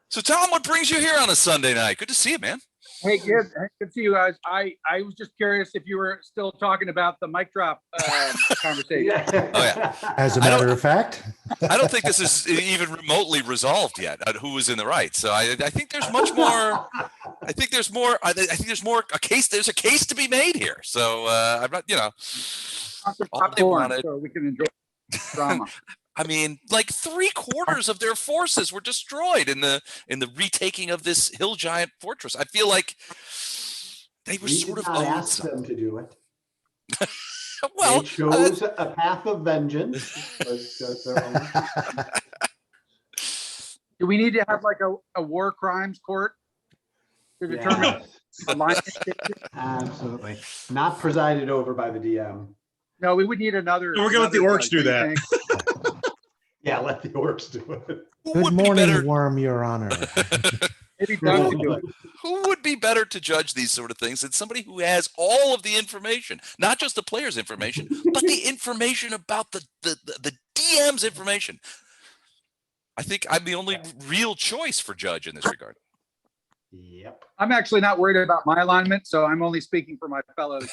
So Tom, what brings you here on a Sunday night? Good to see you, man. Hey, good to see you guys. I was just curious if you were still talking about the mic drop conversation. Oh yeah. As a matter of fact, I don't think this is even remotely resolved yet on who was in the right. So I think there's much more. I think there's more. I think there's more a case. There's a case to be made here. So I'm not. All they wanted. So we can enjoy drama. I mean, like 3/4 of their forces were destroyed in the retaking of this hill giant fortress. I feel like they were sort of asked them to do it. Well, they chose a path of vengeance. Do we need to have like a war crimes court to determine the line? Absolutely. Not presided over by the DM. No, we would need another. We're gonna let the orcs do that. Yeah, let the orcs do it. good morning, Worm, Your Honor. Maybe Doug can do it. Who would be better to judge these sort of things than somebody who has all of the information, not just the player's information, but the information about the DM's information? I think I'm the only real choice for judge in this regard. Yep. I'm actually not worried about my alignment, so I'm only speaking for my fellows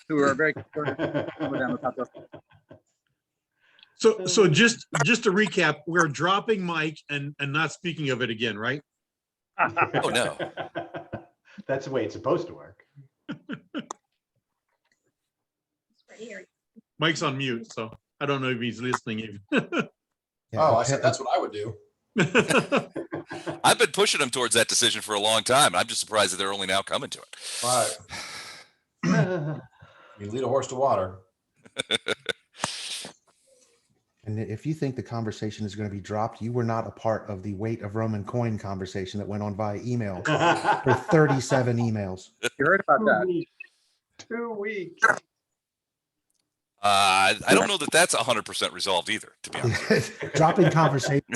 who are very concerned with them about this. So just to recap, we're dropping Mike and not speaking of it again, right? Oh no. That's the way it's supposed to work. Mike's on mute, so I don't know if he's listening even. I said that's what I would do. I've been pushing them towards that decision for a long time. I'm just surprised that they're only now coming to it. Right. You lead a horse to water. And if you think the conversation is going to be dropped, you were not a part of the weight of Roman coin conversation that went on via email for 37 emails. You heard about that? 2 weeks. I don't know that that's 100% resolved either, to be honest. Dropping conversation,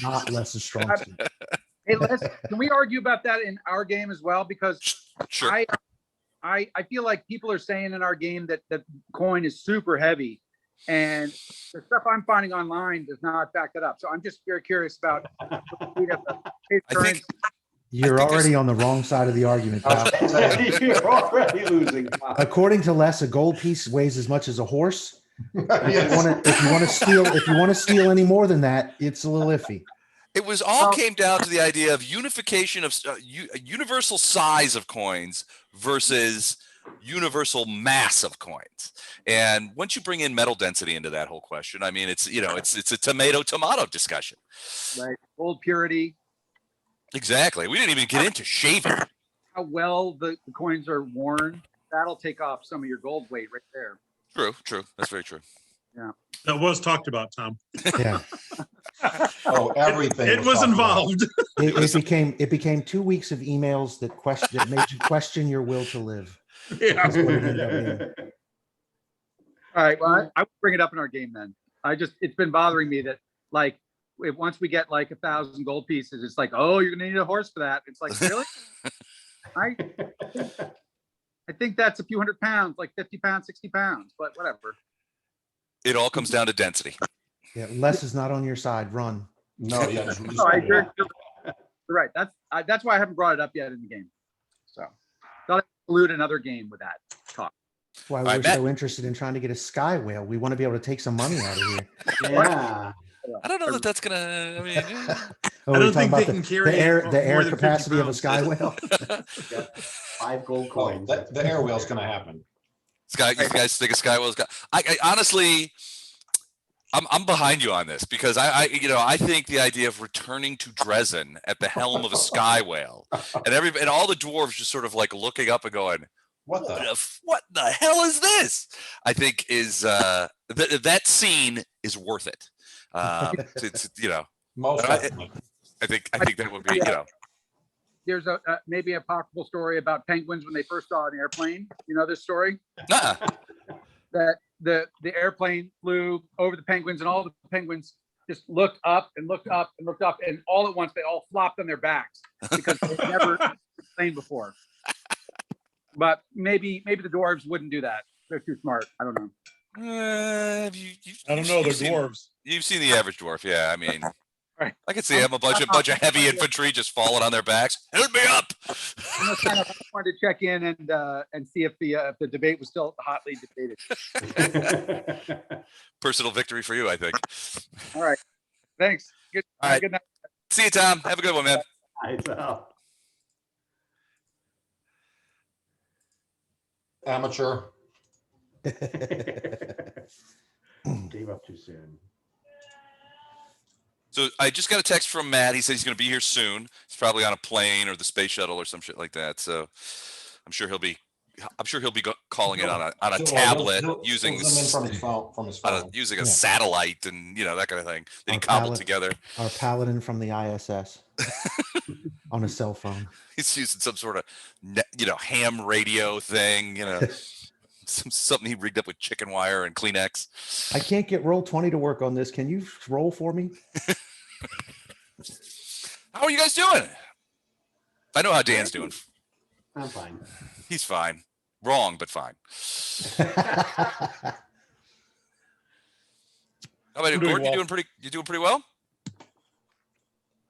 not less a strong suit. Hey, Les, can we argue about that in our game as well? Because Sure. I feel like people are saying in our game that coin is super heavy, and the stuff I'm finding online does not back that up. So I'm just very curious about. You're already on the wrong side of the argument, pal. You're already losing. According to Les, a gold piece weighs as much as a horse. If you want to steal any more than that, it's a little iffy. It was all came down to the idea of unification of universal size of coins versus universal mass of coins. And once you bring in metal density into that whole question, I mean, it's a tomato discussion. Right. Gold purity. Exactly. We didn't even get into shaving. How well the coins are worn. That'll take off some of your gold weight right there. True. That's very true. Yeah. That was talked about, Tom. Yeah. Oh, everything. It was involved. It became 2 weeks of emails that made you question your will to live. Yeah. That's what it ended up being. All right. Well, I would bring it up in our game then. It's been bothering me that like once we get like 1,000 gold pieces, it's like, oh, you're gonna need a horse for that. It's like, really? I think that's a few hundred pounds, like 50 pounds, 60 pounds, but whatever. It all comes down to density. Yeah, Les is not on your side. Run. No, yeah. No, you're right. That's why I haven't brought it up yet in the game. So thought I'd include another game with that talk. That's why we're so interested in trying to get a sky whale. We want to be able to take some money out of here. Yeah. I don't know that that's gonna. I mean, I don't think they can carry the air capacity of a sky whale. 5 gold coins. The air whale's going to happen. you guys think a sky whale's got? I honestly, I'm behind you on this because I think the idea of returning to Dresden at the helm of a sky whale and all the dwarves just sort of like looking up and going, what the hell is this? I think is that scene is worth it. Most definitely. I think that would be There's maybe a apocryphal story about penguins when they first saw an airplane. You know this story? That the airplane flew over the penguins, and all the penguins just looked up and looked up and looked up, and all at once they all flopped on their backs because they'd never seen a plane before. But maybe the dwarves wouldn't do that. They're too smart. I don't know. I don't know. They're dwarves. You've seen the average dwarf, yeah. I mean, Right. I can see him, a bunch of heavy infantry just falling on their backs. Help me up! I'm just kind of wanted to check in and see if the debate was still hotly debated. Personal victory for you, I think. All right. Thanks. Good. All right. Good night. See you, Tom. Have a good one, man. Amateur. Gave up too soon. So I just got a text from Matt. He said he's going to be here soon. He's probably on a plane or the space shuttle or some shit like that. So I'm sure he'll be calling it on a tablet using from his phone. using a satellite and that kind of thing that he cobbled together. Our paladin from the ISS on a cell phone. He's using some sort of ham radio thing. Something he rigged up with chicken wire and Kleenex. I can't get Roll20 to work on this. Can you roll for me? How are you guys doing? I know how Dan's doing. I'm fine. He's fine. Wrong, but fine. How about you, Gordon? You doing pretty well?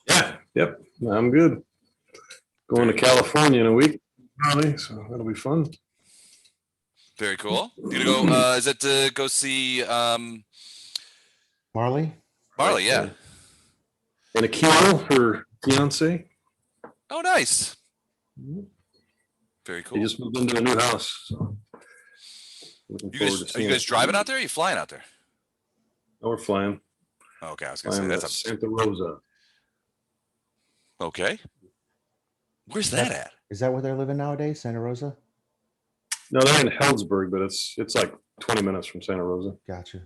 Yeah. Yep. I'm good. Going to California in a week, probably, so that'll be fun. Very cool. You gonna go? Is that to go see Marley? Marley, yeah. And a kilo for fiance. Oh, nice. Very cool. He just moved into a new house. So looking You forward guys, to are seeing you guys it. driving out there? Or are you flying out there? Oh, we're flying. Oh, okay, I was gonna say Flying to that's Santa Rosa. okay. Where's that at? Is that where they're living nowadays, Santa Rosa? No, they're in Heldsburg, but it's like 20 minutes from Santa Rosa. Gotcha.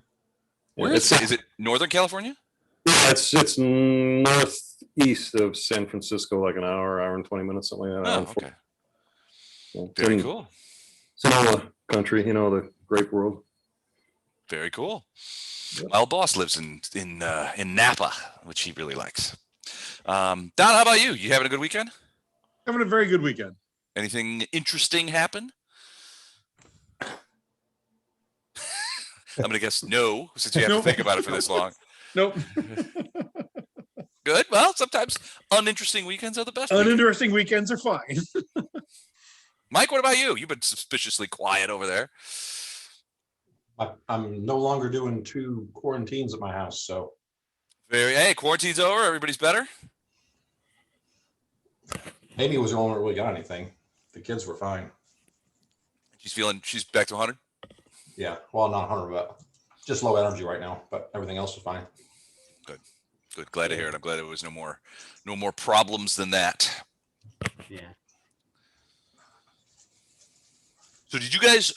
Where is it? Is it Northern California? Yeah, it's northeast of San Francisco, like an hour and 20 minutes, something like that. Oh, Hour and okay. So Very cool. Sonoma country, the grape world. Very cool. Well, boss lives in Napa, which he really likes. Don, how about you? You having a good weekend? Having a very good weekend. Anything interesting happen? I'm gonna guess no, since you have to think about it for this long. Nope. Good. Well, sometimes uninteresting weekends are the best. Uninteresting weekends are fine. Mike, what about you? You've been suspiciously quiet over there. I'm no longer doing 2 quarantines at my house, so Hey, quarantine's over. Everybody's better. Amy was the only one that really got anything. The kids were fine. She's back to 100. Yeah, well, not 100, but just low energy right now. But everything else was fine. Good. Glad to hear it. I'm glad it was no more problems than that. Yeah. So did you guys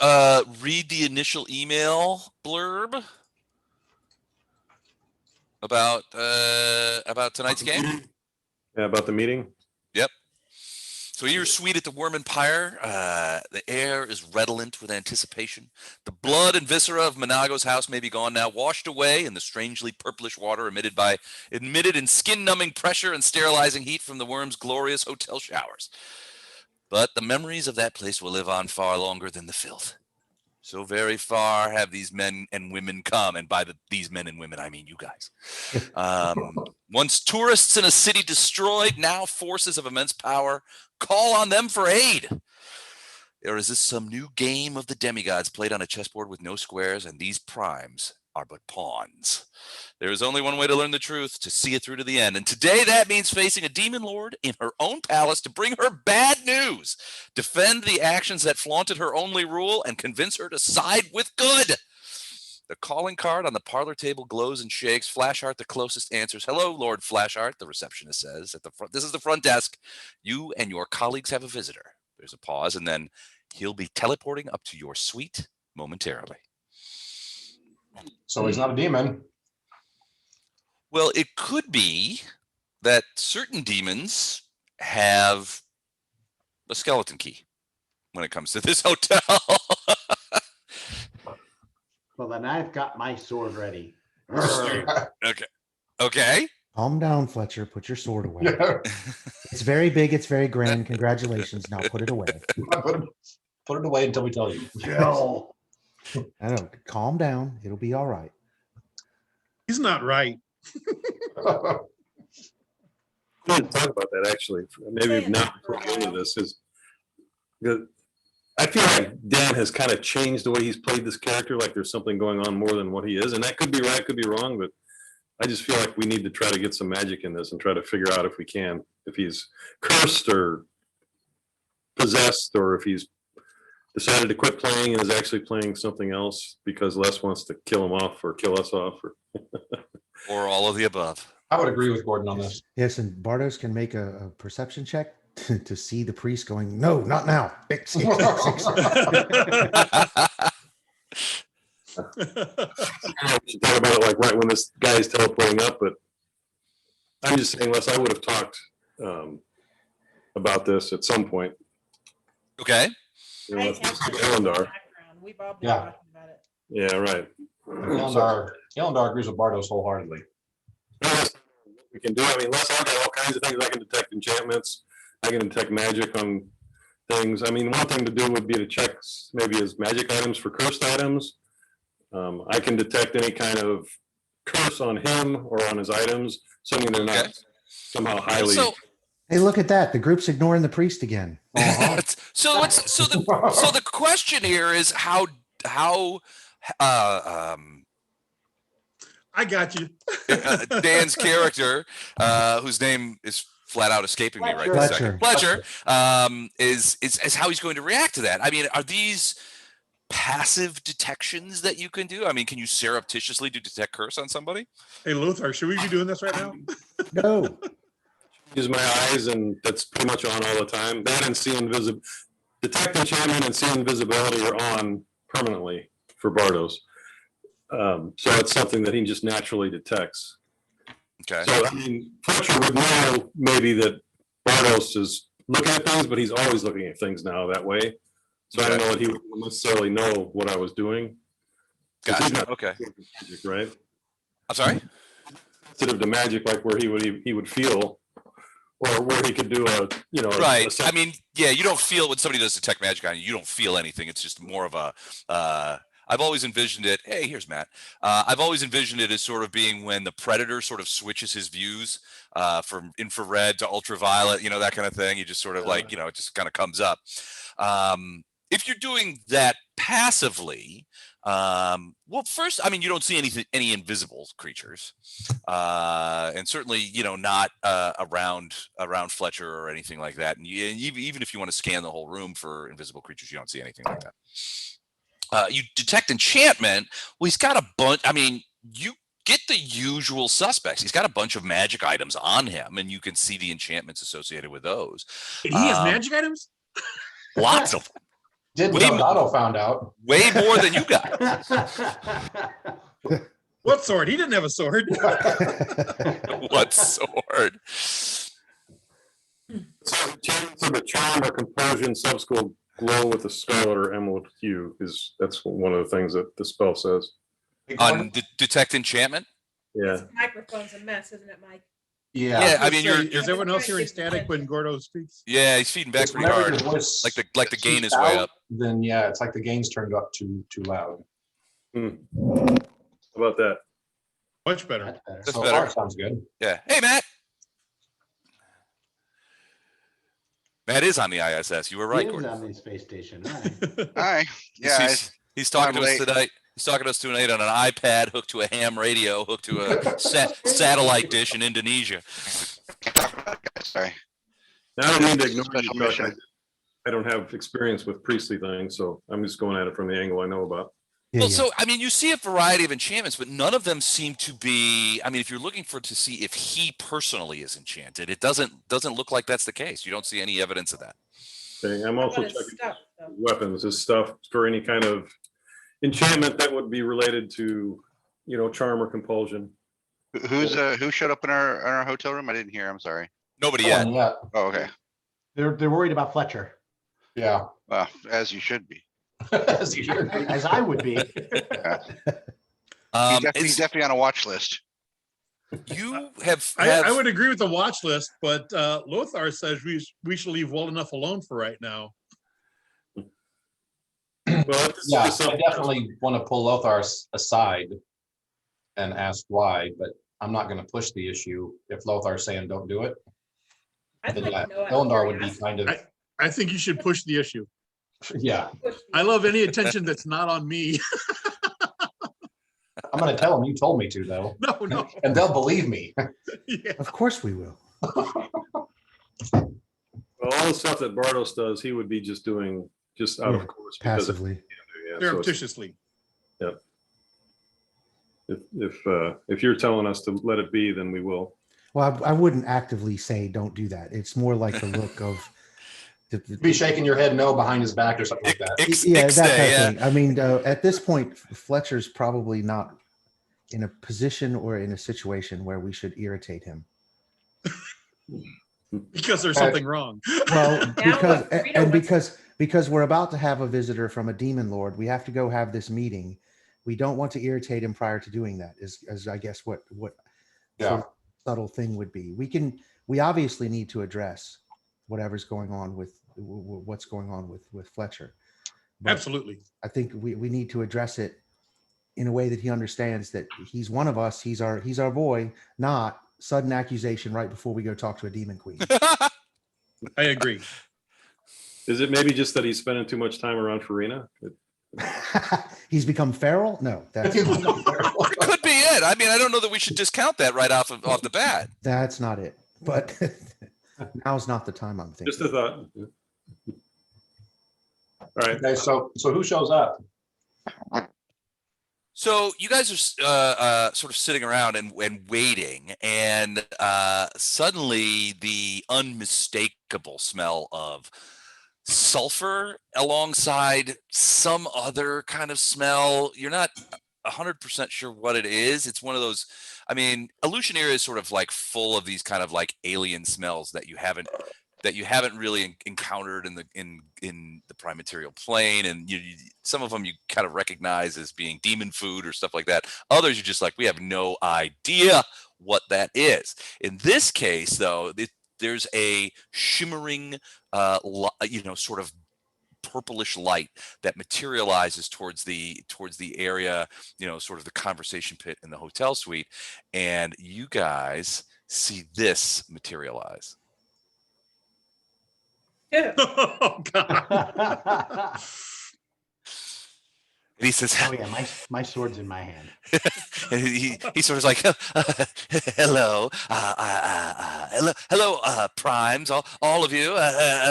read the initial email blurb about tonight's game? Yeah, about the meeting. Yep. So you're sweet at the Worm Empire. The air is redolent with anticipation. The blood and viscera of Monago's house may be gone now, washed away in the strangely purplish water emitted in skin-numbing pressure and sterilizing heat from the worm's glorious hotel showers. But the memories of that place will live on far longer than the filth. So very far have these men and women come, and by these men and women, I mean you guys. Once tourists in a city destroyed, now forces of immense power call on them for aid. Or is this some new game of the demigods played on a chessboard with no squares, and these primes are but pawns? There is only one way to learn the truth, to see it through to the end. And today that means facing a demon lord in her own palace to bring her bad news, defend the actions that flaunted her only rule, and convince her to side with good. The calling card on the parlor table glows and shakes. Flashheart, the closest, answers, "Hello, Lord Flashheart," the receptionist says at the front. "This is the front desk. You and your colleagues have a visitor." There's a pause, and then, "He'll be teleporting up to your suite momentarily." So he's not a demon. Well, it could be that certain demons have a skeleton key when it comes to this hotel. Well, then I've got my sword ready. Okay. Calm down, Fletcher. Put your sword away. It's very big. It's very grand. Congratulations. Now put it away. Put it away until we tell you. No. I know. Calm down. It'll be all right. He's not right. We didn't talk about that actually. Maybe not into this is the. I feel like Dan has kind of changed the way he's played this character. Like there's something going on more than what he is, and that could be right, could be wrong, but I just feel like we need to try to get some magic in this and try to figure out if we can, if he's cursed or possessed, or if he's decided to quit playing and is actually playing something else because Les wants to kill him off or kill us off, or all of the above. I would agree with Gordon on this. Yes, and Bartos can make a perception check to see the priest going, no, not now. Six, six, six, six. Talk about it like right when this guy is teleporting up, but I'm just saying, Les, I would have talked about this at some point. Okay. You know, Elendar. We've all been Yeah. talking about it. Yeah, right. Elendar agrees with Bartos wholeheartedly. We can do. I mean, Les, I've got all kinds of things. I can detect enchantments. I can detect magic on things. I mean, one thing to do would be to check maybe his magic items for cursed items. I can detect any kind of curse on him or on his items, assuming they're not somehow highly. So, Hey, look at that. The group's ignoring the priest again. so the question here is how I got you. Dan's character, whose name is flat out escaping me right this second, Fletcher. is how he's going to react to that. I mean, are these passive detections that you can do? I mean, can you surreptitiously detect curse on somebody? Hey, Lothar, should we be doing this right now? No. Use my eyes, and that's pretty much on all the time. That and see invisible, detect enchantment and see invisibility are on permanently for Bartos. So it's something that he just naturally detects. Okay. So I mean, Fletcher would know maybe that Bartos is looking at things, but he's always looking at things now that way. So I don't know that he would necessarily know what I was doing. Gotcha. Okay. Magic, right? I'm sorry. Sensitive to magic, like where he would feel. Or where he could do a, you know, Right. I mean, yeah, you don't feel when somebody does detect magic on you, you don't feel anything. It's just more of a, I've always envisioned it. Hey, here's Matt. I've always envisioned it as sort of being when the predator sort of switches his views from infrared to ultraviolet, you know, that kind of thing. You just sort of like, you know, it just kind of comes up. If you're doing that passively, well, first, I mean, you don't see any invisible creatures, and certainly, you know, not around Fletcher or anything like that. And even if you want to scan the whole room for invisible creatures, you don't see anything like that. You detect enchantment. Well, he's got a bunch. I mean, you get the usual suspects. He's got a bunch of magic items on him, and you can see the enchantments associated with those. And he has magic items? Lots of them. Otto found out. Way more than you got. What sword? He didn't have a sword. What sword? So the charm or compulsion subschool glow with a scarlet or emerald hue that's one of the things that the spell says. On detect enchantment? Yeah. This microphone's a mess, isn't it, Mike? Yeah, I mean, is everyone else hearing static when Gordo speaks? Yeah, he's feeding back pretty hard. Like the gain is way up. Then yeah, it's like the gain's turned up too loud. How about that? Much better. That's so better. far, sounds good. Yeah. Hey, Matt. Matt is on the ISS. You were right, He is Gordon. on the space station. Right. Hi. Yeah. He's talking to us late. tonight. He's talking to us tonight on an iPad hooked to a ham radio, hooked to a satellite dish in Indonesia. Sorry. Now I don't need to ignore Special you, mission. Chuck. I don't have experience with priestly things, so I'm just going at it from the angle I know about. Well, so I mean, you see a variety of enchantments, but none of them seem to be. I mean, if you're looking to see if he personally is enchanted, it doesn't look like that's the case. You don't see any evidence of that. Okay, I'm also What about his checking stuff, though? weapons, his stuff for any kind of enchantment that would be related to, you know, charm or compulsion. Who showed up in our hotel room? I didn't hear. I'm sorry. Nobody yet. Yeah. Oh, okay. They're worried about Fletcher, Yeah. Well, as you should be. as I would be. He's definitely on a watch list. You have. I would agree with the watch list, but Lothar says we should leave well enough alone for right now. Well, Yeah, I definitely want to pull Lothar aside and ask why, but I'm not going to push the issue if Lothar's saying don't do it. I'd then like yeah, to know out of Elendar would be curiosity. kind of, I think you should push the issue. yeah. Push the I love any attention that's not on me. I'm gonna tell them you told me to though, No. and they'll believe me. Yeah. Of course we will. Well, all the stuff that Bartos does, he would be just doing just out Yeah, of course. because of- Passively. yeah, so it's- Surreptitiously. if you're telling us to let it be, then we will. Well, I wouldn't actively say don't do that. It's more like the look of Be shaking your head no behind his back or something like that. yeah, that Ixnay, kind of yeah. thing. I mean, at this point, Fletcher's probably not in a position or in a situation where we should irritate him. Because there's something wrong. Well, because what? Rita, and what's- because we're about to have a visitor from a demon lord, we have to go have this meeting. We don't want to irritate him prior to doing that. Is I guess what Yeah. sort of subtle thing would be. We obviously need to address whatever's going on with what's going on with Fletcher. But Absolutely. I think we need to address it in a way that he understands that he's one of us. He's our boy, not sudden accusation right before we go talk to a demon queen. I agree. Is it maybe just that he's spending too much time around Farina? He's become feral? No, It could be it. I mean, I don't know that we should discount that right off the bat. that's not it. But now's not the time, I'm thinking. Just a thought. All right. Okay, so who shows up? So you guys are sort of sitting around and waiting, and suddenly the unmistakable smell of sulfur alongside some other kind of smell. You're not 100% sure what it is. It's one of those. I mean, Alushinyrra is sort of like full of these kind of like alien smells that you haven't really encountered in the prime material plane, and some of them you kind of recognize as being demon food or stuff like that. Others you're just like, we have no idea what that is. In this case, though, there's a shimmering, sort of purplish light that materializes towards the area, sort of the conversation pit in the hotel suite, and you guys see this materialize. Yeah. Oh, God. And he says, Oh yeah, my sword's in my hand. and he sort of like, hello, hello, primes, all of you,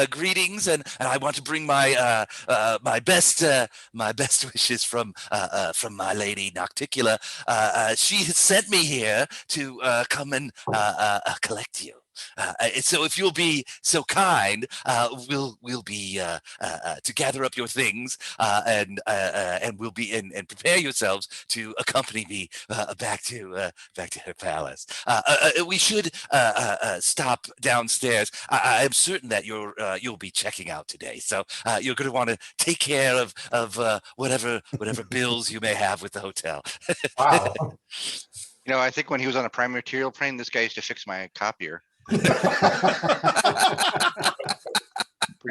greetings, and I want to bring my my best wishes from my lady Nocticula. She has sent me here to come and collect you. So if you'll be so kind, we'll be to gather up your things and we'll be and prepare yourselves to accompany me back to her palace. We should stop downstairs. I am certain that you'll be checking out today, so you're going to want to take care of whatever bills you may have with the hotel. Wow. I think when he was on a prime material plane, this guy used to fix my copier. Pretty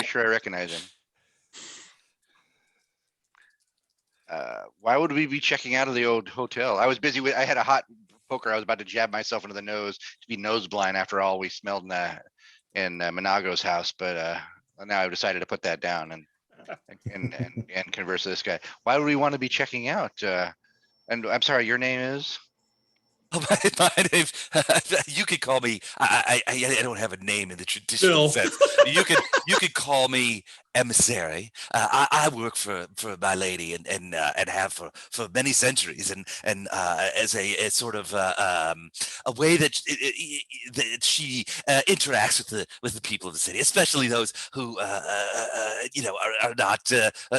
sure I recognize him. Why would we be checking out of the old hotel? I was busy I had a hot poker. I was about to jab myself into the nose to be nose blind after all we smelled in Monago's house, but now I've decided to put that down and converse with this guy. Why would we want to be checking out? And I'm sorry, your name is? My name, you could call me. I don't have a name in the traditional Bill. sense. You could call me emissary. I work for my lady and have for many centuries, and as a sort of a way that she interacts with the people of the city, especially those who are not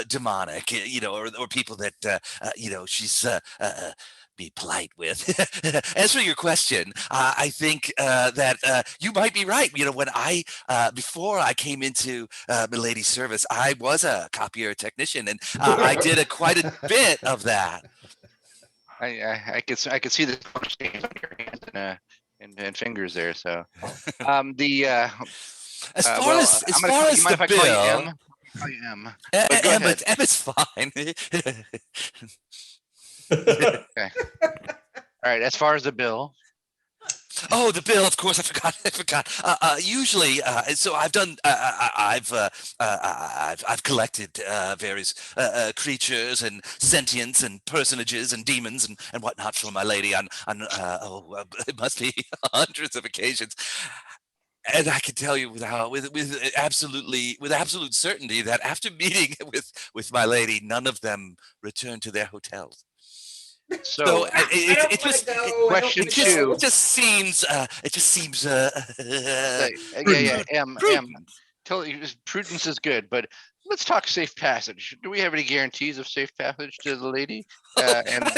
demonic, or people that she's be polite with. As for your question, I think that you might be right. When before I came into Milady's service, I was a copier technician, and I did quite a bit of that. I could see the stains on your hands and fingers there. So as far as the bill, call you M. Emma's fine. Okay. All right. As far as the bill, Oh, the bill. Of course, I forgot. I forgot. Usually, so I've done. I've collected various creatures and sentients and personages and demons and whatnot for my lady on it must be hundreds of occasions. And I can tell you with absolute certainty that after meeting with my lady, none of them returned to their hotels. So question two. It just seems. Yeah, M. Totally, prudence is good, but let's talk safe passage. Do we have any guarantees of safe passage to the lady? And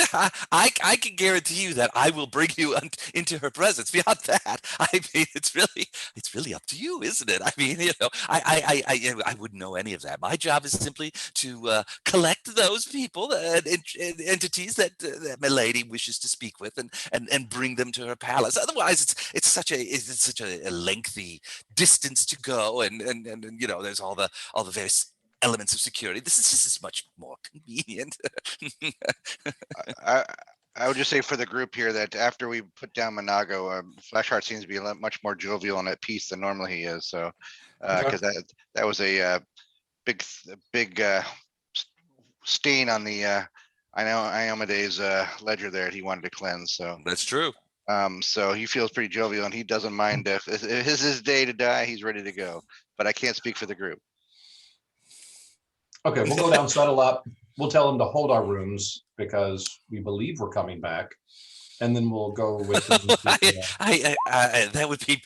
I can guarantee you that I will bring you into her presence. Beyond that, I mean, it's really up to you, isn't it? I mean, I wouldn't know any of that. My job is simply to collect those people and entities that my lady wishes to speak with, and bring them to her palace. Otherwise, it's such a lengthy distance to go, and there's all the various elements of security. This is much more convenient. I would just say for the group here that after we put down Monago, Flashheart seems to be much more jovial and at peace than normally he is. So, because that was a big stain on the Iomede's ledger there that he wanted to cleanse. So that's true. So he feels pretty jovial, and he doesn't mind if it's his day to die. He's ready to go. But I can't speak for the group. Okay, we'll go down, settle up. We'll tell them to hold our rooms because we believe we're coming back, and then we'll go with. That would be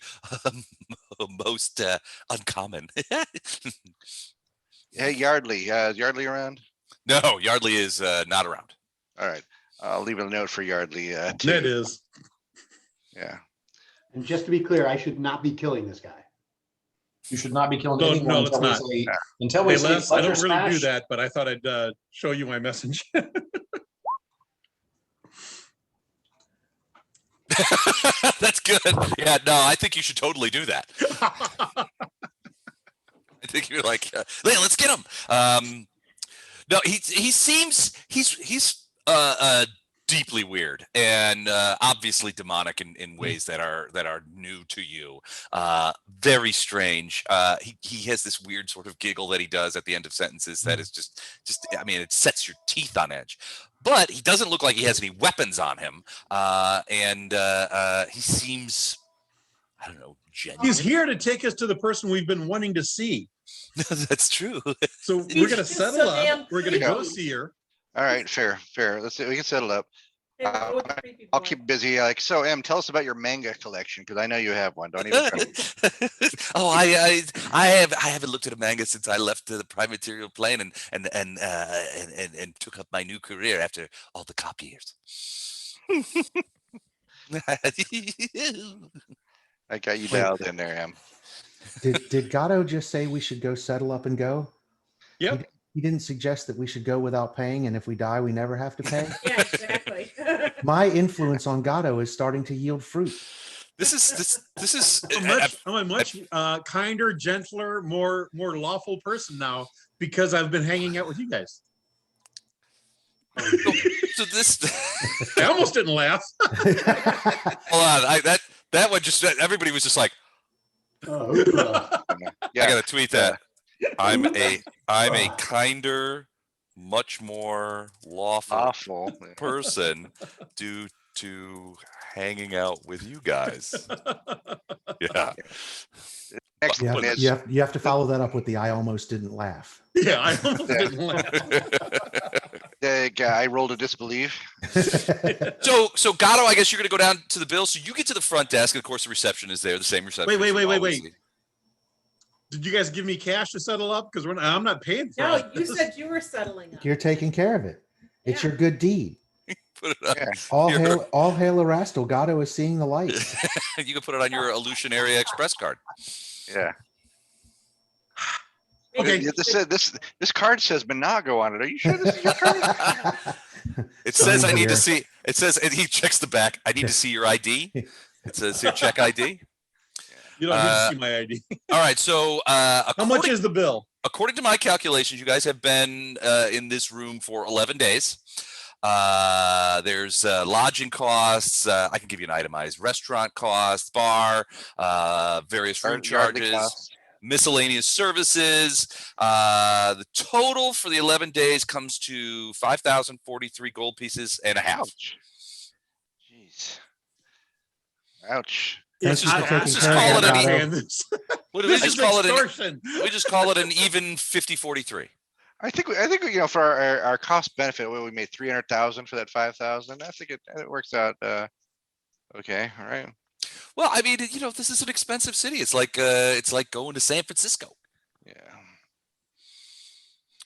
most uncommon. Hey, Yardley, is Yardley around? No, Yardley is not around. All right, I'll leave a note for Yardley. That is. Yeah. And just to be clear, I should not be killing this guy. You should not be killing anyone No, let's not. Until we say I don't really do that, but I thought I'd show you my message. That's good. Yeah, no, I think you should totally do that. I think you're like, let's get him. No, he seems he's deeply weird and obviously demonic in ways that are new to you. Very strange. He has this weird sort of giggle that he does at the end of sentences that is just I mean, it sets your teeth on edge. But he doesn't look like he has any weapons on him, and he seems, I don't know, genuine. He's here to take us to the person we've been wanting to see. That's true. So we're gonna settle up. We're gonna go see her. All right, fair. Let's see. We can settle up. I'll keep busy. Like, so, Em, tell us about your manga collection because I know you have one. Don't even. Oh, I haven't looked at a manga since I left the prime material plane and took up my new career after all the copiers. I got you dialed in there, Em. Did Gatto just say we should go settle up and go? Yep. He didn't suggest that we should go without paying, and if we die, we never have to pay. Yeah, exactly. My influence on Gatto is starting to yield fruit. This is I'm a much kinder, gentler, more lawful person now because I've been hanging out with you guys. So this I almost didn't laugh. Hold on, that one just everybody was just like, Yeah. I gotta tweet that. I'm a kinder, much more lawful person due to hanging out with you guys. Yeah. Next one is You have to follow that up with the I almost didn't laugh. Yeah, I almost didn't laugh. I rolled a disbelief. So Gatto, I guess you're gonna go down to the bill. So you get to the front desk, and of course the reception is there, the same reception. Wait. Did you guys give me cash to settle up? Because I'm not paying for it. No, you said you were settling up. You're taking care of it. It's your good deed. Put it on. Yeah. All hail Erastil. Gatto is seeing the light. You can put it on your Alushinyrra Express card. Yeah. Okay. This card says Monago on it. Are you sure this is your card? It says I need to see. It says, and he checks the back. I need to see your ID. It says here, check ID. You don't need to see my ID. All right. So how much is the bill? According to my calculations, you guys have been in this room for 11 days. There's lodging costs. I can give you an itemized restaurant cost, bar, various room Yardley charges, costs. miscellaneous services. The total for the 11 days comes to 5,043 gold pieces and a half. Ouch. Jeez. Ouch. Thank you for taking just care call of it that, an Gato. understand this. What do we This just is call it? extortion. We just call it an even 50-43. I think you know, for our cost benefit, we made 300,000 for that 5,000. I think it works out. Okay. All right. Well, I mean, you know, this is an expensive city. It's like going to San Francisco.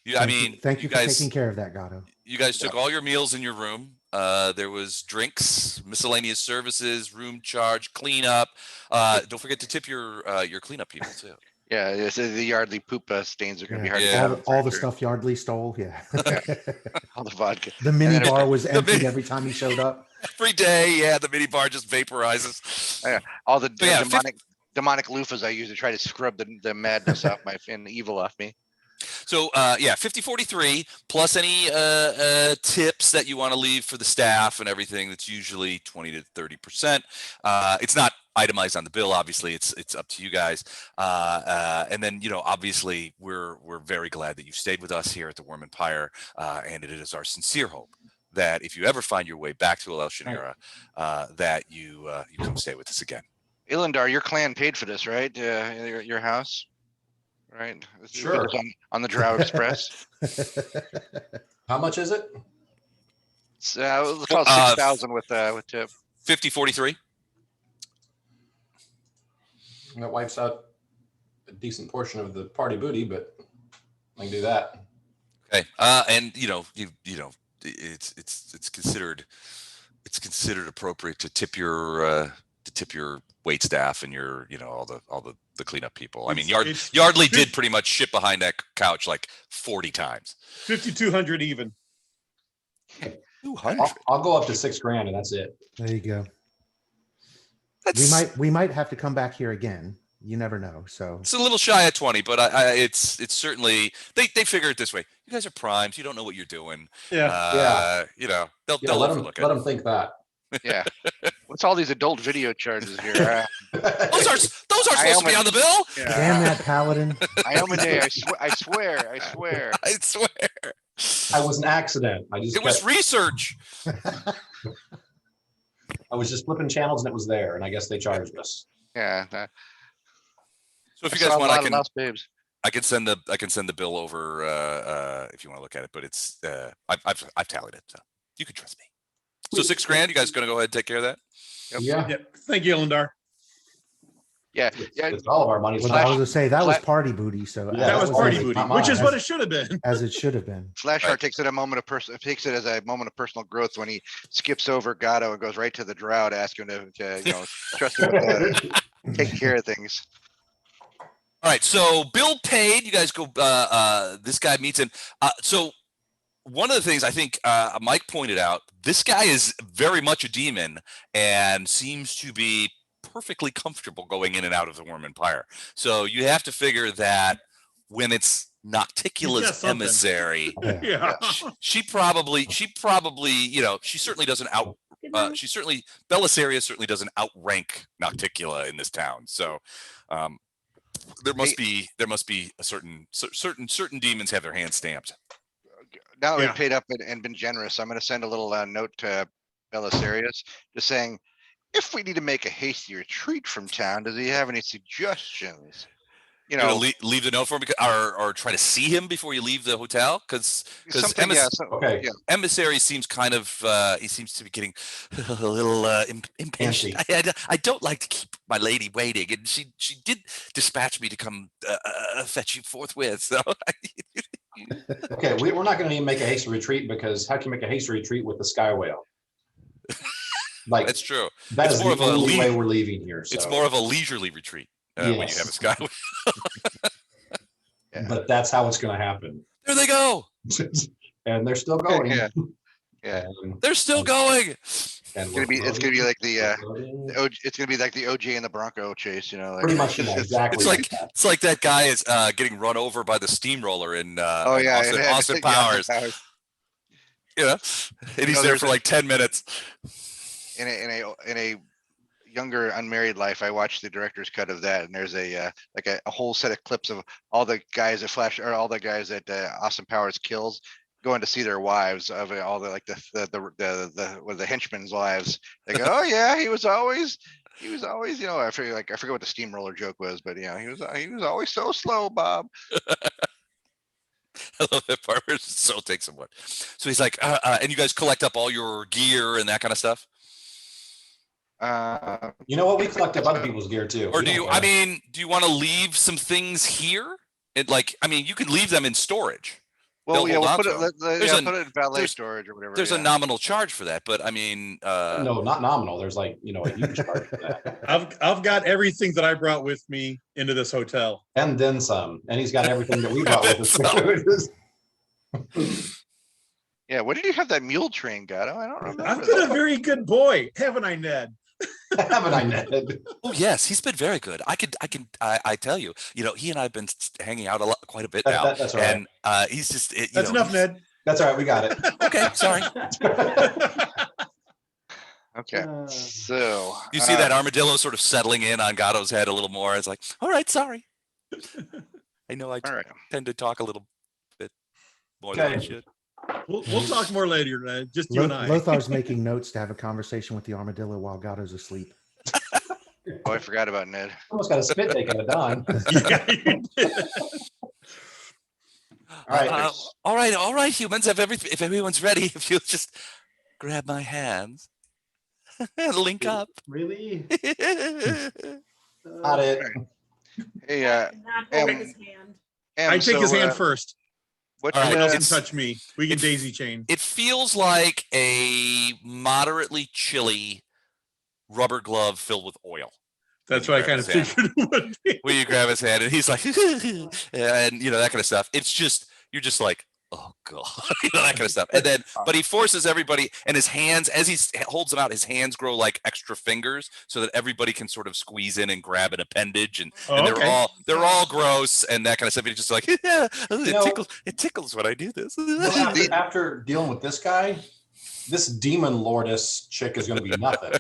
Yeah. Thank you for guys, taking care of that, Gato. You guys took all your meals in your room. There was drinks, miscellaneous services, room charge, cleanup. Don't forget to tip your cleanup people too. Yeah, the Yardley poop stains are going to be hard to all, get all out the for stuff Yardley stole. Yeah. all the vodka. The mini then- bar was the emptied mini- every time he showed up. Every day, yeah, the mini bar just vaporizes. Yeah, all the So, yeah, demonic loofahs I use to try to scrub the madness off my and the evil off me. So yeah, 50-43 plus any tips that you want to leave for the staff and everything. That's usually 20 to 30%. It's not itemized on the bill. Obviously, it's up to you guys. And then, you know, obviously we're very glad that you stayed with us here at the Worm Empire, and it is our sincere hope that if you ever find your way back to Alushinyrra, that you come stay with us again. Ilindar, your clan paid for this, right? Your house, right? Sure. On the Drow Express. How much is it? It's called 6,000 with tip. 50-43. That wipes out a decent portion of the party booty, but I can do that. Okay. And you know, it's considered appropriate to tip your wait staff and your, you know, all the cleanup people. I mean, Yardley did pretty much shit behind that couch like 40 times. 5,200 even. 200. I'll go up to $6,000 and that's it. There you go. That's, We might have to come back here again. You never know. So it's a little shy of 20, but it's certainly they figure it this way. You guys are primes. You don't know what you're doing. Yeah. You know, they'll Let overlook them it. think that. Yeah. What's all these adult video charges here? Those are supposed to be on the bill. damn that paladin. Iomade, I swear. I swear. I was an accident. It was research. I was just flipping channels and it was there, and I guess they charged us. Yeah. So if you guys want, babes. I can send the bill over if you want to look at it. But it's I've tallied it, so you can trust me. So $6,000. You guys gonna go ahead and take care of that? Yeah. Yep. Thank you, Ilindar. Yeah. It's all of our money. Well, I was going to say that was party booty. So Yeah, That was that's party right. booty, Not which is mine. what it should have been. as it should have been. Flashheart takes it as a moment of personal growth when he skips over Gato and goes right to the Drow to ask him to you know, trust him with taking care of things. All right. So bill paid. You guys go. This guy meets in. So one of the things I think Mike pointed out, this guy is very much a demon and seems to be perfectly comfortable going in and out of the Worm Empire. So you have to figure that when it's Nocticula's something. emissary, Yeah. she probably, you know, she certainly doesn't Belisarius certainly doesn't outrank Nocticula in this town. So there must be a certain demons have their hands stamped. Now Yeah. we've paid up and been generous. I'm going to send a little note to Belisarius just saying, if we need to make a hasty retreat from town, does he have any suggestions? You know, leave the note for him or try to see him before you leave the hotel because Okay. emissary seems kind of he seems to be getting a little impatient. I don't like to keep my lady waiting, and she did dispatch me to come fetch you forthwith. So Okay, we're not going to even make a hasty retreat because how can you make a hasty retreat with the sky whale? Like that's true. that It's is more the of a only way we're leaving here. So. It's more of a leisurely retreat when you have a Yes. sky. But that's how it's going to happen. There they go. And they're still going. Yeah. Yeah. And, They're still going. and It's gonna be like the we're it's gonna be like the OJ and the Bronco chase, you know. Like, pretty much exactly. It's like it's like that guy is getting run over by the steamroller in oh yeah, Austin Powers. You know, and he's there for like 10 minutes. In a younger unmarried life, I watched the director's cut of that, and there's a like a whole set of clips of all the guys that Flash or all the guys that Austin Powers kills going to see their wives of all the like the henchmen's wives. They go, oh yeah, he was always, you know, I forget what the steamroller joke was, but yeah, he was always so slow, Bob. I love that part where it so takes him what. So he's like, and you guys collect up all your gear and that kind of stuff. You know what? We collect up other people's gear too. Or do you? I mean, do you want to leave some things here? I mean, you can leave them in storage. Well, yeah, we'll put it in valet storage or whatever. There's a nominal charge for that, but I mean, no, not nominal. There's like, you know, a huge charge for that. I've got everything that I brought with me into this hotel, and then some. And he's got everything that we brought with us. Yeah, what did you have that mule train, Gatto? I don't remember. I've been a very good boy, haven't I, Ned? Haven't I, Ned? Oh yes, he's been very good. I tell you, you know, he and I've been hanging out quite a bit now. That's all right. And he's just. That's enough, Ned. That's all right. We got it. Okay, sorry. Okay, so you see that armadillo sort of settling in on Gatto's head a little more. It's like, all right, sorry. I know I tend to talk a little bit more than I should. We'll talk more later, Ned. Just you and I. Lothar's making notes to have a conversation with the armadillo while Gatto's asleep. Oh, I forgot about Ned. Almost got a spit take at a Don. All right, humans. If everyone's ready, if you'll just grab my hands and link up. Really? Got it. Hey, not holding his hand. I take his hand first. What else can touch me? We can daisy chain. It feels like a moderately chilly rubber glove filled with oil. That's what I kind of figured it would be. When you grab his hand and he's like, and you know, that kind of stuff. It's just, you're just like, oh God, you know, that kind of stuff. And then, but he forces everybody, and his hands, as he holds them out, his hands grow like extra fingers so that everybody can sort of squeeze in and grab an appendage. And they're all gross and that kind of stuff. He's just like, yeah, it tickles when I do this. After dealing with this guy, this demon lordess chick is going to be nothing.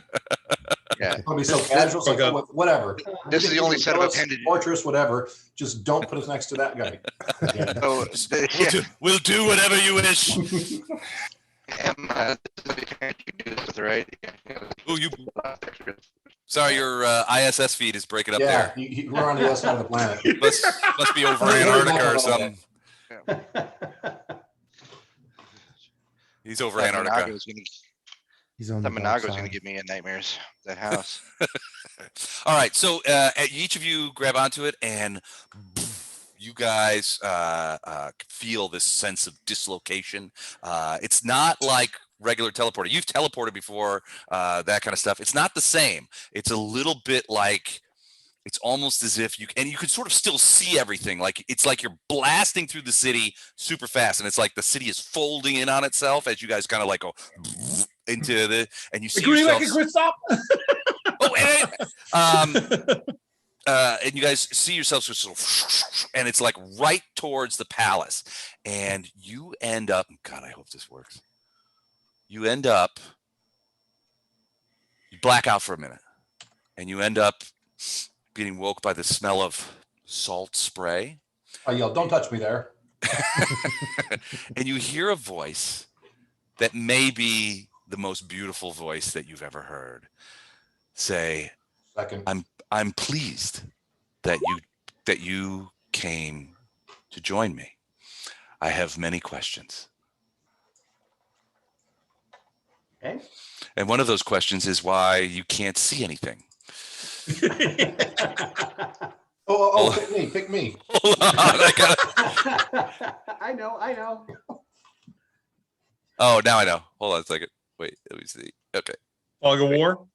Yeah, it's going to be so casual, so whatever. This is the only set of appendages. Fortress, whatever. Just don't put us next to that guy. Yeah. So, we'll do whatever you wish. Emma, right? Oh, sorry, your ISS feed is breaking up there. Yeah, we're on the other side of the planet. Must be over Antarctica or something. He's over Antarctica. He's on the dark Monago's side. going to give me nightmares. That house. All right, so each of you grab onto it, and you guys feel this sense of dislocation. It's not like regular teleporting. You've teleported before, that kind of stuff. It's not the same. It's a little bit like, it's almost as if you can sort of still see everything. Like it's like you're blasting through the city super fast, and it's like the city is folding in on itself as you guys kind of like go into the, and you see yourselves. And you guys see yourselves just sort of, and it's like right towards the palace, and you end up. God, I hope this works. You end up. You black out for a minute, and you end up getting woke by the smell of salt spray. I yell, "Don't touch me there." And you hear a voice that may be the most beautiful voice that you've ever heard say, I'm pleased that you came to join me. I have many questions. Okay. And one of those questions is why you can't see anything. Pick me. Hold on, I know. Oh, now I know. Hold on a second. Wait, let me see. Okay. Fog of War?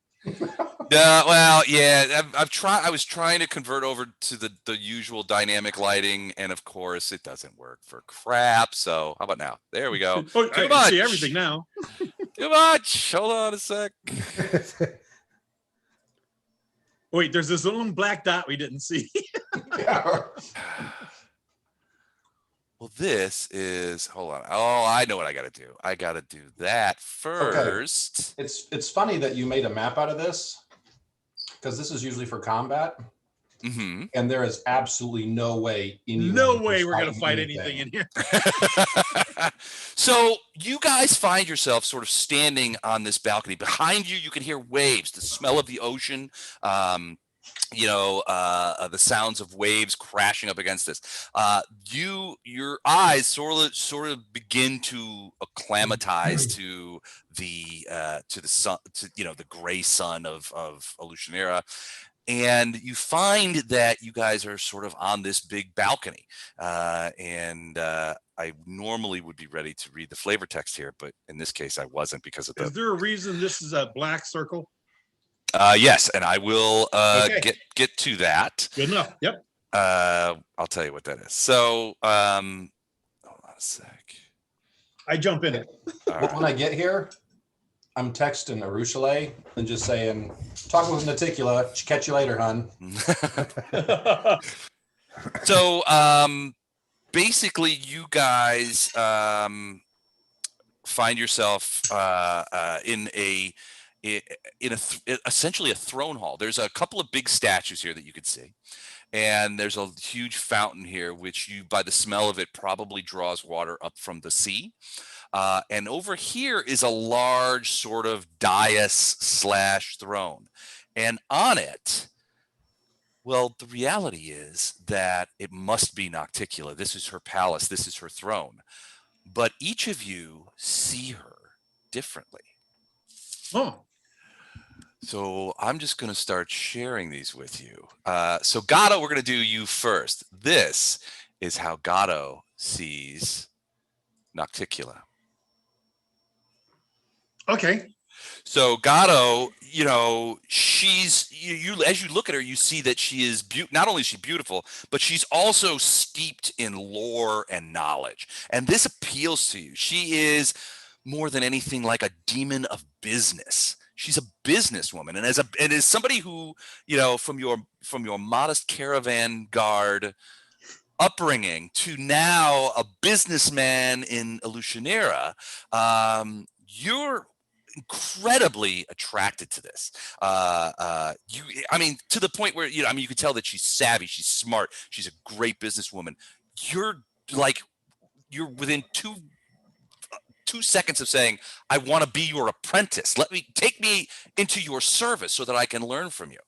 Well, yeah. I was trying to convert over to the usual dynamic lighting, and of course it doesn't work for crap. So how about now? There we go. I can see everything now. Too much. Hold on a sec. Wait, there's this little black dot we didn't see. Well, this is, hold on. Oh, I know what I got to do. I got to do that first. It's funny that you made a map out of this, because this is usually for combat. Mm-hmm. And there is absolutely no way. No way we're going to fight anything in here. So you guys find yourself sort of standing on this balcony. Behind you, you can hear waves, the smell of the ocean, the sounds of waves crashing up against this. Your eyes sort of begin to acclimatize to the sun, the gray sun of Alushinyrra. And you find that you guys are sort of on this big balcony. I normally would be ready to read the flavor text here, but in this case, I wasn't because of the. Is there a reason this is a black circle? Yes, and I will get to that. Good enough. Yep. I'll tell you what that is. So, hold on a sec. I jump in it. When I get here, I'm texting Arushale and just saying, talking with Nocticula, catch you later, hun. So, basically, you guys find yourself in essentially a throne hall. There's a couple of big statues here that you can see, and there's a huge fountain here, which you, by the smell of it, probably draws water up from the sea. And over here is a large sort of dais / throne, and on it, well, the reality is that it must be Nocticula. This is her palace. This is her throne. But each of you see her differently. Oh. So I'm just going to start sharing these with you. So Gatto, we're going to do you first. This is how Gatto sees Nocticula. Okay. So Gatto, she's you as you look at her, you see that she is not only is she beautiful, but she's also steeped in lore and knowledge. And this appeals to you. She is more than anything like a demon of business. She's a businesswoman, and as somebody who, from your modest caravan guard upbringing to now a businessman in Alushinyrra, you're incredibly attracted to this. To the point where you can tell that she's savvy, she's smart, she's a great businesswoman. You're within two seconds of saying, I want to be your apprentice. Take me into your service so that I can learn from you.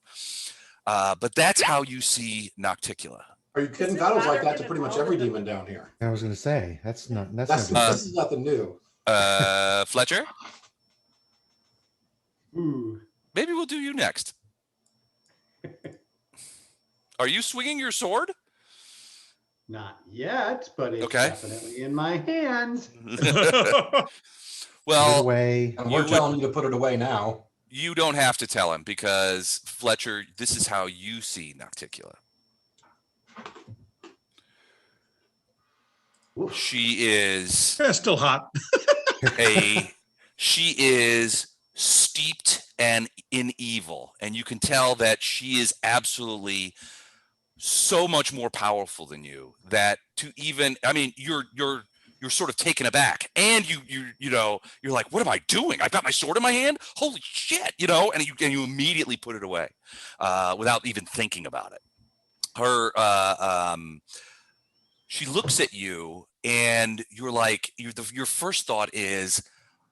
But that's how you see Nocticula. Are you kidding? Gatto's like that to pretty much every demon down here. I was going to say, that's this is nothing new. Fletcher? Ooh. Maybe we'll do you next. Are you swinging your sword? Not yet, but it's okay. Definitely in my hands. Well, away. And we're telling you to put it away now. You don't have to tell him, because Fletcher, this is how you see Nocticula. Oof. She is still hot. She is steeped and in evil, and you can tell that she is absolutely so much more powerful than you that you're sort of taken aback, and you're like, what am I doing? I've got my sword in my hand. Holy shit, and you immediately put it away without even thinking about it. She looks at you, and you're like, your first thought is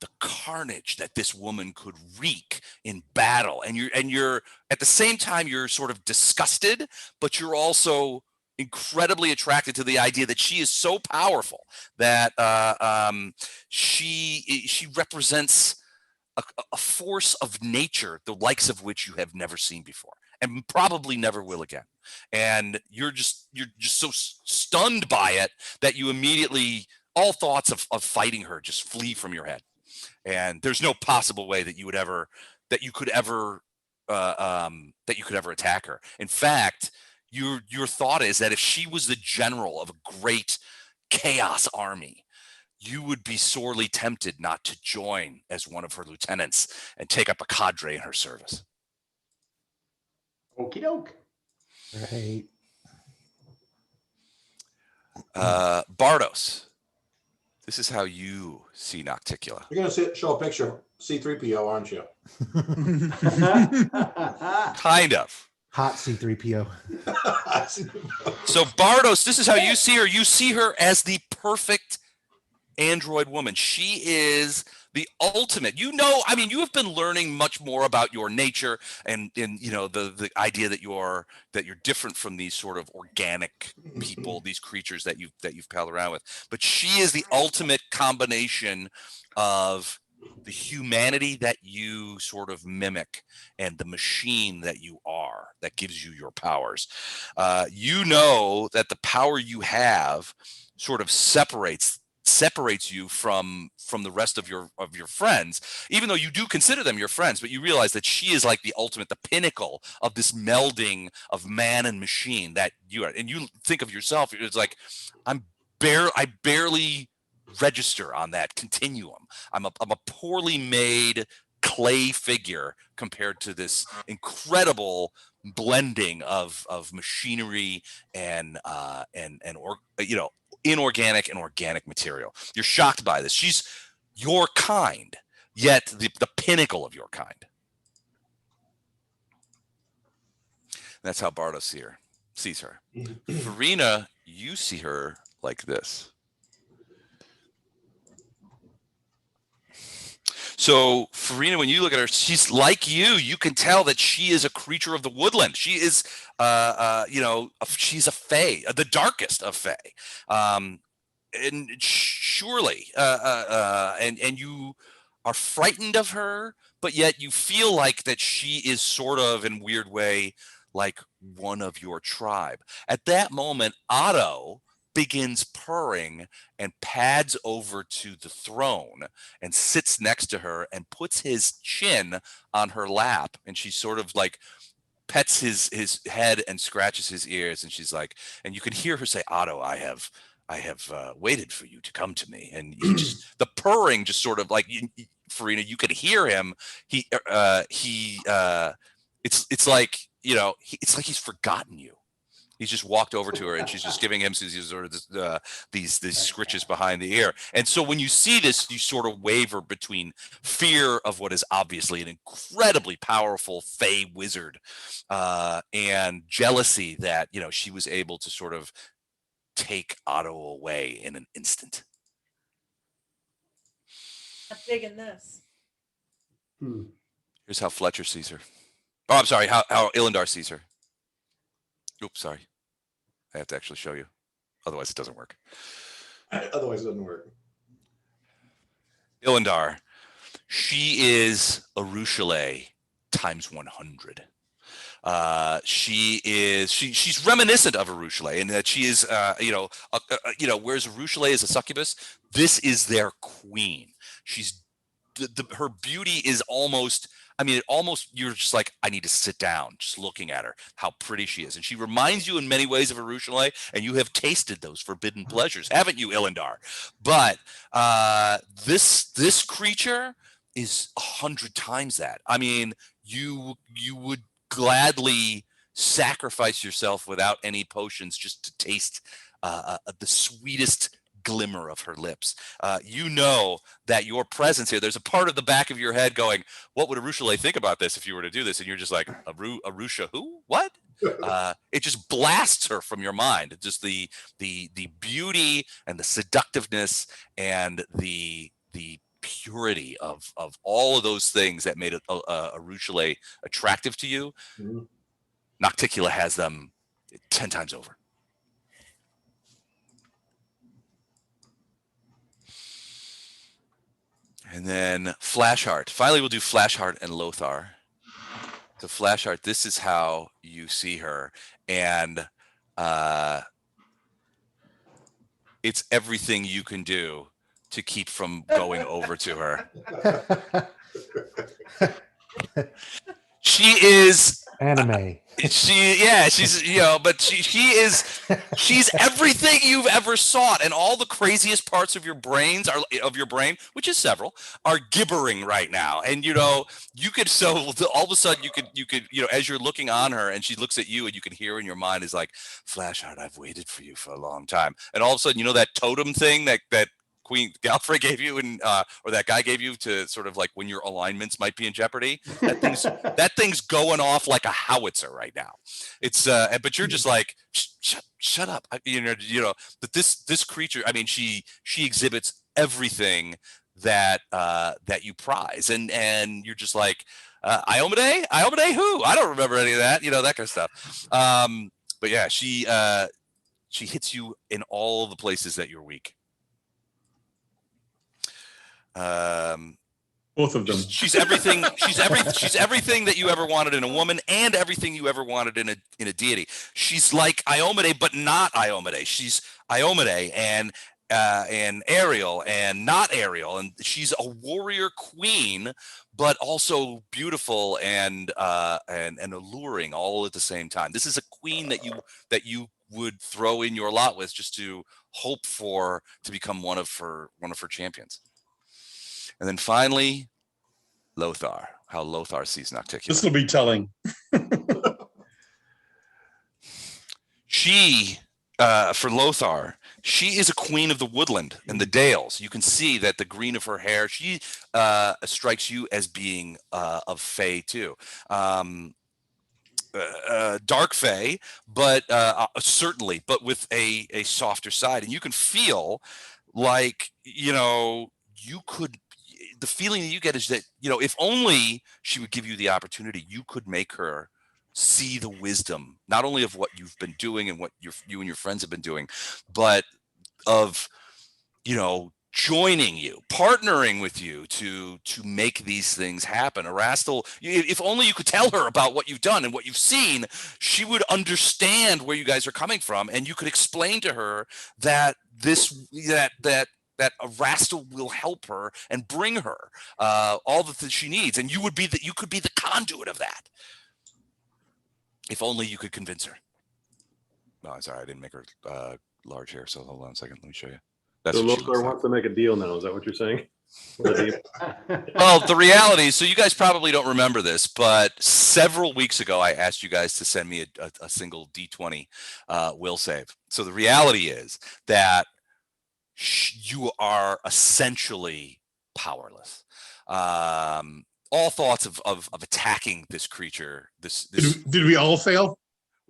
the carnage that this woman could wreak in battle, and you're at the same time you're sort of disgusted, but you're also incredibly attracted to the idea that she is so powerful that she represents a force of nature, the likes of which you have never seen before and probably never will again. And you're just so stunned by it that you immediately, all thoughts of fighting her just flee from your head. And there's no possible way that you could ever attack her. In fact, your thought is that if she was the general of a great chaos army, you would be sorely tempted not to join as one of her lieutenants and take up a cadre in her service. Okie doke. Right. Bardos, this is how you see Nocticula. You're gonna show a picture of C3PO, aren't you? Kind of. Hot C3PO. So Bardos, this is how you see her. You see her as the perfect android woman. She is the ultimate. You have been learning much more about your nature and the idea that you're different from these sort of organic people, these creatures that you've palled around with. But she is the ultimate combination of the humanity that you sort of mimic and the machine that you are that gives you your powers. You know that the power you have sort of separates you from the rest of your friends, even though you do consider them your friends. But you realize that she is like the ultimate, the pinnacle of this melding of man and machine that you are. And you think of yourself, it's like I barely register on that continuum. I'm a poorly made clay figure compared to this incredible blending of machinery and inorganic and organic material. You're shocked by this. She's your kind, yet the pinnacle of your kind. That's how Bardos sees her. Farina, you see her like this. So Farina, when you look at her, she's like you. You can tell that she is a creature of the woodland. She is, she's a fae, the darkest of fae. And surely, and you are frightened of her, but yet you feel like that she is sort of, in a weird way, like one of your tribe. At that moment, Otto begins purring and pads over to the throne and sits next to her and puts his chin on her lap, and she sort of like pets his head and scratches his ears, and she's like, and you can hear her say, Otto, I have waited for you to come to me. And he just, the purring just sort of like, Farina, you could hear him. It's like, it's like he's forgotten you. He's just walked over to her, and she's just giving him sort of these scritches behind the ear. And so when you see this, you sort of waver between fear of what is obviously an incredibly powerful Fey wizard, and jealousy that she was able to sort of take Otto away in an instant. I'm digging this. Here's how Fletcher sees her. Oh, I'm sorry, how Ilendar sees her. Oops, sorry. I have to actually show you. Otherwise, it doesn't work. Otherwise, it doesn't work. Ilendar. She is Arushale times 100. She's reminiscent of Arushale in that she is, whereas Arushale is a succubus, this is their queen. She's her beauty is almost. You're just like, I need to sit down just looking at her, how pretty she is. And she reminds you in many ways of Arushale, and you have tasted those forbidden pleasures, haven't you, Ilendar? But this creature is 100 times that. I mean, you would gladly sacrifice yourself without any potions just to taste the sweetest glimmer of her lips. You know that your presence here, there's a part of the back of your head going, what would Arushale think about this if you were to do this? And you're just like, Arusha who? What? It just blasts her from your mind. Just the beauty and the seductiveness and the purity of all of those things that made Arushale attractive to you. Mm-hmm. Nocticula has them 10 times over. And then Flashheart. Finally, we'll do Flashheart and Lothar. So Flashheart, this is how you see her. And it's everything you can do to keep from going over to her. She is Anime. She's but she's everything you've ever sought, and all the craziest parts of your brain, which is several, are gibbering right now. And you could all of a sudden you could as you're looking on her and she looks at you, and you can hear in your mind is like, Flashheart, I've waited for you for a long time. And all of a sudden, that totem thing that Queen Galfrey gave you, or that guy gave you, to sort of like when your alignments might be in jeopardy. That thing's going off like a howitzer right now. It's but you're just like, shut up. But this creature, I mean, she exhibits everything that you prize, and you're just like, Iomade who? I don't remember any of that, that kind of stuff. But yeah, she hits you in all the places that you're weak. Both of them. She's everything. She's everything that you ever wanted in a woman, and everything you ever wanted in a deity. She's like Iomade, but not Iomade. She's Iomade and Ariel and not Ariel, and she's a warrior queen, but also beautiful and alluring all at the same time. This is a queen that you would throw in your lot with, just to hope to become one of her champions. And then finally, Lothar. How Lothar sees Nocticula. This will be telling. For Lothar, she is a queen of the woodland and the dales. You can see that the green of her hair. She strikes you as being of Fae too. Dark Fae, but certainly, but with a softer side. And you can feel like, you could. The feeling that you get is that, if only she would give you the opportunity, you could make her see the wisdom, not only of what you've been doing and what you and your friends have been doing, but of, joining you, partnering with you to make these things happen. Erastil, if only you could tell her about what you've done and what you've seen, she would understand where you guys are coming from, and you could explain to her that that Erastil will help her and bring her all the things she needs, and you could be the conduit of that. If only you could convince her. No, I'm sorry, I didn't make her large hair. So hold on a second, let me show you. That's so what she Lothar looks wants to make a deal now. Is that what you're saying? Well, the reality, so you guys probably don't remember this, but several weeks ago, I asked you guys to send me a single D20 will save. So the reality is that you are essentially powerless. All thoughts of attacking this creature. Did we all fail?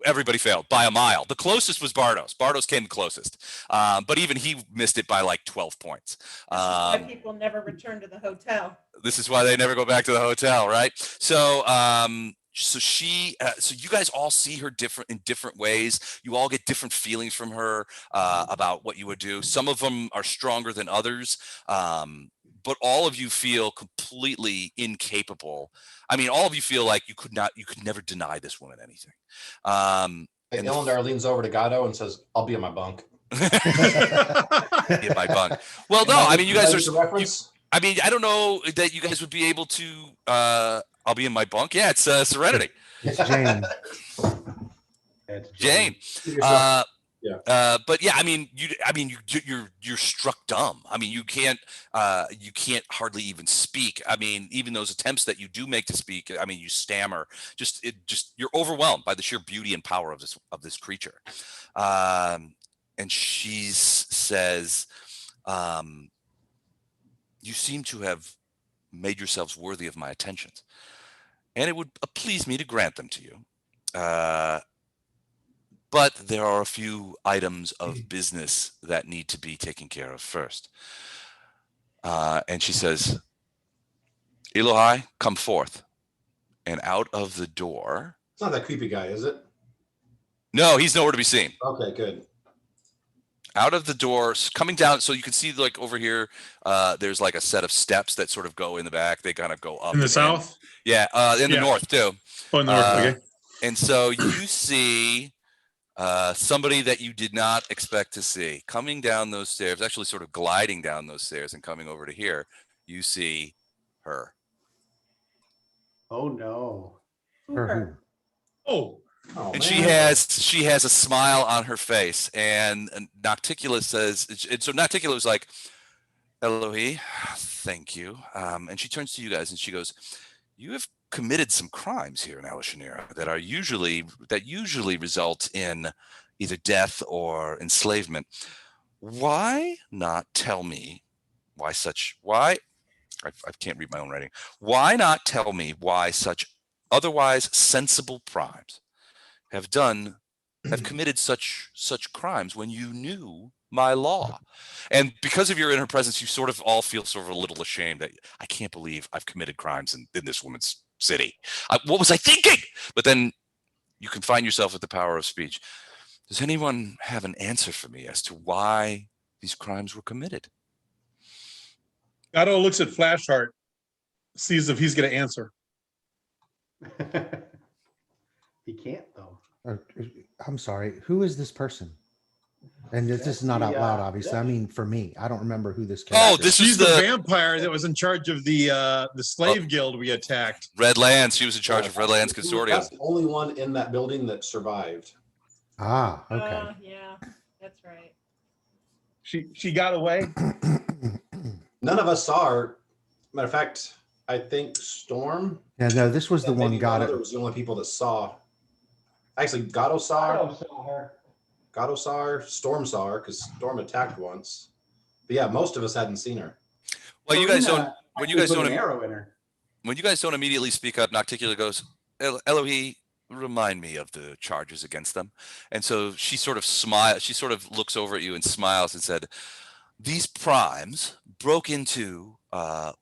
Everybody failed by a mile. The closest was Bardos. Bardos came the closest, but even he missed it by like 12 points. Why people never return to the hotel. This is why they never go back to the hotel, right? So, so you guys all see her in different ways. You all get different feelings from her about what you would do. Some of them are stronger than others, but all of you feel completely incapable. I mean, all of you feel like you could never deny this woman anything. And Illendar leans over to Gatto and says, "I'll be in my bunk." In my bunk. Well, no, I mean, you guys are. I mean, I don't know that you guys would be able to. I'll be in my bunk. Yeah, it's Serenity. It's Jane. Jane. Yeah. But yeah, I mean, you're struck dumb. I mean, you can't hardly even speak. I mean, even those attempts that you do make to speak, I mean, you stammer. You're overwhelmed by the sheer beauty and power of this creature. And she says, "You seem to have made yourselves worthy of my attentions, and it would please me to grant them to you. But there are a few items of business that need to be taken care of first." And she says, "Elohai, come forth." And out of the door. It's not that creepy guy, is it? No, he's nowhere to be seen. Okay, good. Out of the door, coming down, so you can see like over here, there's like a set of steps that sort of go in the back. They kind of go up. In the south? Yeah, in the north too. Oh, in the north, okay. And so you see somebody that you did not expect to see coming down those stairs, actually sort of gliding down those stairs and coming over to here. You see her. Oh no. Her Oh, Oh, And man. she has a smile on her face, and Nocticula says, and so Nocticula was like, Elohi, thank you. And she turns to you guys and she goes, you have committed some crimes here in Alushinyrra that usually result in either death or enslavement. Why not tell me why I can't read my own writing. Why not tell me why such otherwise sensible primes have committed such crimes when you knew my law? And because of your inner presence, you sort of all feel sort of a little ashamed that I can't believe I've committed crimes in this woman's city. What was I thinking? But then you can find yourself with the power of speech. Does anyone have an answer for me as to why these crimes were committed? Otto looks at Flashheart, sees if he's going to answer. He can't though. I'm sorry. Who is this person? And this is not out loud, obviously. I yeah. mean, for me, I don't remember who this character. Oh, this She's is the the vampire that was in charge of the slave guild we attacked. Red Lands. She was in charge of Red Lands Consortium. That's the only one in that building that survived. Ah, okay. Yeah, that's right. She got away. None of us saw her. Matter of fact, I think Storm. Yeah, no, this was the and one maybe got Otto it. was the only people that saw. Actually, Gato saw her. Gato saw her. Storm saw her because Storm attacked once. But yeah, most of us hadn't seen her. Well, you guys don't. When you guys Put don't. an arrow in her. When you guys don't immediately speak up, Nocticula goes, Elohi, remind me of the charges against them. And so she sort of smiles. She sort of looks over at you and smiles and said, these primes broke into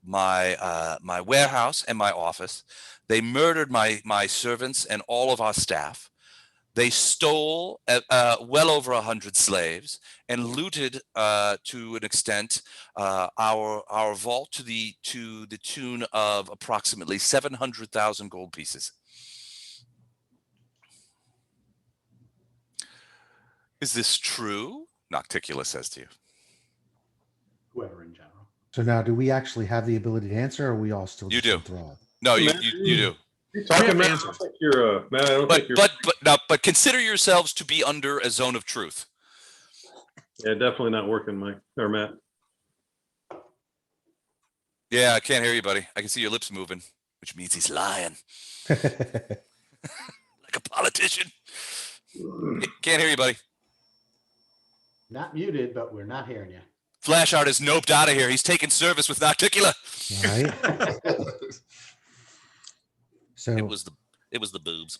my warehouse and my office. They murdered my servants and all of our staff. They stole well over 100 slaves and looted to an extent our vault to the tune of approximately 700,000 gold pieces. Is this true? Nocticula says to you. Whoever in general. So now, do we actually have the ability to answer, or are we all still You just do. enthralled? No, you do. You're talking, Matt. I don't think you're, Matt, I don't think you're. But consider yourselves to be under a zone of truth. Yeah, definitely not working, Mike or Matt. Yeah, I can't hear you, buddy. I can see your lips moving, which means he's lying. Like a politician. Can't hear you, buddy. Not muted, but we're not hearing you. Flashheart is noped out of here. He's taking service with Nocticula. Right. So it was the boobs.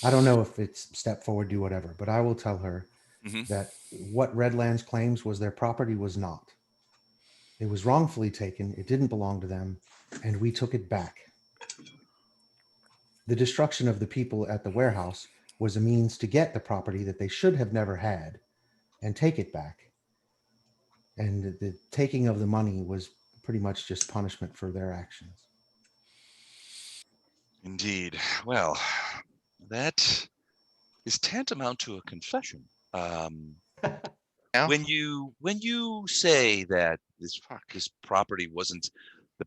I don't know if it's step forward, do whatever, but I will tell her that what Redlands claims was their property was not. It was wrongfully taken. It didn't belong to them, and we took it back. The destruction of the people at the warehouse was a means to get the property that they should have never had and take it back. And the taking of the money was pretty much just punishment for their actions. Indeed. Well, that is tantamount to a confession. When you say that this property wasn't the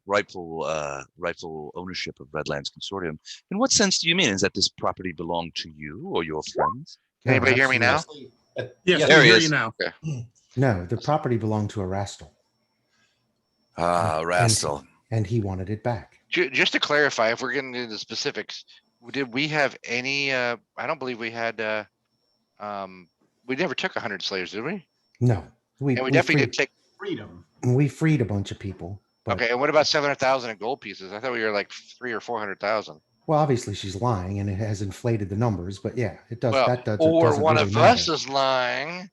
rightful ownership of Redlands Consortium, in what sense do you mean? Is that this property belonged to you or your friends? Can anybody hear me now? Yes, there we he hear is. you now. Okay. No, the property belonged to Erastil. Rastal. And he wanted it back. Just to clarify, if we're getting into the specifics, did we have any? I don't believe we had. We never took 100 slaves, did we? No, And we definitely did take freedom. We freed a bunch of people. But, okay, and what about 700,000 in gold pieces? I thought we were like 300,000 or 400,000. well, obviously she's lying, and it has inflated the numbers. But yeah, it does. Well, That does. or doesn't one really of matter. us is lying.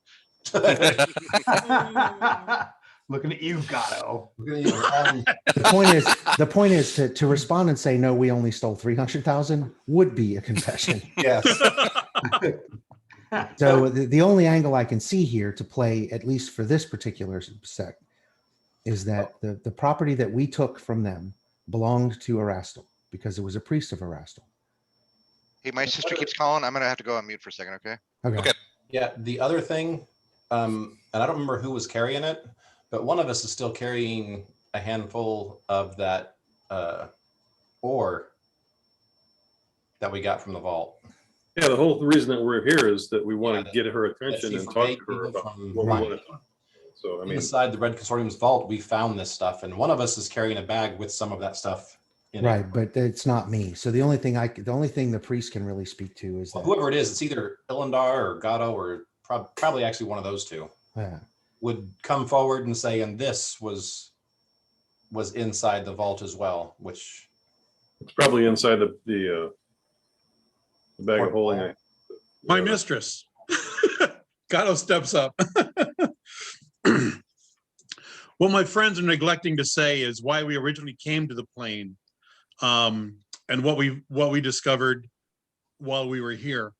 Looking at you, Gato. The point is to respond and say no, we only stole 300,000 would be a confession. Yes. So the only angle I can see here to play, at least for this particular sect, is that the property that we took from them belonged to Erastil because it was a priest of Erastil. Hey, my sister keeps calling. I'm gonna have to go on mute for a second, okay? Okay. Yeah, the other thing, and I don't remember who was carrying it, but one of us is still carrying a handful of that ore that we got from the vault. Yeah, the whole reason that we're here is that we want Yeah, to get her attention and talk to her about what we want to do. So, I mean, inside the Red Consortium's vault, we found this stuff, and one of us is carrying a bag with some of that stuff in Right, it. but it's not me. So the only thing the priest can really speak to is Well, that whoever it is, it's either Ilindar or Gatto or probably actually one of those two yeah. would come forward and say, and this was inside the vault as well, which it's probably inside the bag of holding. My mistress. Gatto steps up. What my friends are neglecting to say is why we originally came to the plane, and what we discovered while we were here.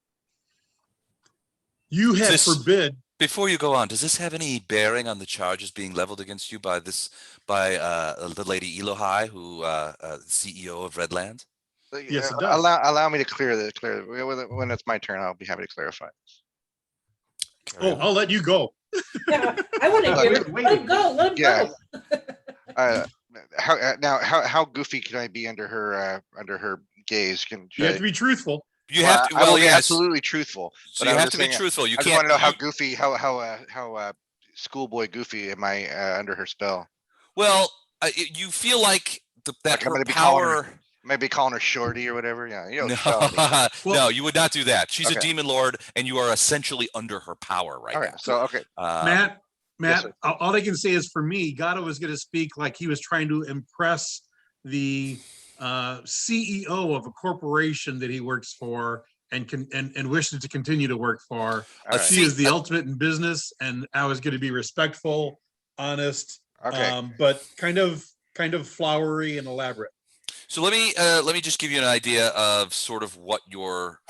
You had forbid. Before you go on, does this have any bearing on the charges being leveled against you by the Lady Elohai, who CEO of Redland? Yes, it does. Allow me to clear when it's my turn. I'll be happy to clarify. Oh, I'll let you go. Yeah, I want to hear it. Let him go. Let him go. How goofy can I be under her gaze? You have to be truthful. You have to. I will be yes. absolutely truthful. So you have to be truthful. You I can't. want to know how goofy, how schoolboy goofy am I under her spell? Well, you feel like that like her power. Maybe calling her Shorty or whatever. Yeah, you know. No, no, you would not do that. She's Okay. a demon lord, and you are essentially under her power right now. So okay, Matt, yes, all I can say is for me, Gatto was going to speak like he was trying to impress the CEO of a corporation that he works for and wishes to continue to work for. She is the ultimate in business, and I was going to be respectful, honest, but kind of flowery and elaborate. So let me just give you an idea of sort of what you're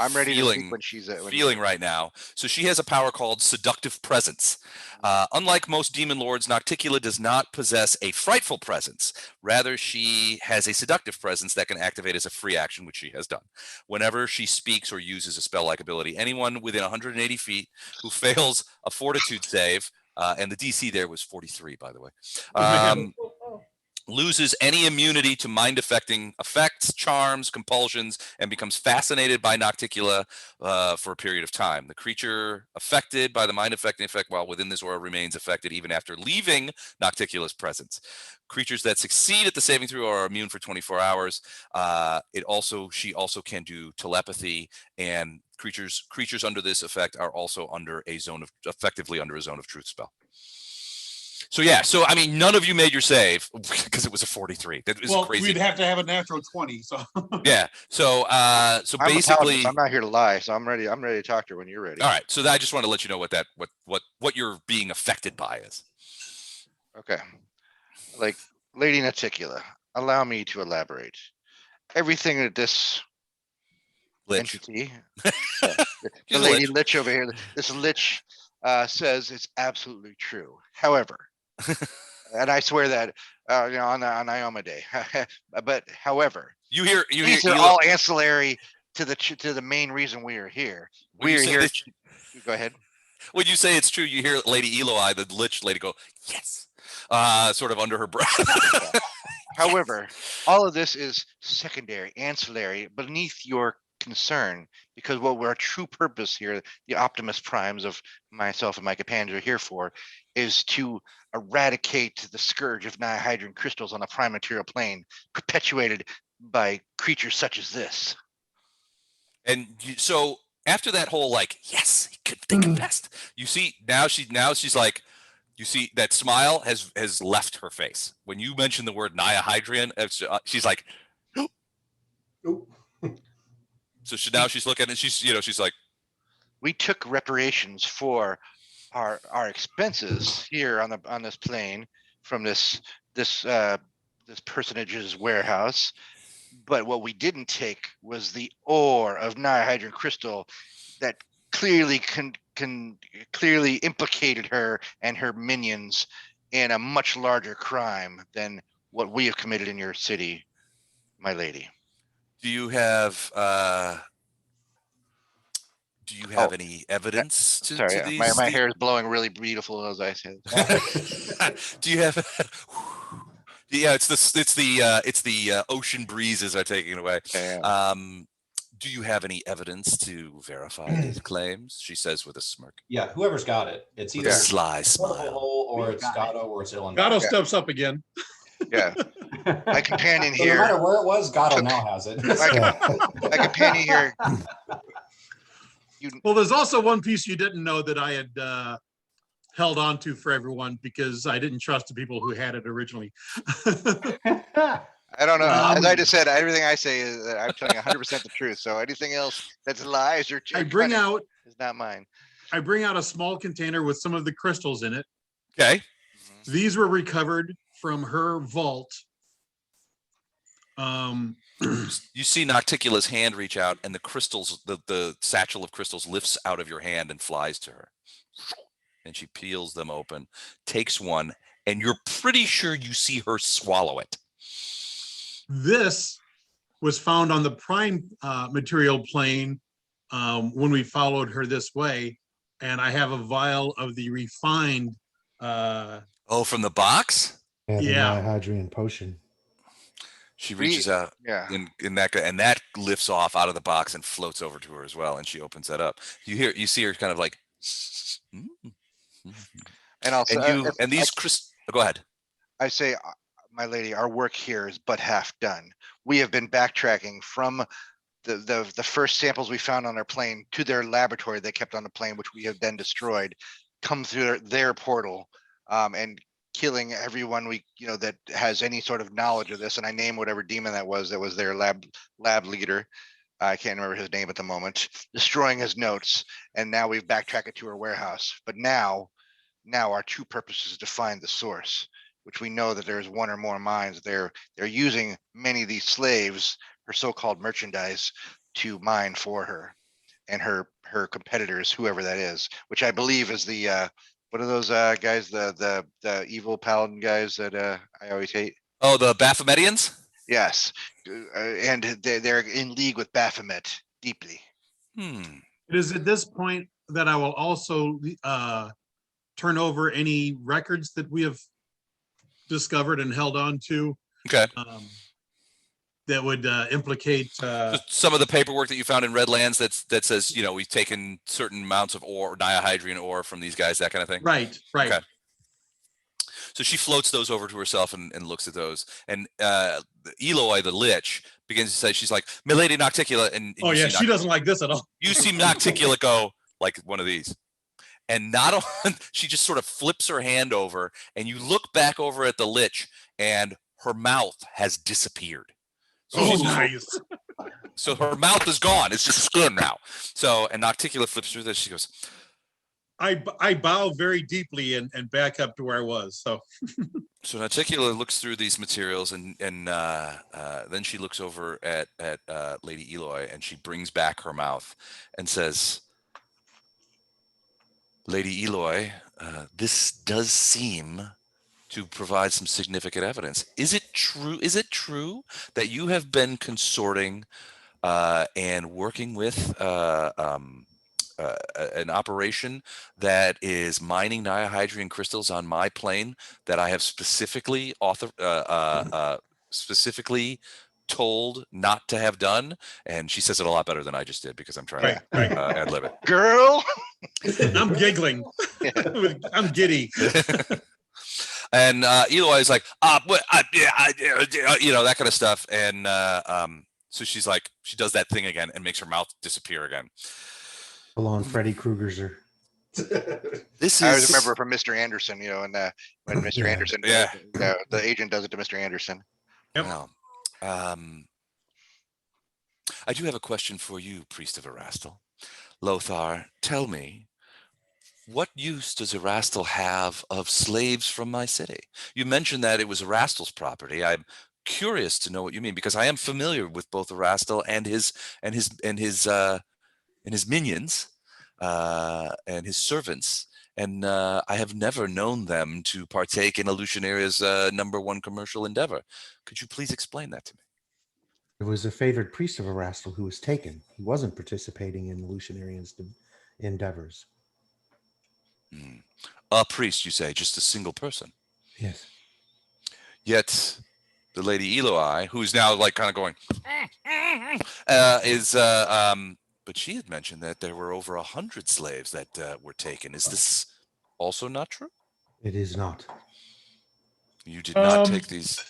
feeling right now. So she has a power called Seductive Presence. Unlike most demon lords, Nocticula does not possess a frightful presence. Rather, she has a seductive presence that can activate as a free action, which she has done. Whenever she speaks or uses a spell-like ability, anyone within 180 feet who fails a fortitude save, and the DC there was 43, by the way, loses any immunity to mind-affecting effects, charms, compulsions, and becomes fascinated by Nocticula for a period of time. The creature affected by the mind-affecting effect while within this aura remains affected even after leaving Nocticula's presence. Creatures that succeed at the saving throw are immune for 24 hours. She also can do telepathy, and creatures under this effect are also effectively under a zone of truth spell. So yeah, I mean, none of you made your save because it was a 43. That was crazy. We'd have to have a natural 20. So yeah, so basically, I'm not here to lie, so I'm ready. I'm ready to talk to her when you're ready. All right, so I just want to let you know what you're being affected by is. Okay, like Lady Nocticula, allow me to elaborate. Everything that this entity, the Lady Lich over here, this Lich says it's absolutely true. However. And I swear that on Ioma Day. But however, these are all ancillary to the main reason we are here. We are here. Go ahead. When you say it's true, you hear Lady Eloy, the Lich lady, go, yes, sort of under her breath. However, all of this is secondary, ancillary, beneath your concern, because what our true purpose here, the Optimist Primes of myself and my companions are here for, is to eradicate the scourge of nihydran crystals on the prime material plane, perpetuated by creatures such as this. And so after that whole yes, they confessed. You see now she's like, you see that smile has left her face when you mention the word nihydran. She's like, nope. So now she's looking and she's like, we took reparations for our expenses here on this plane from this personage's warehouse, but what we didn't take was the ore of nihydran crystal that clearly clearly implicated her and her minions in a much larger crime than what we have committed in your city, my lady. Do you have any evidence to these? My hair is blowing really beautiful as I said. Do you have? Yeah, it's the ocean breezes are taking it away. Yeah. Do you have any evidence to verify these claims? She says with a smirk. Yeah, whoever's got it. It's With either a sly a portable smile. hole or We've it's got it. Gatto or it's Illinois. Gatto Yeah. steps up again. Yeah. My companion So no here, matter where it was, Gatto took- now has it. my companion here, Well, there's also one piece you didn't know that I had held on to for everyone because I didn't trust the people who had it originally. I don't know. As I just said, everything I say is that I'm telling 100% the truth. So anything else that's lies or I bring out is not mine. I bring out a small container with some of the crystals in it. Okay. These were recovered from her vault. You see Nocticula's hand reach out, and the crystals, the satchel of crystals lifts out of your hand and flies to her. And she peels them open, takes one, and you're pretty sure you see her swallow it. This was found on the prime material plane when we followed her this way. And I have a vial of the refined. Oh, from the box? Yeah, the Yeah. Nihydrian potion. She reaches out in that, and that lifts off out of the box and floats over to her as well. And she opens that up. You see her kind of like, And also, and these go ahead. I say, my lady, our work here is but half done. We have been backtracking from the first samples we found on our plane to their laboratory they kept on the plane, which we have then destroyed, come through their portal, and killing everyone that has any sort of knowledge of this. And I name whatever demon that was their lab leader. I can't remember his name at the moment, destroying his notes. And now we've backtracked it to her warehouse. But now our true purpose is to find the source, which we know that there's one or more mines. They're using many of these slaves, her so-called merchandise, to mine for her and her competitors, whoever that is, which I believe is the what are those guys, the evil paladin guys that I always hate? Oh, the Baphometians? Yes, and they're in league with Baphomet deeply. It is at this point that I will also turn over any records that we have discovered and held on to. Okay. That would implicate some of the paperwork that you found in Redlands that says, we've taken certain amounts of ore, Nihydrian ore from these guys, that kind of thing. Right. Okay. So she floats those over to herself and looks at those. And Eloy, the Lich, begins to say, she's like, Milady Nocticula. And oh yeah, she doesn't like this at all. You see Nocticula go like one of these. And not only, she just sort of flips her hand over, and you look back over at the Lich, and her mouth has disappeared. So nice. So her mouth is gone. It's just skin now. So, and Nocticula flips through this. She goes, I bow very deeply and back up to where I was. So Nocticula looks through these materials, and then she looks over at Lady Eloy, and she brings back her mouth and says, Lady Eloy, this does seem to provide some significant evidence. Is it true? Is it true that you have been consorting and working with an operation that is mining Nihydrian crystals on my plane that I have specifically told not to have done? And she says it a lot better than I just did because I'm trying to ad-lib it. Girl, I'm giggling. I'm giddy. And Eloy is like, that kind of stuff. And so she's like, she does that thing again and makes her mouth disappear again. Full on Freddy Krueger's. This I always remember from Mr. Anderson, and when Mr. Anderson, the agent does it to Mr. Anderson. Yep. Wow. I do have a question for you, Priest of Erastil. Lothar, tell me, what use does Erastil have of slaves from my city? You mentioned that it was Erastil's property. I'm curious to know what you mean, because I am familiar with both Erastil and his minions and his servants, and I have never known them to partake in Alushinyrra's #1 commercial endeavor. Could you please explain that to me? It was a favored priest of Erastil who was taken. He wasn't participating in Alushinyrra's endeavors. A priest, you say, just a single person? Yes. Yet the Lady Eloi, who's now like kind of going, but she had mentioned that there were over 100 slaves that were taken. Is this also not true? It is not. You did not take these.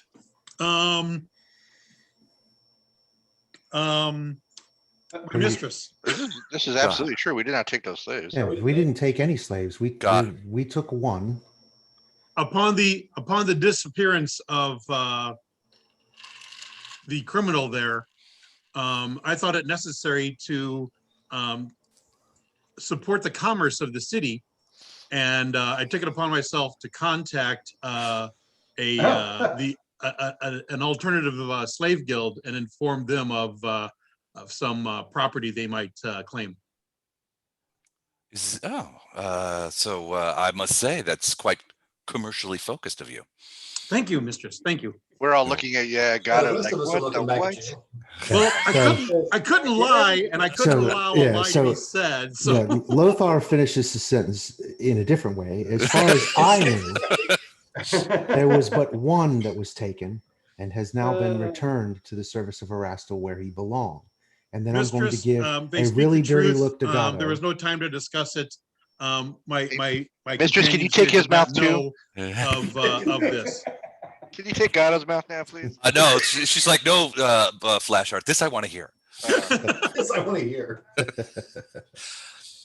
My mistress. This is absolutely true. We did not take those slaves. Yeah, we didn't take any slaves. We took one. Upon the disappearance of the criminal there, I thought it necessary to support the commerce of the city, and I took it upon myself to contact an alternative slave guild and inform them of some property they might claim. So I must say that's quite commercially focused of you. Thank you, mistress. Thank you. We're all looking at got it. Like, what the what? Well, I couldn't lie, and I couldn't allow a lie to be said. So yeah, Lothar finishes the sentence in a different way. As far as I knew, there was but one that was taken and has now been returned to the service of Erastil where he belonged. And then mistress, I'm going to give a really dirty look to God. There was no time to discuss it. My mistress, can you take his mouth too? Of this. Can you take Gatto's mouth now, please? No, she's like, no, Flash Art. This I want to hear. This I want to hear.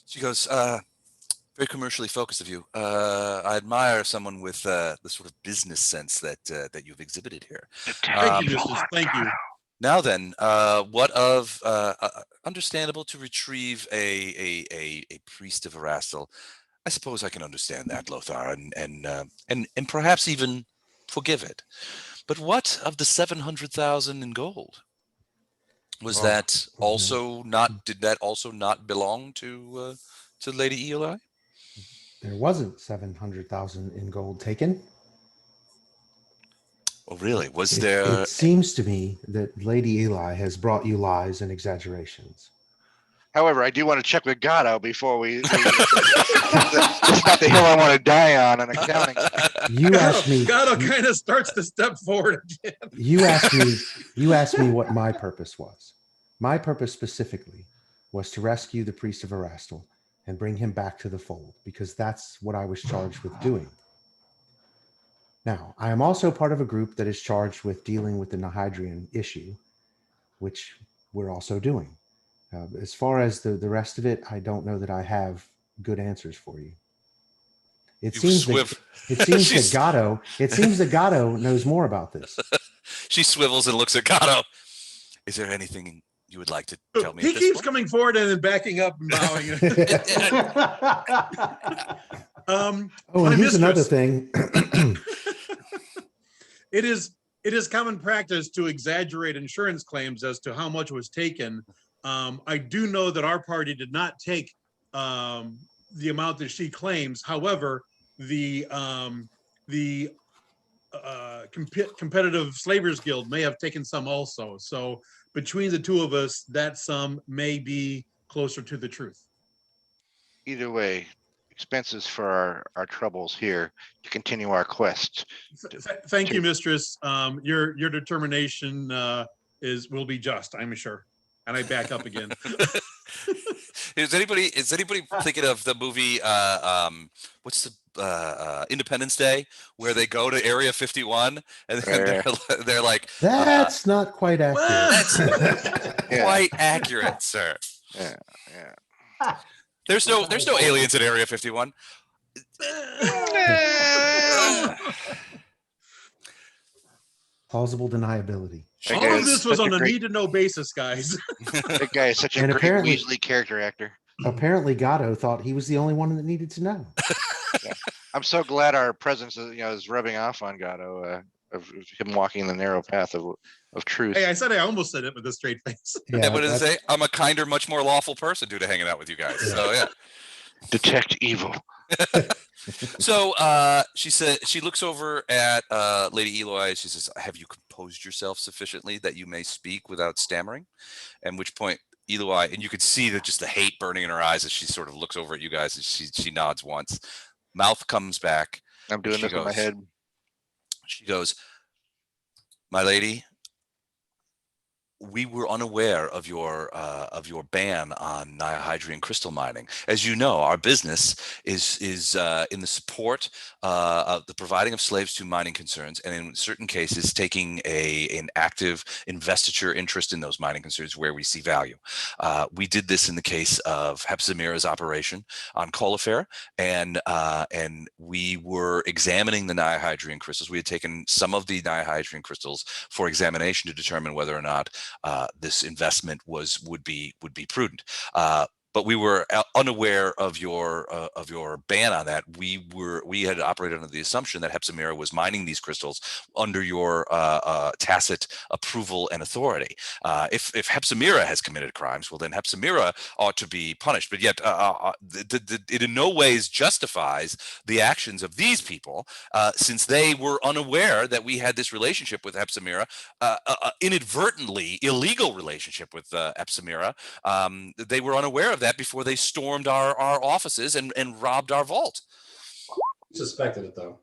She goes, very commercially focused of you. I admire someone with the sort of business sense that you've exhibited here. Thank you, mistress. Thank you. Now then, what of understandable to retrieve a priest of Erastil? I suppose I can understand that, Lothar, and perhaps even forgive it. But what of the 700,000 in gold? Was that also not? Did that also not belong to Lady Eli? There wasn't 700,000 in gold taken. Oh, really? Was there? It seems to me that Lady Eli has brought you lies and exaggerations. However, I do want to check with Gatto before we it's not the hill I want to die on accounting. You asked me. Gatto kind of starts to step forward again. You asked me what my purpose was. My purpose specifically was to rescue the priest of Erastil and bring him back to the fold, because that's what I was charged with doing. Now, I am also part of a group that is charged with dealing with the Nihydrian issue, which we're also doing. As far as the rest of it, I don't know that I have good answers for you. It seems that Gatto knows more about this. She swivels and looks at Gatto. Is there anything you would like to tell me? He keeps coming forward and then backing up and bowing. And here's another thing. It is common practice to exaggerate insurance claims as to how much was taken. I do know that our party did not take the amount that she claims. However, the competitive slavers guild may have taken some also. So between the two of us, that sum may be closer to the truth. Either way, expenses for our troubles here to continue our quest. Thank you, mistress. Your determination will be just, I'm sure. And I back up again. Is anybody thinking of the movie? What's the Independence Day, where they go to Area 51 and they're like, that's not quite accurate. That's quite accurate, sir. Yeah. There's no aliens in Area 51. Plausible deniability. All of this was on a need-to-know basis, guys. That guy is such a great Weasley character actor. Apparently, Gatto thought he was the only one that needed to know. Yeah. I'm so glad our presence is rubbing off on Gatto, of him walking the narrow path of truth. Hey, I almost said it with a straight face. Yeah, what did it say? I'm a kinder, much more lawful person due to hanging out with you guys. So yeah. Detect evil. So she said, she looks over at Lady Eloi. She says, have you composed yourself sufficiently that you may speak without stammering? At which point Eloi, and you could see that just the hate burning in her eyes as she sort of looks over at you guys, and she nods once. Mouth comes back. I'm doing this in my head. She goes, my lady, we were unaware of your ban on Niohydrian crystal mining. As you know, our business is in the support of the providing of slaves to mining concerns, and in certain cases, taking an active investiture interest in those mining concerns where we see value. We did this in the case of Hepzibah's operation on Colifair, and we were examining the Niohydrian crystals. We had taken some of the Niohydrian crystals for examination to determine whether or not this investment would be prudent. But we were unaware of your ban on that. We had operated under the assumption that Hepzibah was mining these crystals under your tacit approval and authority. If Hepzibah has committed crimes, well, then Hepzibah ought to be punished. But yet, it in no ways justifies the actions of these people, since they were unaware that we had this relationship with Hepzibah, inadvertently illegal relationship with Hepzibah. They were unaware of that before they stormed our offices and robbed our vault. Suspected it though.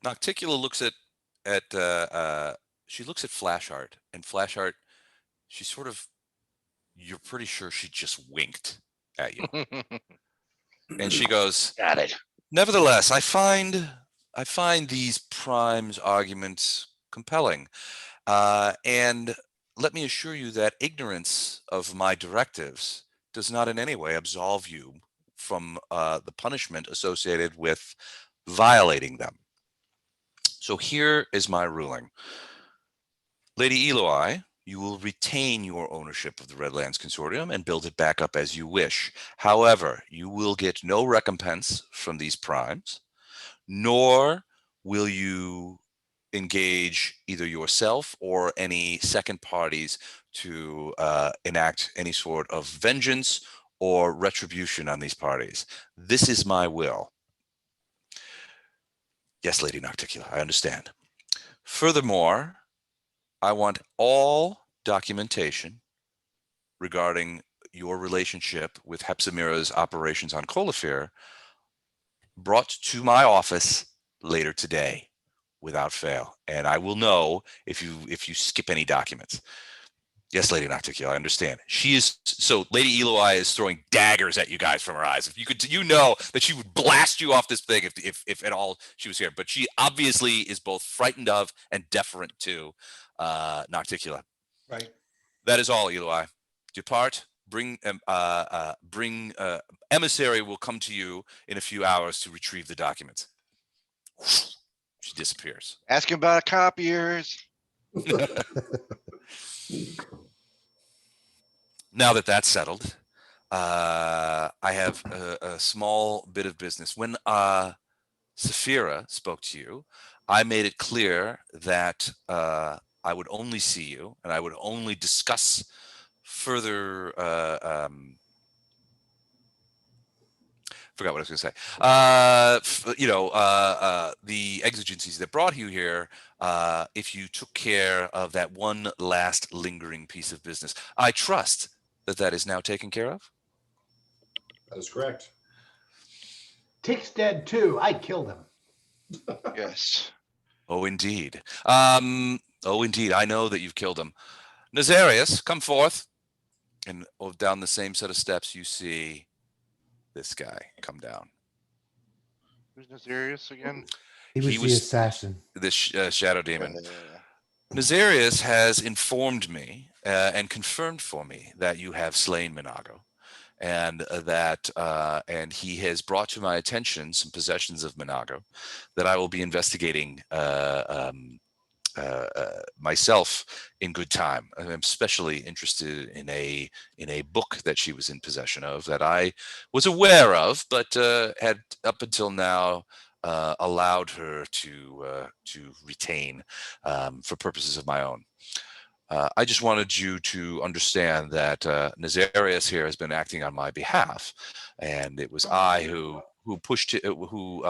Nocticula looks at she looks at Flashheart, and Flashheart, she sort of, you're pretty sure she just winked at you. And she goes, Got it. Nevertheless, I find these Primes arguments compelling, and let me assure you that ignorance of my directives does not in any way absolve you from the punishment associated with violating them. So here is my ruling. Lady Eloi, you will retain your ownership of the Redlands Consortium and build it back up as you wish. However, you will get no recompense from these Primes, nor will you engage either yourself or any second parties to enact any sort of vengeance or retribution on these parties. This is my will. Yes, Lady Nocticula, I understand. Furthermore, I want all documentation regarding your relationship with Hepzibah's operations on Colifair brought to my office later today, without fail, and I will know if you skip any documents. Yes, Lady Nocticula, I understand. She is, so Lady Eloi is throwing daggers at you guys from her eyes. If you could, you know that she would blast you off this thing if at all she was here. But she obviously is both frightened of and deferent to Nocticula. Right. That is all, Eloi. Depart. Bring emissary will come to you in a few hours to retrieve the documents. She disappears. Ask him about copiers. Now that that's settled, I have a small bit of business. When Saphira spoke to you, I made it clear that I would only see you and I would only discuss further forgot what I was going to say. The exigencies that brought you here, if you took care of that one last lingering piece of business. I trust that is now taken care of. That is correct. Tick's dead too. I killed him. Yes. Oh, indeed. Oh, indeed. I know that you've killed him. Nazarius, come forth. And down the same set of steps, you see this guy come down. Who's Nazarius again? He was the assassin. This shadow demon. Nazarius has informed me and confirmed for me that you have slain Minago, and and he has brought to my attention some possessions of Minago that I will be investigating myself in good time. I'm especially interested in a book that she was in possession of that I was aware of, but had up until now allowed her to retain for purposes of my own. I just wanted you to understand that Nazarius here has been acting on my behalf, and it was I who pushed it, who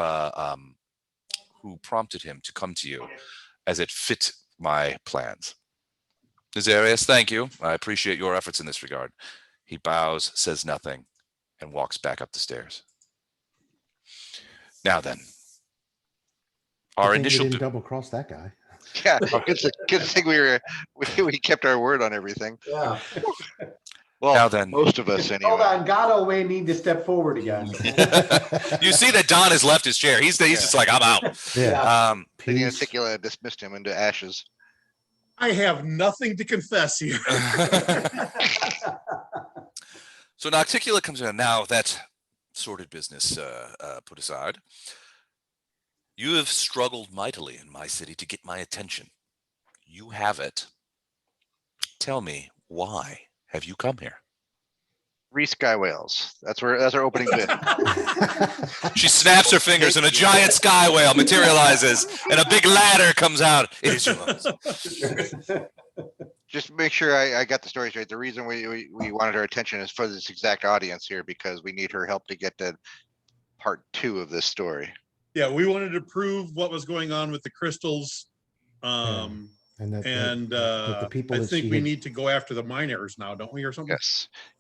prompted him to come to you, as it fit my plans. Nazarius, thank you. I appreciate your efforts in this regard. He bows, says nothing, and walks back up the stairs. Now then, Our Good thing we initial didn't double cross that guy. Yeah, good thing we kept our word on everything. Yeah. Well, Now then. most of us anyway. Hold on, Gatto may need to step forward again. You see that Don has left his chair. He's just like, I'm out. Yeah. The Peace. Nocticula dismissed him into ashes. I have nothing to confess here. So Nocticula comes in. Now that sordid business put aside, you have struggled mightily in my city to get my attention. You have it. Tell me, why have you come here? 3 sky whales. That's our opening bid. She snaps her fingers and a giant sky whale materializes and a big ladder comes out. It is yours. Just make sure I got the story straight. The reason we wanted her attention is for this exact audience here, because we need her help to get to part 2 of this story. Yeah, we wanted to prove what was going on with the crystals. And I think we need to go after the mine errors now, don't we, or something?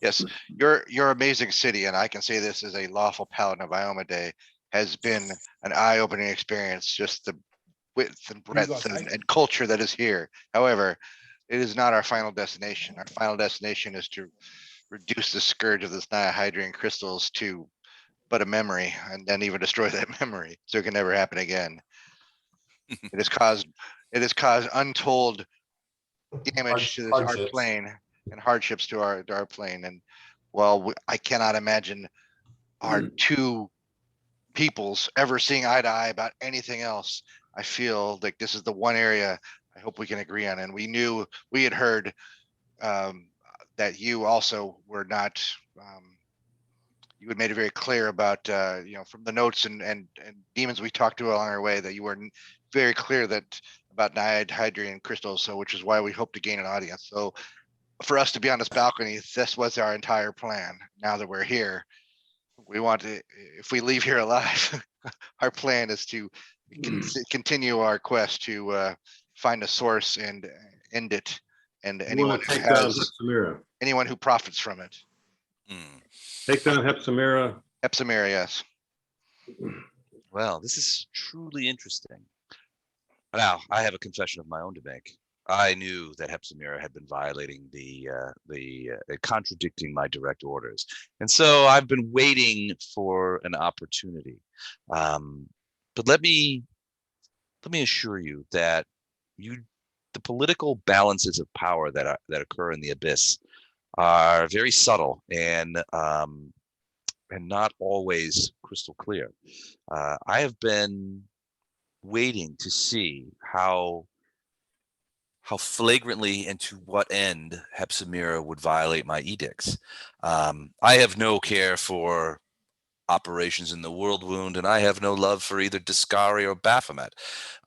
Yes. Your amazing city, and I can say this as a lawful paladin of Ioma Day, has been an eye-opening experience. Just the width and breadth and culture that is here. However, it is not our final destination. Our final destination is to reduce the scourge of this Nihydrian crystals to but a memory, and then even destroy that memory, so it can never happen again. It has caused untold damage to our plane and hardships to our plane. And while I cannot imagine our 2 peoples ever seeing eye to eye about anything else, I feel like this is the one area I hope we can agree on. And we had heard that you also were not. You had made it very clear about from the notes and demons we talked to along our way, that you were very clear that about Nihydrian crystals, so which is why we hope to gain an audience. So for us to be on this balcony, this was our entire plan. Now that we're here, we want to, if we leave here alive, our plan is to continue our quest to find a source and end it, and anyone who profits from it. Take down Hepsimera. Hepsimera, yes. Well, this is truly interesting. Now, I have a confession of my own to make. I knew that Hepsimera had been violating contradicting my direct orders. And so I've been waiting for an opportunity. But let me assure you that the political balances of power that occur in the abyss are very subtle and not always crystal clear. I have been waiting to see how flagrantly and to what end Hepsimera would violate my edicts. I have no care for operations in the world wound, and I have no love for either Discari or Baphomet.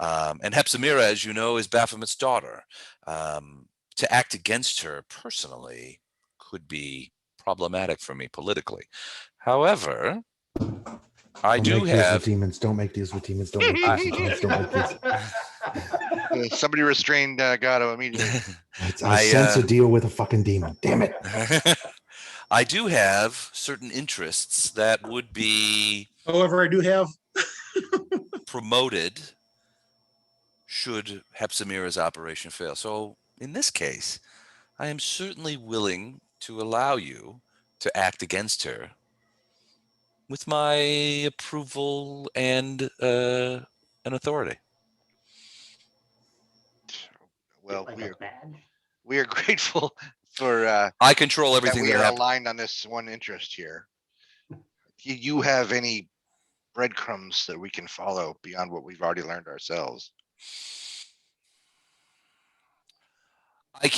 And Hepsimera, as you know, is Baphomet's daughter. To act against her personally could be problematic for me politically. However, I do have demons. Don't make deals with demons. Don't make deals with demons. Don't make deals. Somebody restrained Gatto immediately. I sense a deal with a fucking demon. Damn it. I do have certain interests that would be. However, I do have promoted should Hepsimera's operation fail. So in this case, I am certainly willing to allow you to act against her with my approval and an authority. Well, we are grateful for. I control everything that we are aligned on this one interest here. You have any breadcrumbs that we can follow beyond what we've already learned ourselves? I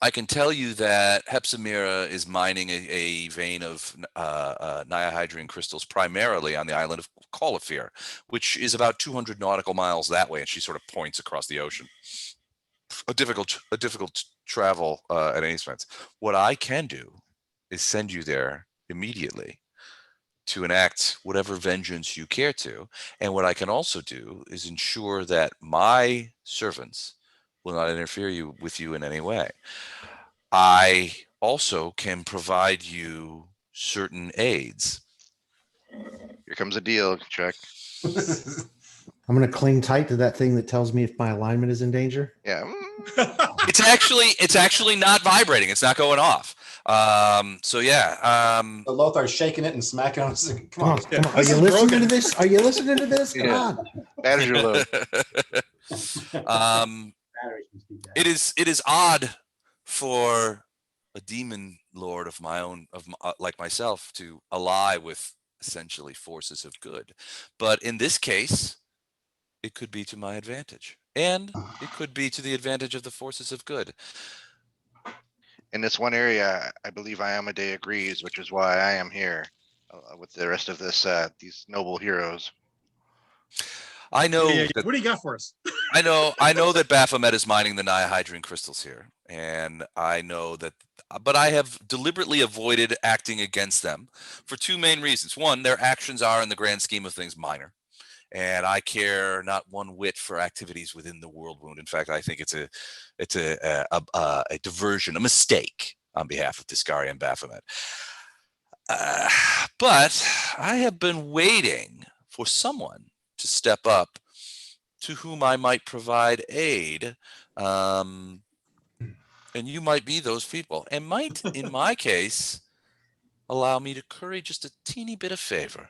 can tell you that Hepsimera is mining a vein of Nihydrian crystals primarily on the island of Caulifere, which is about 200 nautical miles that way, and she sort of points across the ocean. A difficult travel at any expense. What I can do is send you there immediately to enact whatever vengeance you care to, and what I can also do is ensure that my servants will not interfere with you in any way. I also can provide you certain aids. Here comes a deal, Chuck. I'm going to cling tight to that thing that tells me if my alignment is in danger. Yeah. It's actually not vibrating. It's not going off. So yeah. So Lothar's shaking it and smacking on it. Come on. Come on. Are you listening to this? Are you listening to this? Come Yeah. on. Batteries are low. It is odd for a demon lord of my own, like myself, to ally with essentially forces of good, but in this case, it could be to my advantage, and it could be to the advantage of the forces of good. In this one area, I believe Iomedae agrees, which is why I am here with the rest of this these noble heroes. I know. Yeah, that, what do you got for us? I know that Baphomet is mining the Nihydrine crystals here, and I know that, but I have deliberately avoided acting against them for two main reasons. One, their actions are, in the grand scheme of things, minor, and I care not one whit for activities within the world wound. In fact, I think it's a diversion, a mistake on behalf of Discari and Baphomet. But I have been waiting for someone to step up to whom I might provide aid, and you might be those people, and might, in my case, allow me to curry just a teeny bit of favor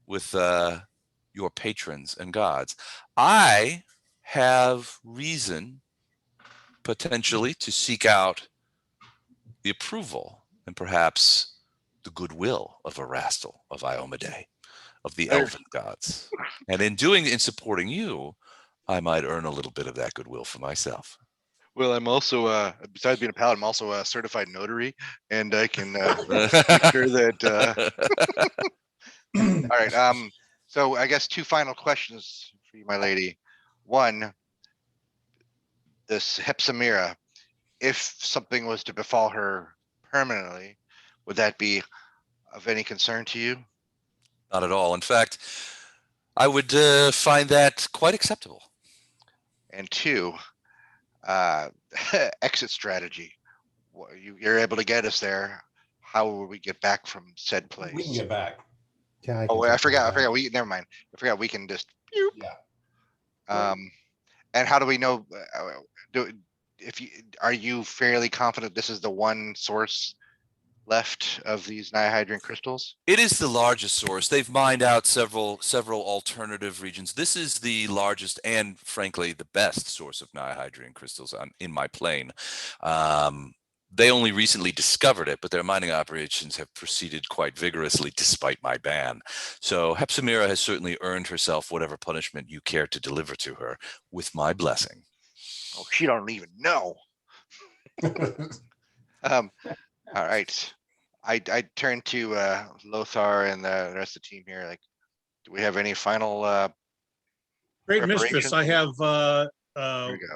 with your patrons and gods. I have reason potentially to seek out the approval and perhaps the goodwill of Erastil, of Iomedae, of the elven gods. And in supporting you, I might earn a little bit of that goodwill for myself. Well, I'm also, besides being a paladin, I'm also a certified notary, and I can make sure that. All right. So I guess two final questions for you, my lady. One, this Hepsimira, if something was to befall her permanently, would that be of any concern to you? Not at all. In fact, I would find that quite acceptable. And two, exit strategy. You're able to get us there. How will we get back from said place? We can get back. Yeah, I forgot. Never mind. I forgot. We can just. Yeah. And how do we know? Are you fairly confident this is the one source left of these Nihydrine crystals? It is the largest source. They've mined out several alternative regions. This is the largest and, frankly, the best source of Nihydrine crystals in my plane. They only recently discovered it, but their mining operations have proceeded quite vigorously despite my ban. So Hepsimira has certainly earned herself whatever punishment you care to deliver to her, with my blessing. Oh, she don't even know. All right. I turn to Lothar and the rest of the team here. Like, do we have any final Great mistress, I have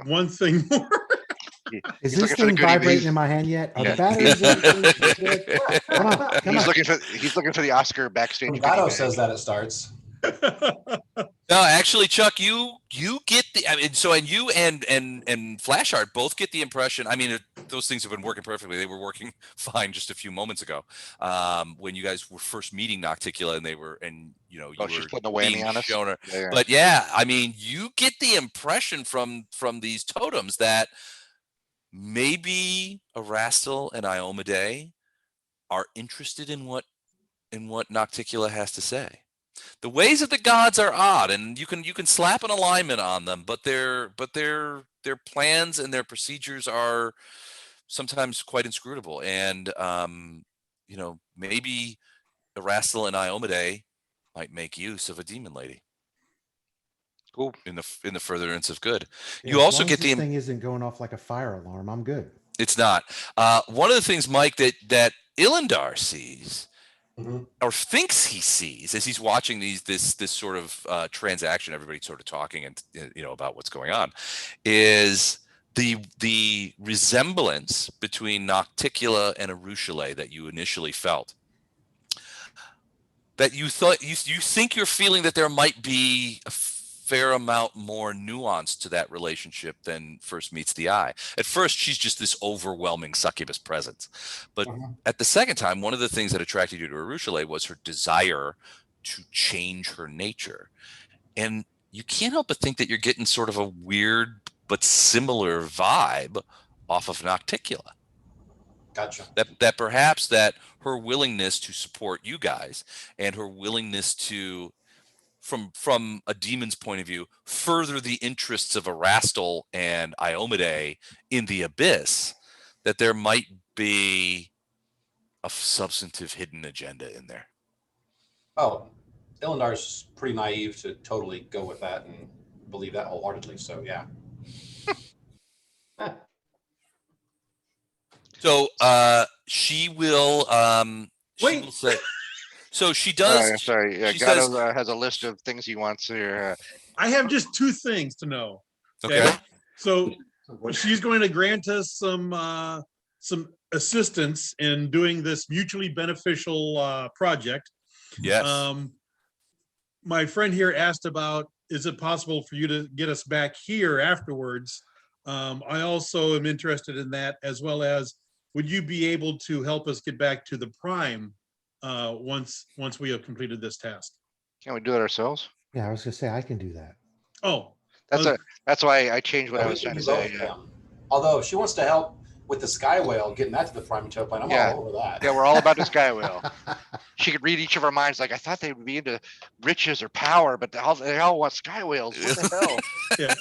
one thing more. Is this thing vibrating in my hand yet? Are the batteries in? Come on. He's looking for the Oscar backstage. Gato says that it starts. No, actually, Chuck, you get the. I mean, so and you and Flashheart both get the impression. I mean, those things have been working perfectly. They were working fine just a few moments ago, when you guys were first meeting Nocticula, and you were she's putting a whammy on us. Yeah. But yeah, I mean, you get the impression from these totems that maybe Erastil and Iomedae are interested in what Nocticula has to say. The ways of the gods are odd, and you can slap an alignment on them, but their plans and their procedures are sometimes quite inscrutable. And maybe Erastil and Iomedae might make use of a demon lady. Cool. In the furtherance of good. Yeah, you also get the thing isn't going off like a fire alarm. I'm good. It's not. One of the things, Mike, that Ilindar sees, or thinks he sees, as he's watching this sort of transaction, everybody sort of talking and about what's going on, is the resemblance between Nocticula and Alushinyrra that you initially felt. That you thought you think you're feeling that there might be a fair amount more nuance to that relationship than first meets the eye. At first, she's just this overwhelming succubus presence. But at the second time, one of the things that attracted you to Alushinyrra was her desire to change her nature. And you can't help but think that you're getting sort of a weird but similar vibe off of Nocticula. Gotcha. That perhaps that her willingness to support you guys and her willingness to, from a demon's point of view, further the interests of Erastil and Iomade in the abyss, that there might be a substantive hidden agenda in there. Oh, Ilandar's pretty naive to totally go with that and believe that wholeheartedly. So yeah. So she will she will say, so she does. Sorry. Yeah, she Gato says, has a list of things he wants here. I have just two things to know. okay. So she's going to grant us some assistance in doing this mutually beneficial project. Yes. My friend here asked about, is it possible for you to get us back here afterwards? I also am interested in that, as well as, would you be able to help us get back to the Prime once we have completed this task? Can't we do it ourselves? Yeah, I was gonna say I can do that. Oh, that's why I changed what Yeah, I we was can trying to do both say. of Yeah. them. Although if she wants to help with the Sky Whale, getting that to the Prime Material Plane, I'm Yeah. all over that. Yeah, we're all about the Sky Whale. She could read each of our minds. Like, I thought they would be into riches or power, but they all want Sky Whales. What the hell? yeah.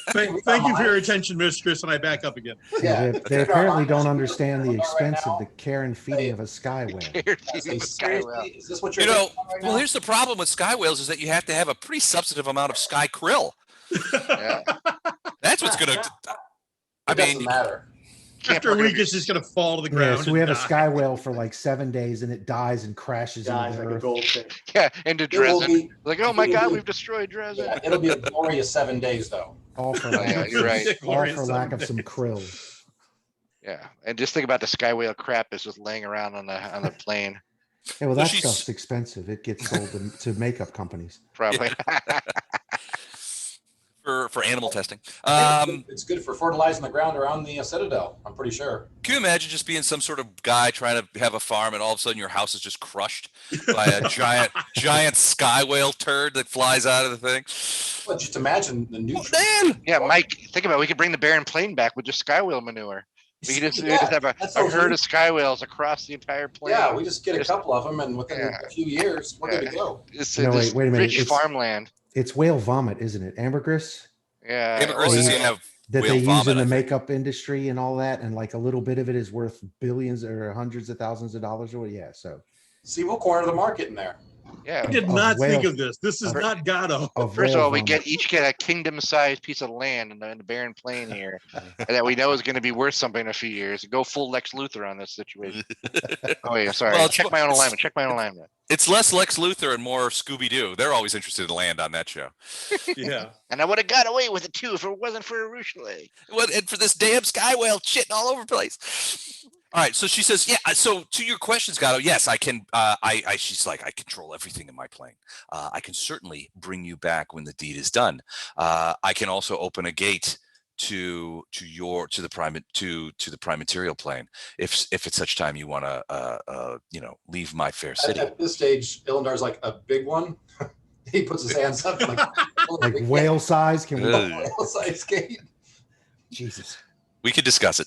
Thank you for your attention, Mistress, and I back up again. Yeah, Yeah. they apparently don't understand the expense of the care and feeding of a sky whale. Say, seriously, is this what you're You know, thinking right well, now? here's the problem with sky whales is that you have to have a pretty substantive amount of sky krill. Yeah. That's what's gonna. I It doesn't mean, matter. After a week, it's just going to fall to the Yeah, ground. so we have a and die. sky whale for like 7 days and it dies and crashes Dies into like the a earth. goldfish. Yeah, into It will Dresden. be, Like, oh my it'll God, be- we've destroyed Dresden. yeah, it'll be a glorious 7 days though. All for Yeah, lack, you're right. all for lack of some krill. Yeah, and just think about the Sky Whale crap that's just laying around on the plane. Yeah, well, So that she's- stuff's expensive. It gets sold to makeup companies. Probably. for animal testing. It's good for fertilizing the ground around the Citadel, I'm pretty sure. Can you imagine just being some sort of guy trying to have a farm and all of a sudden your house is just crushed by a giant sky whale turd that flies out of the thing? Well, just imagine the nutrients. Man, Yeah, Mike, think about it. We could bring the Baron plane back with just Sky Whale manure. We could just have that's a so herd neat. of Sky Whales across the entire plane. Yeah, we just get a Just- couple of them, and within Yeah. a few years, we're good to go. It's No, this wait a minute. rich It's- farmland. It's whale vomit, isn't it? Ambergris Yeah. ambergris is yeah. gonna have that whale they use vomit, in the I think. makeup industry and all that, and like a little bit of it is worth billions or hundreds of thousands of dollars or what? Yeah, so See, we'll corner the market in there. Yeah. I did Of not think whale- of this. This is of- not Gato. of First of whale all, we vomit. each get a kingdom-sized piece of land in the Baron plane here, and that we know is going to be worth something in a few years. Go full Lex Luthor on this situation. Oh wait, sorry. Well, Check my own alignment. It's less Lex Luthor and more Scooby Doo. They're always interested in land on that show. Yeah. And I would have got away with it too if it wasn't for Alushinyrra. And for this damn sky whale shitting all over the place. All right, so she says, yeah. So to your questions, Gato, yes, I can. She's like, I control everything in my plane. I can certainly bring you back when the deed is done. I can also open a gate to the prime material plane if at such time you want to leave my fair city. At this stage, Ilandar's like a big one. He puts his hands up like whale size. Can we? whale size gate. Jesus. We could discuss it.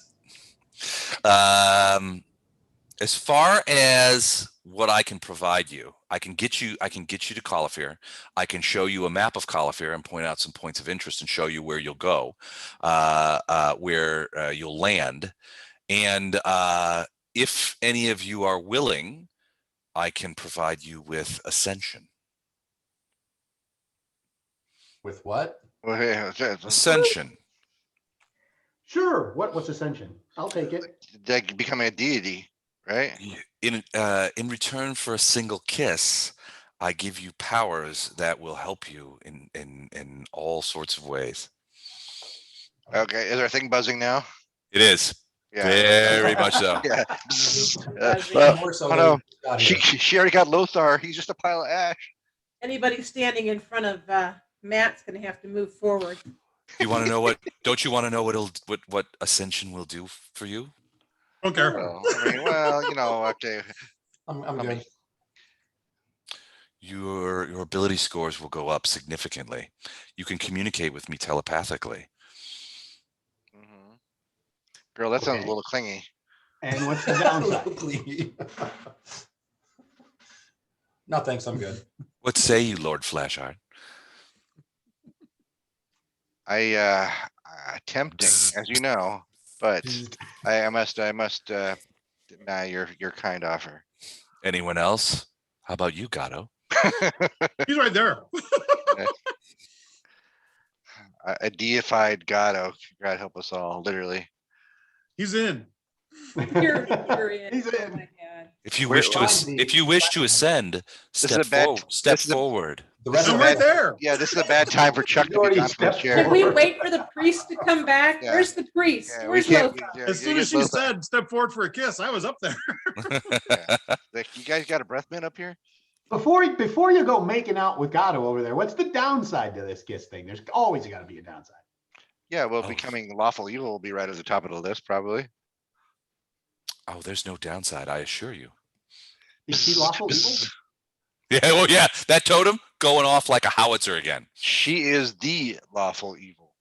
As far as what I can provide you, I can get you to Calafir. I can show you a map of Calafir and point out some points of interest and show you where you'll go, where you'll land. And if any of you are willing, I can provide you with ascension. With what? Ascension. Sure. What's Ascension? I'll take it. Like becoming a deity, right? In return for a single kiss, I give you powers that will help you in all sorts of ways. Okay, is our thing buzzing now? It is. Yeah. Very much so. Yeah. More so Oh than no, we got she here. already got Lothar. He's just a pile of ash. Anybody standing in front of Matt's going to have to move forward. You want to know what? Don't you want to know what ascension will do for you? Okay. Well, okay. I'm good. your ability scores will go up significantly. You can communicate with me telepathically. Mhm. Girl, that sounds a Okay. little clingy. And what's the downside? No, thanks. I'm good. What say you, Lord Flashheart? Tempting, as you know, but I must deny your kind offer. Anyone else? How about you, Gato? He's right there. A deified God, God help us all, literally. He's in. You're in. He's Oh in. my God. If you wish to ascend, step forward. The rest I'm of right it, there. Yeah, this is a bad time for Chuck to be gone from his chair. Can we wait for the priest to come back? Yeah. Where's the priest? Yeah, we Where's can't. Lothar? As soon as she said step forward for a kiss, I was up there. You guys got a breath mint up here? Before you go making out with Gato over there, what's the downside to this kiss thing? There's always got to be a downside. Yeah, well, becoming lawful evil will be right at the top of the list, probably. Oh, there's no downside, I assure you. Is she lawful evil? Yeah, well, yeah, that totem going off like a howitzer again. She is the lawful evil.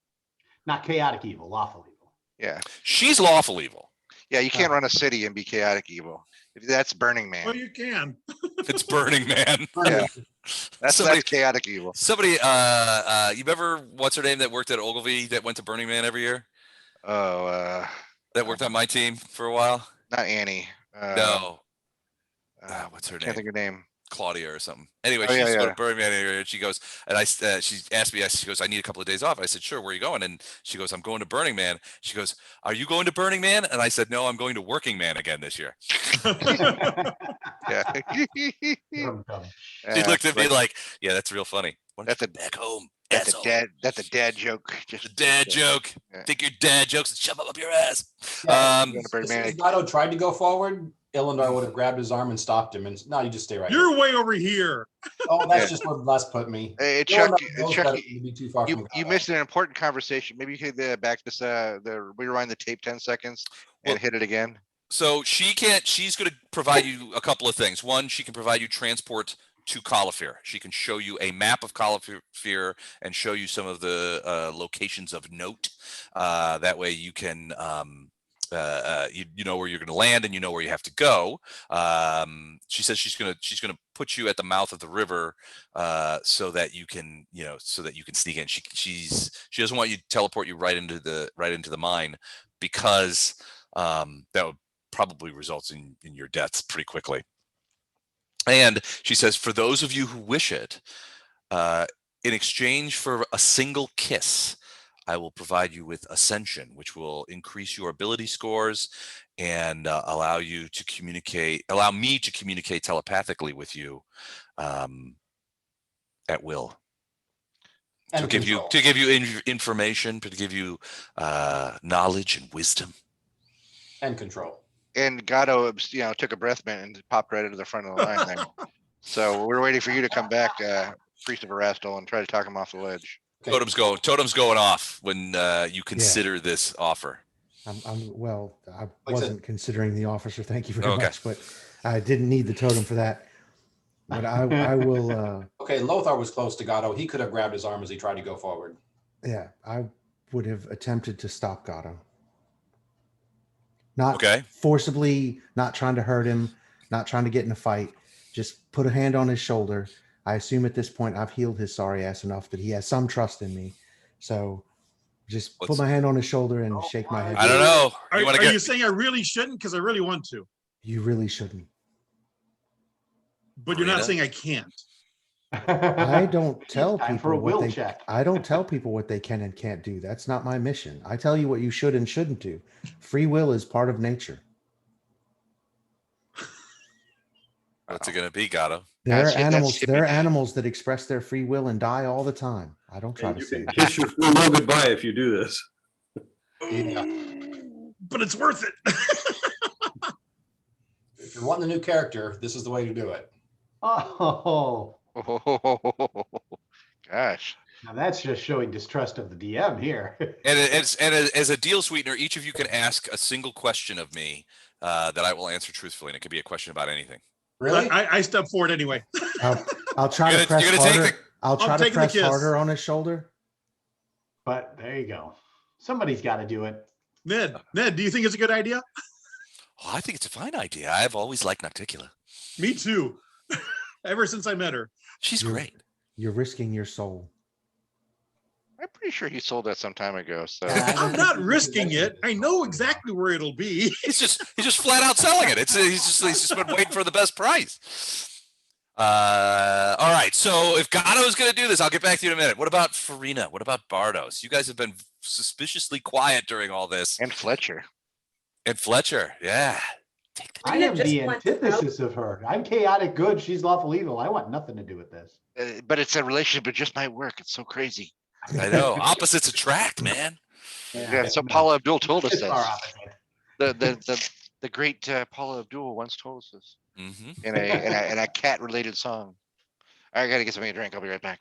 Not chaotic evil, lawful evil. Yeah. She's lawful evil. Yeah, you can't run a city and be chaotic evil. That's Burning Man. Well, you can. It's Burning Man. Yeah. That's chaotic evil. Somebody, you ever, what's her name that worked at Ogilvy that went to Burning Man every year? Oh, that worked on my team for a while? Not Annie. No. What's her name? Can't think of her name. Claudia or something. Anyway, she used to go to Burning Man area, and she goes, and she asked me, she goes, I need a couple of days off. I said, sure, where are you going? And she goes, I'm going to Burning Man. She goes, are you going to Burning Man? And I said, no, I'm going to Working Man again this year. Yeah. She looked at me like, yeah, that's real funny. That's back home. That's a dad joke. Just a dad joke. Yeah. Take your dad jokes and shove them up your ass. Yeah, if Gato tried to go forward, Illendar would have grabbed his arm and stopped him. And no, you just stay right You're here. way over here. Oh, that's just where Les put me. Hey, Chuck, you missed an important conversation. Maybe you could back this, rewind the tape 10 seconds and hit it again. So she's going to provide you a couple of things. One, she can provide you transport to Calafir. She can show you a map of Calafir and show you some of the locations of note. That way you can you know where you're going to land and you know where you have to go. She says she's going to put you at the mouth of the river so that you can sneak in. She doesn't want you to teleport you right into the mine because that would probably result in your deaths pretty quickly. And she says, for those of you who wish it, in exchange for a single kiss, I will provide you with Ascension, which will increase your ability scores and allow me to communicate telepathically with you at will. To give you information, to give you knowledge and wisdom. And control. And Gato, took a breath mint and popped right into the front of the line there. So we're waiting for you to come back, Priest of Erastil, and try to talk him off the ledge. Okay. Totem's going off when you consider this offer. I wasn't considering the offer, so thank you very much, but I didn't need the totem for that. But I will. Okay, Lothar was close to Gato. He could have grabbed his arm as he tried to go forward. Yeah, I would have attempted to stop Gato. Not forcibly, not trying to hurt him, not trying to get in a fight. Just put a hand on his shoulder. I assume at this point I've healed his sorry ass enough that he has some trust in me. So just put my hand on his shoulder and shake my head. I don't know. Are you saying I really shouldn't? Because I really want to. You really shouldn't. But you're not saying I can't. I don't tell people I don't tell people what they can and can't do. That's not my mission. I tell you what you should and shouldn't do. Free will is part of nature. What's it going to be, Gato? There are animals that express their free will and die all the time. I don't try to say that. Kiss your free will goodbye if you do this. Yeah. But it's worth it. If you're wanting a new character, this is the way to do it. Oh. Gosh. Now that's just showing distrust of the DM here. And as a deal sweetener, each of you can ask a single question of me that I will answer truthfully, and it could be a question about anything. Really? I step forward anyway. I'll try You're to gonna- press you're gonna take harder. I'll try I'm to taking the press kiss. harder on his shoulder. But there you go. Somebody's got to do it. Ned, do you think it's a good idea? Oh, I think it's a fine idea. I've always liked Nocticula. Me too. Ever since I met her. She's You're- great. You're risking your soul. I'm pretty sure he sold that some time ago. So I'm not risking it. I know exactly where it'll be. He's just flat out selling it. He's just been waiting for the best price. All right. So if Gatto's going to do this, I'll get back to you in a minute. What about Farina? What about Bardos? You guys have been suspiciously quiet during all this. and Fletcher. And Fletcher, yeah. Take the I am the antithesis of her. I'm chaotic good. She's lawful evil. I want nothing to do with this. But it's a relationship. It just might work. It's so crazy. I know. Opposites attract, man. Yeah. So Paula Abdul told us It's our that. opposite. The great Paula Abdul once told us this Mm-hmm. in a cat related song. I gotta get something to drink. I'll be right back.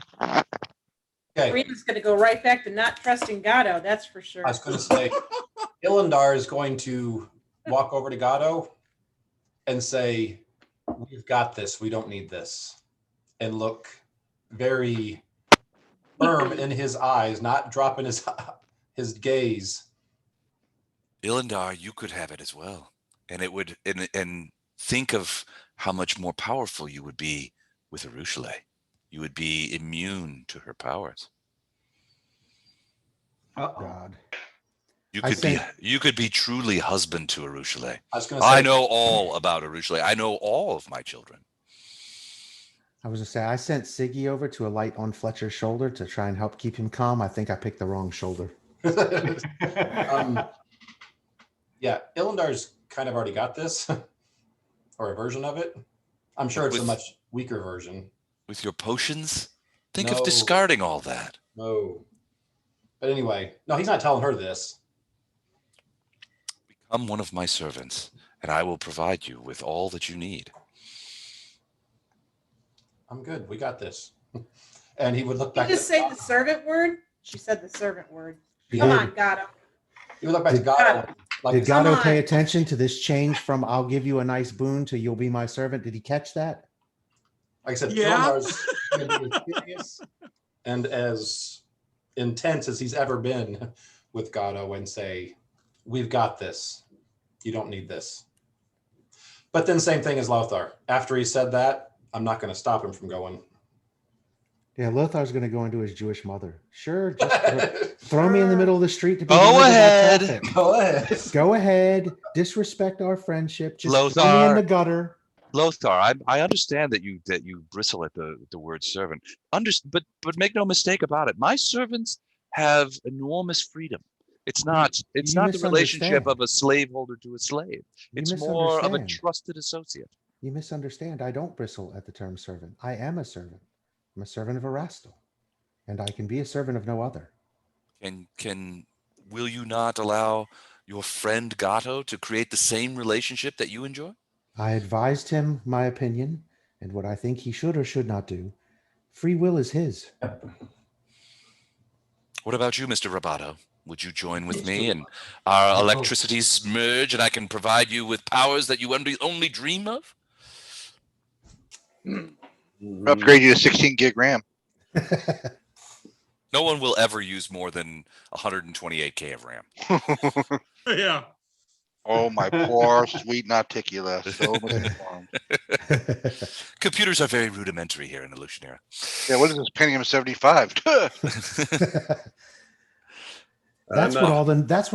Okay, Karina's gonna go right back to not trusting Gatto, that's for sure. I was going to say, Ilindar is going to walk over to Gatto and say, "We've got this. We don't need this," and look very firm in his eyes, not dropping his gaze. Ilindar, you could have it as well. And it would, and think of how much more powerful you would be with Arushale. You would be immune to her powers. God. You could be truly husband to Arushale. I was going to say, I know all about Arushale. I know all of my children. I was gonna say I sent Siggy over to alight on Fletcher's shoulder to try and help keep him calm. I think I picked the wrong shoulder. yeah, Ilindar's kind of already got this, or a version of it. I'm sure it's a much weaker version. With your potions? Think No. of discarding all that. No. But anyway, no, he's not telling her this. Become one of my servants, and I will provide you with all that you need. I'm good. We got this. And he would look Did back. you just say the servant word? She said the servant word. He Come did. on, Gatto. He would look back to Did- God. Like, Did Gatto Come pay on. attention to this change from "I'll give you a nice boon" to "You'll be my servant"? Did he catch that? like I said, Yeah. Ilindar's going to be as serious and as intense as he's ever been with Gatto and say, "We've got this. You don't need this." But then same thing as Lothar. After he said that, I'm not going to stop him from going. Yeah, Lothar's going to go into his Jewish mother. Sure, just throw me in the middle of the street to be Go delivered by ahead. traffic. Go ahead. Go ahead. Disrespect our friendship. Just throw me in Lothar. the gutter. Lothar, I understand that you bristle at the word servant. But make no mistake about it. My servants have enormous freedom. It's not You the relationship misunderstand. of a slaveholder to a slave. You It's more of a misunderstand. trusted associate. You misunderstand. I don't bristle at the term servant. I am a servant. I'm a servant of Erastil, and I can be a servant of no other. Will you not allow your friend Gatto to create the same relationship that you enjoy? I advised him my opinion and what I think he should or should not do. Free will is his. What about you, Mr. Roboto? Would you join with me and our electricities merge and I can provide you with powers that you only dream of? Upgrade you to 16 gig RAM. No one will ever use more than 128K of RAM. Yeah. Oh, my poor sweet Nocticula. So much fun. Computers are very rudimentary here in Alushinyrra. Yeah, what is this Pentium 75? That's what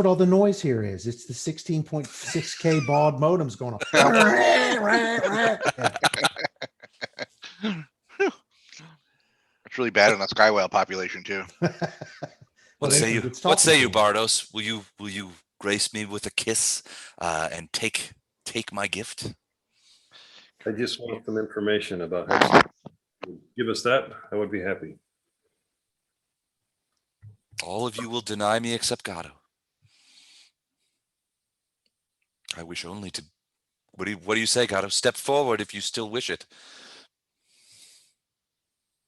all the noise here is. It's the 16.6K baud modems going on. It's really bad on the sky whale population too. What say you? It's What say talking you, to Bardos? Will you grace me with a kiss and take my gift? I just want some information about her. Give us that, I would be happy. All of you will deny me except Gatto. I wish only to. What do you say, Gatto? Step forward if you still wish it.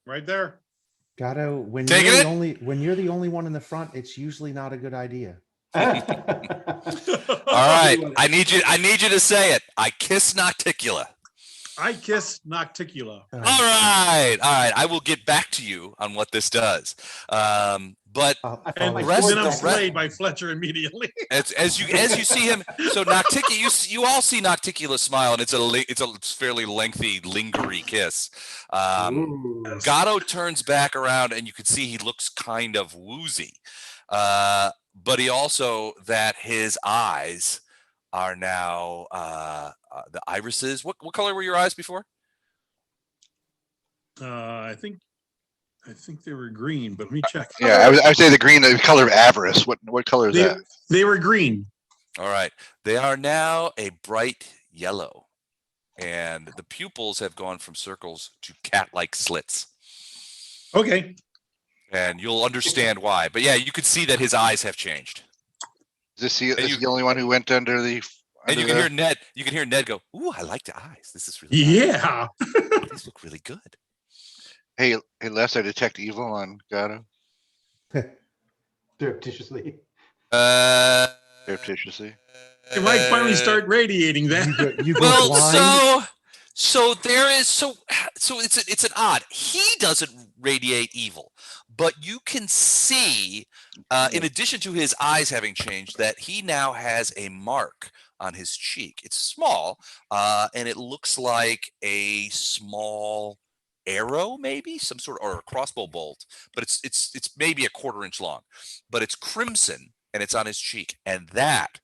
Right there. Gatto, when Taking you're it? when you're the only one in the front, it's usually not a good idea. All right, I need you to say it. I kiss Nocticula. I kiss Nocticula. All right. I will get back to you on what this does. But And then I'm slayed by Fletcher immediately. as you see him, so Nocticula, you all see Nocticula smile, and it's a fairly lengthy, lingery kiss. Gatto turns back around, and you can see he looks kind of woozy. But he also that his eyes are now the irises. What color were your eyes before? I think they were green, but let me check. Yeah, I would say the green, the color of avarice. What color is that? They were green. All right. They are now a bright yellow, and the pupils have gone from circles to cat-like slits. Okay. And you'll understand why. But yeah, you could see that his eyes have changed. Is this the only one who went under the? And you can hear Ned. You can hear Ned go, "Ooh, I like the eyes. This is really yeah. Nice. These look really good." Hey, Les, I detect evil on Gatto. Surreptitiously. Surreptitiously. It might finally start radiating that. You go Well, blind. so there is so it's an odd. He doesn't radiate evil, but you can see, in addition to his eyes having changed, that he now has a mark on his cheek. It's small, and it looks like a small arrow, maybe some sort of, or a crossbow bolt, but it's maybe a 1/4 inch long, but it's crimson and it's on his cheek, and that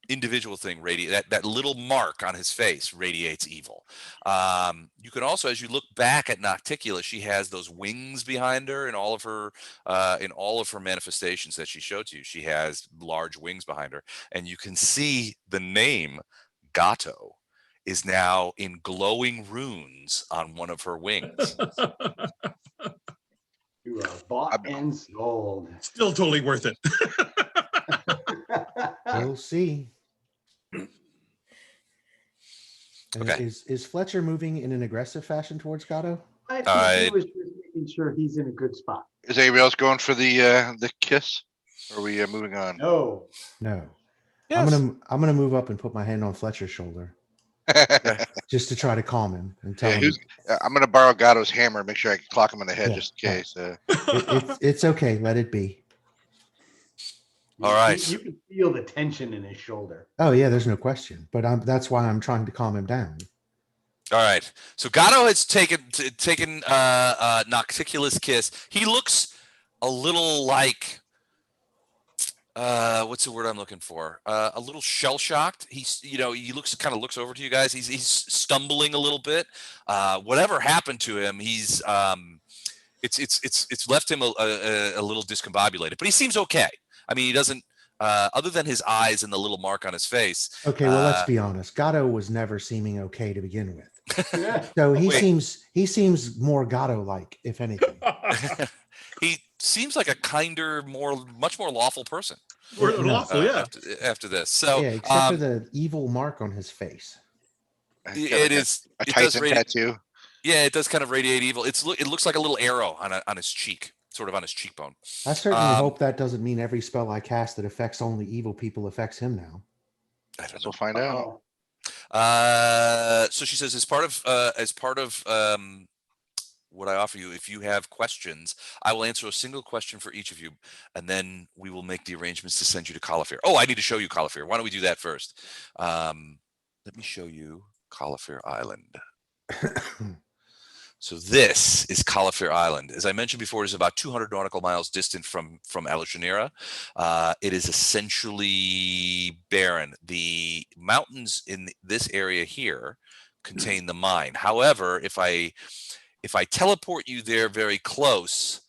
individual thing that little mark on his face radiates evil. You can also, as you look back at Nocticula, she has those wings behind her in all of her manifestations that she showed to you. She has large wings behind her, and you can see the name Gatto is now in glowing runes on one of her wings. You are bought and sold. Still totally worth it. We'll see. Okay. Is Fletcher moving in an aggressive fashion towards Gatto? I think he was just making sure he's in a good spot. Is anybody else going for the kiss? Or are we moving on? No. Yes. I'm gonna move up and put my hand on Fletcher's shoulder, just to try to calm him and tell him. I'm going to borrow Gatto's hammer. Make sure I can clock him in the head just in case. It's okay. Let it be. All right. You can feel the tension in his shoulder. Oh yeah, there's no question. But that's why I'm trying to calm him down. All right. So Gatto has taken Nocticula's kiss. He looks a little like what's the word I'm looking for? A little shell shocked. He's, he kind of looks over to you guys. He's stumbling a little bit. Whatever happened to him, he's it's left him a little discombobulated, but he seems okay. I mean, he doesn't, other than his eyes and the little mark on his face. Okay, well, let's be honest. Gatto was never seeming okay to begin with. So he seems more Gatto-like, if anything. He seems like a much more lawful person. Lawful, yeah. After this, so yeah, except for the evil mark on his face. It is a Tyson tattoo. Yeah, it does kind of radiate evil. It looks like a little arrow on his cheek. Sort of on his cheekbone. I certainly hope that doesn't mean every spell I cast that affects only evil people affects him now. I don't know. We'll find out. So she says, as part of what I offer you, if you have questions, I will answer a single question for each of you, and then we will make the arrangements to send you to Calafir. Oh, I need to show you Calafir. Why don't we do that first? Let me show you Calafir Island. So this is Calafir Island. As I mentioned before, it is about 200 nautical miles distant from Alushinyrra. It is essentially barren. The mountains in this area here contain the mine. However, if I teleport you there very close,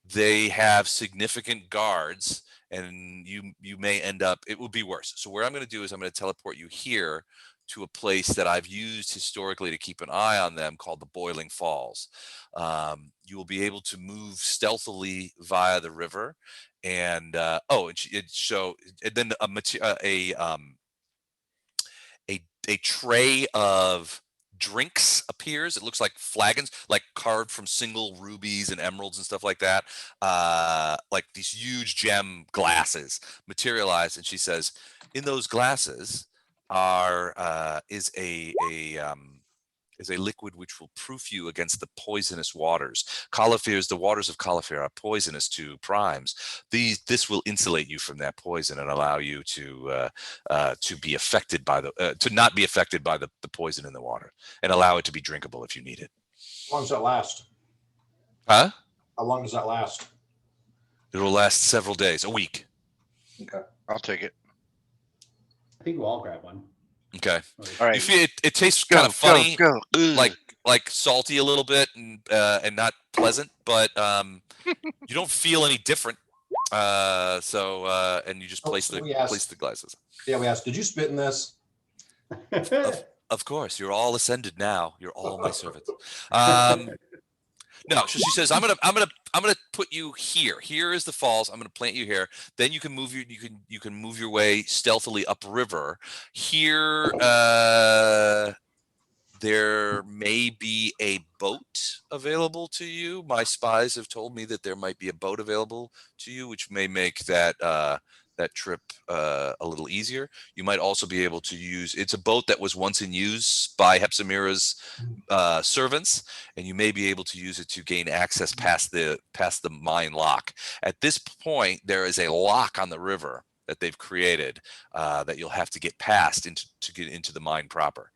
they have significant guards, and you may end up. It will be worse. So what I'm going to do is I'm going to teleport you here to a place that I've used historically to keep an eye on them, called the Boiling Falls. You will be able to move stealthily via the river, and then a tray of drinks appears. It looks like flagons, like carved from single rubies and emeralds and stuff like that. Like these huge gem glasses materialize, and she says, in those glasses is a is a liquid which will proof you against the poisonous waters. The waters of Calafir are poisonous to primes. This will insulate you from that poison and allow you to be affected by to not be affected by the poison in the water, and allow it to be drinkable if you need it. How long does that last? Huh? How long does that last? It will last several days, a week. Okay. I'll take it. I think we'll all grab one. Okay. All right. You feel it tastes kind of funny, Go. like salty a little bit, and not pleasant, but you don't feel any different. And you just place the glasses. Yeah, we asked, did you spit in this? Of course, you're all ascended now. You're all my servants. No, so she says, I'm gonna put you here. Here is the falls. I'm gonna plant you here. Then you can move your way stealthily upriver. Here, there may be a boat available to you. My spies have told me that there might be a boat available to you, which may make that trip a little easier. You might also be able to use. It's a boat that was once in use by Hepzibah's servants, and you may be able to use it to gain access past the mine lock. At this point, there is a lock on the river that they've created that you'll have to get past to get into the mine proper.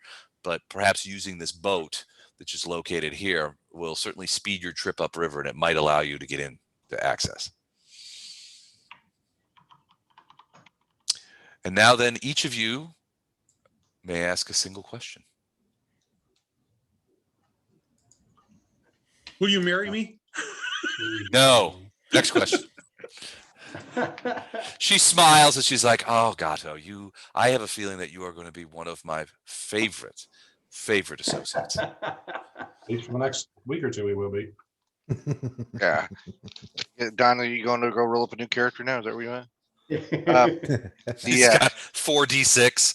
But perhaps using this boat that's just located here will certainly speed your trip upriver, and it might allow you to get in to access. And now then, each of you may ask a single question. Will you marry me? No. Next question. She smiles and she's like, "Oh, Gato, I have a feeling that you are going to be one of my favorite associates." At least for the next week or two, we will be. Yeah. Don, are you going to go roll up a new character now? Is that where you want? He's got 4d6.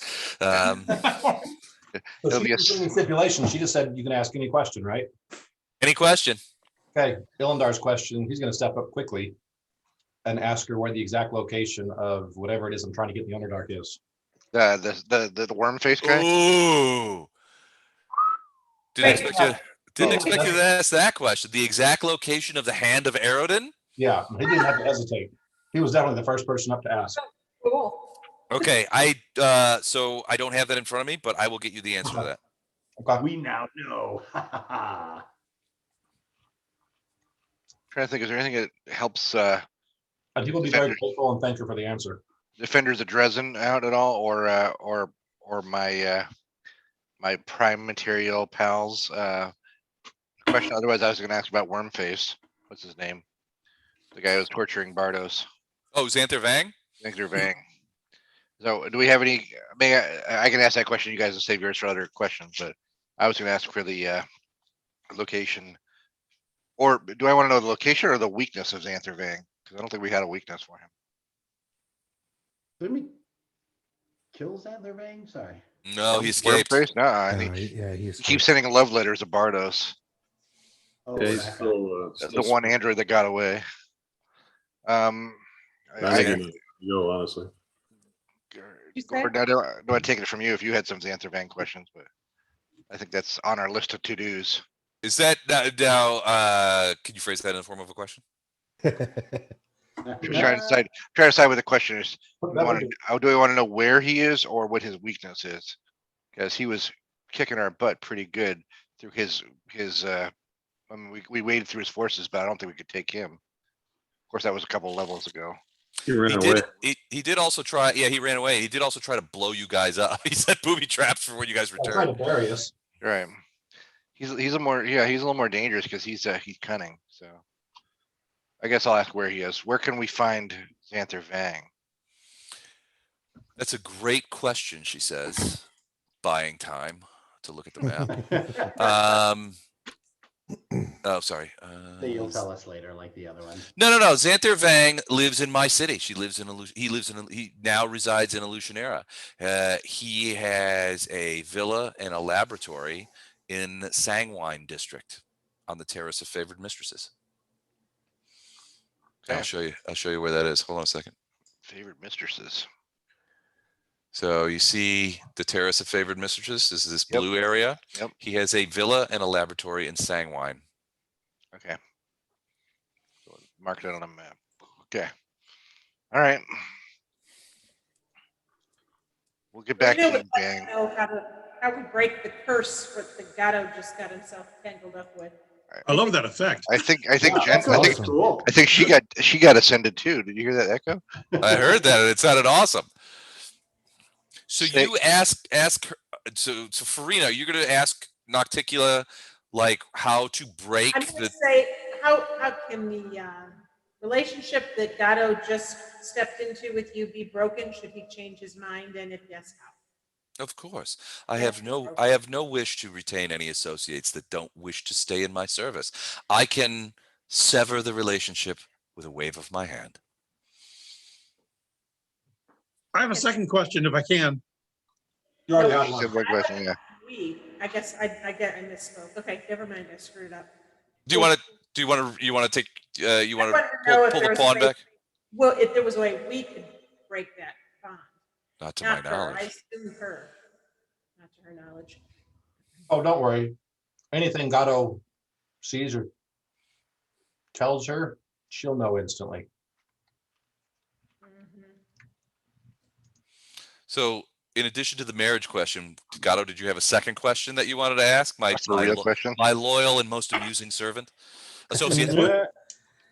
So she was doing stipulation. She just said you can ask any question, right? Any question? Okay. Ilandar's question. He's going to step up quickly and ask her where the exact location of whatever it is I'm trying to get in the Underdark is. The worm face guy. Ooh. Didn't expect you to ask that question. The exact location of the hand of Arodin? Yeah, he didn't have to hesitate. He was definitely the first person up to ask. Cool. Okay, so I don't have that in front of me, but I will get you the answer to that. Okay. We now know. Trying to think, is there anything that helps I think we'll be very grateful and thank her for the answer. Defenders of Dresden out at all, or my my prime material pals question? Otherwise, I was going to ask about Wormface. What's his name? The guy who was torturing Bardos. Oh, Xanther Vang? Xanther Vang. So, do we have any? I can ask that question. You guys will save yours for other questions, but I was going to ask for the location. Or do I want to know the location or the weakness of Xanther Vang? Because I don't think we had a weakness for him. Didn't we kill Xanther Vang? Sorry. No, he escaped. He keeps sending love letters to Bardos. Oh, Yeah, he's still the one android that got away. Go, honestly. Or I don't want to take it from you if you had some Xanther Vang questions, but I think that's on our list of to-dos. Is that now? Can you phrase that in the form of a question? Trying to decide what the question is. Do we want to know where he is or what his weakness is? Because he was kicking our butt pretty good through his. I mean, we waded through his forces, but I don't think we could take him. Of course, that was a couple levels ago. He ran away. He did also try. Yeah, he ran away. He did also try to blow you guys up. He set booby traps for when you guys returned. Trying to bury us. Right. He's a little more dangerous because he's cunning. So I guess I'll ask where he is. Where can we find Xanther Vang? That's a great question, she says, buying time to look at the map. Oh, sorry. You'll tell us later, like the other one. No. Xanther Vang lives in my city. He now resides in Alushinyrra. He has a villa and a laboratory in Sangwine district on the Terrace of Favored Mistresses. Okay. I'll show you where that is. Hold on a second. Favored Mistresses. So you see the Terrace of Favored Mistresses. This is this Yep. blue area. Yep. He has a villa and a laboratory in Sangwine. Okay. So mark that on a map. Okay. All right. We'll get back to you, Dan. Know how we break the curse that the Gatto just got himself tangled up with. I love that effect. I think Wow, Jen, that's awesome. cool. I think she got ascended too. Did you hear that echo? I heard that. And it sounded awesome. So Say- you ask her. So Farina, you're going to ask Nocticula like how to break I'm going the. to say, how can the relationship that Gatto just stepped into with you be broken? Should he change his mind? And if yes, how? Of course. I Yeah, have no wish to retain any associates that don't wish to stay in my service. I can sever the relationship with a wave of my hand. I have a second question if I can. You already She had said one. one question, yeah. I guess I misspoke. Okay, never mind. I screwed up. Do you want to take you want to I wanted to know if pull there the was a pawn way- back? Well, if there was a way we could break that bond. Not to Not my her. knowledge. I assume her. Not to her knowledge. Oh, don't worry. Anything Gatto sees or tells her, she'll know instantly. Mhm. So, in addition to the marriage question, Gatto, did you have a second question that you wanted to ask? That's the real question. My loyal and most amusing servant, associate.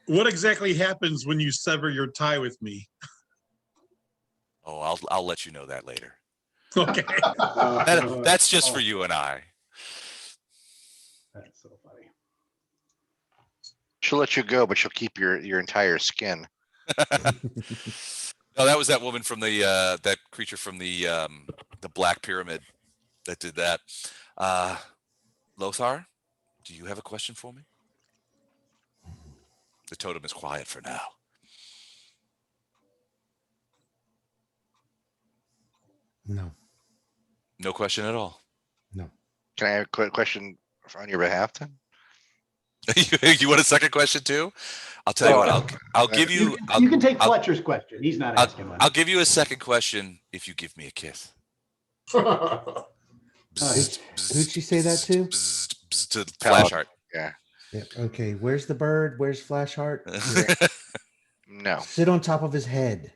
What exactly happens when you sever your tie with me? Oh, I'll let you know that later. Okay. That's just for you and I. That's so funny. She'll let you go, but she'll keep your entire skin. No, that was that woman from the that creature from the Black Pyramid that did that. Lothar, do you have a question for me? The totem is quiet for now. No, No question at all. no. Can I have a quick question on your behalf then? You want a second question too? I'll tell you what. I'll give you. You can take Fletcher's question. He's not asking one. I'll give you a second question if you give me a kiss. Who'd she say that to? To Flashheart. Yeah. Yeah. Okay. Where's the bird? Where's Flashheart? No. Sit on top of his head.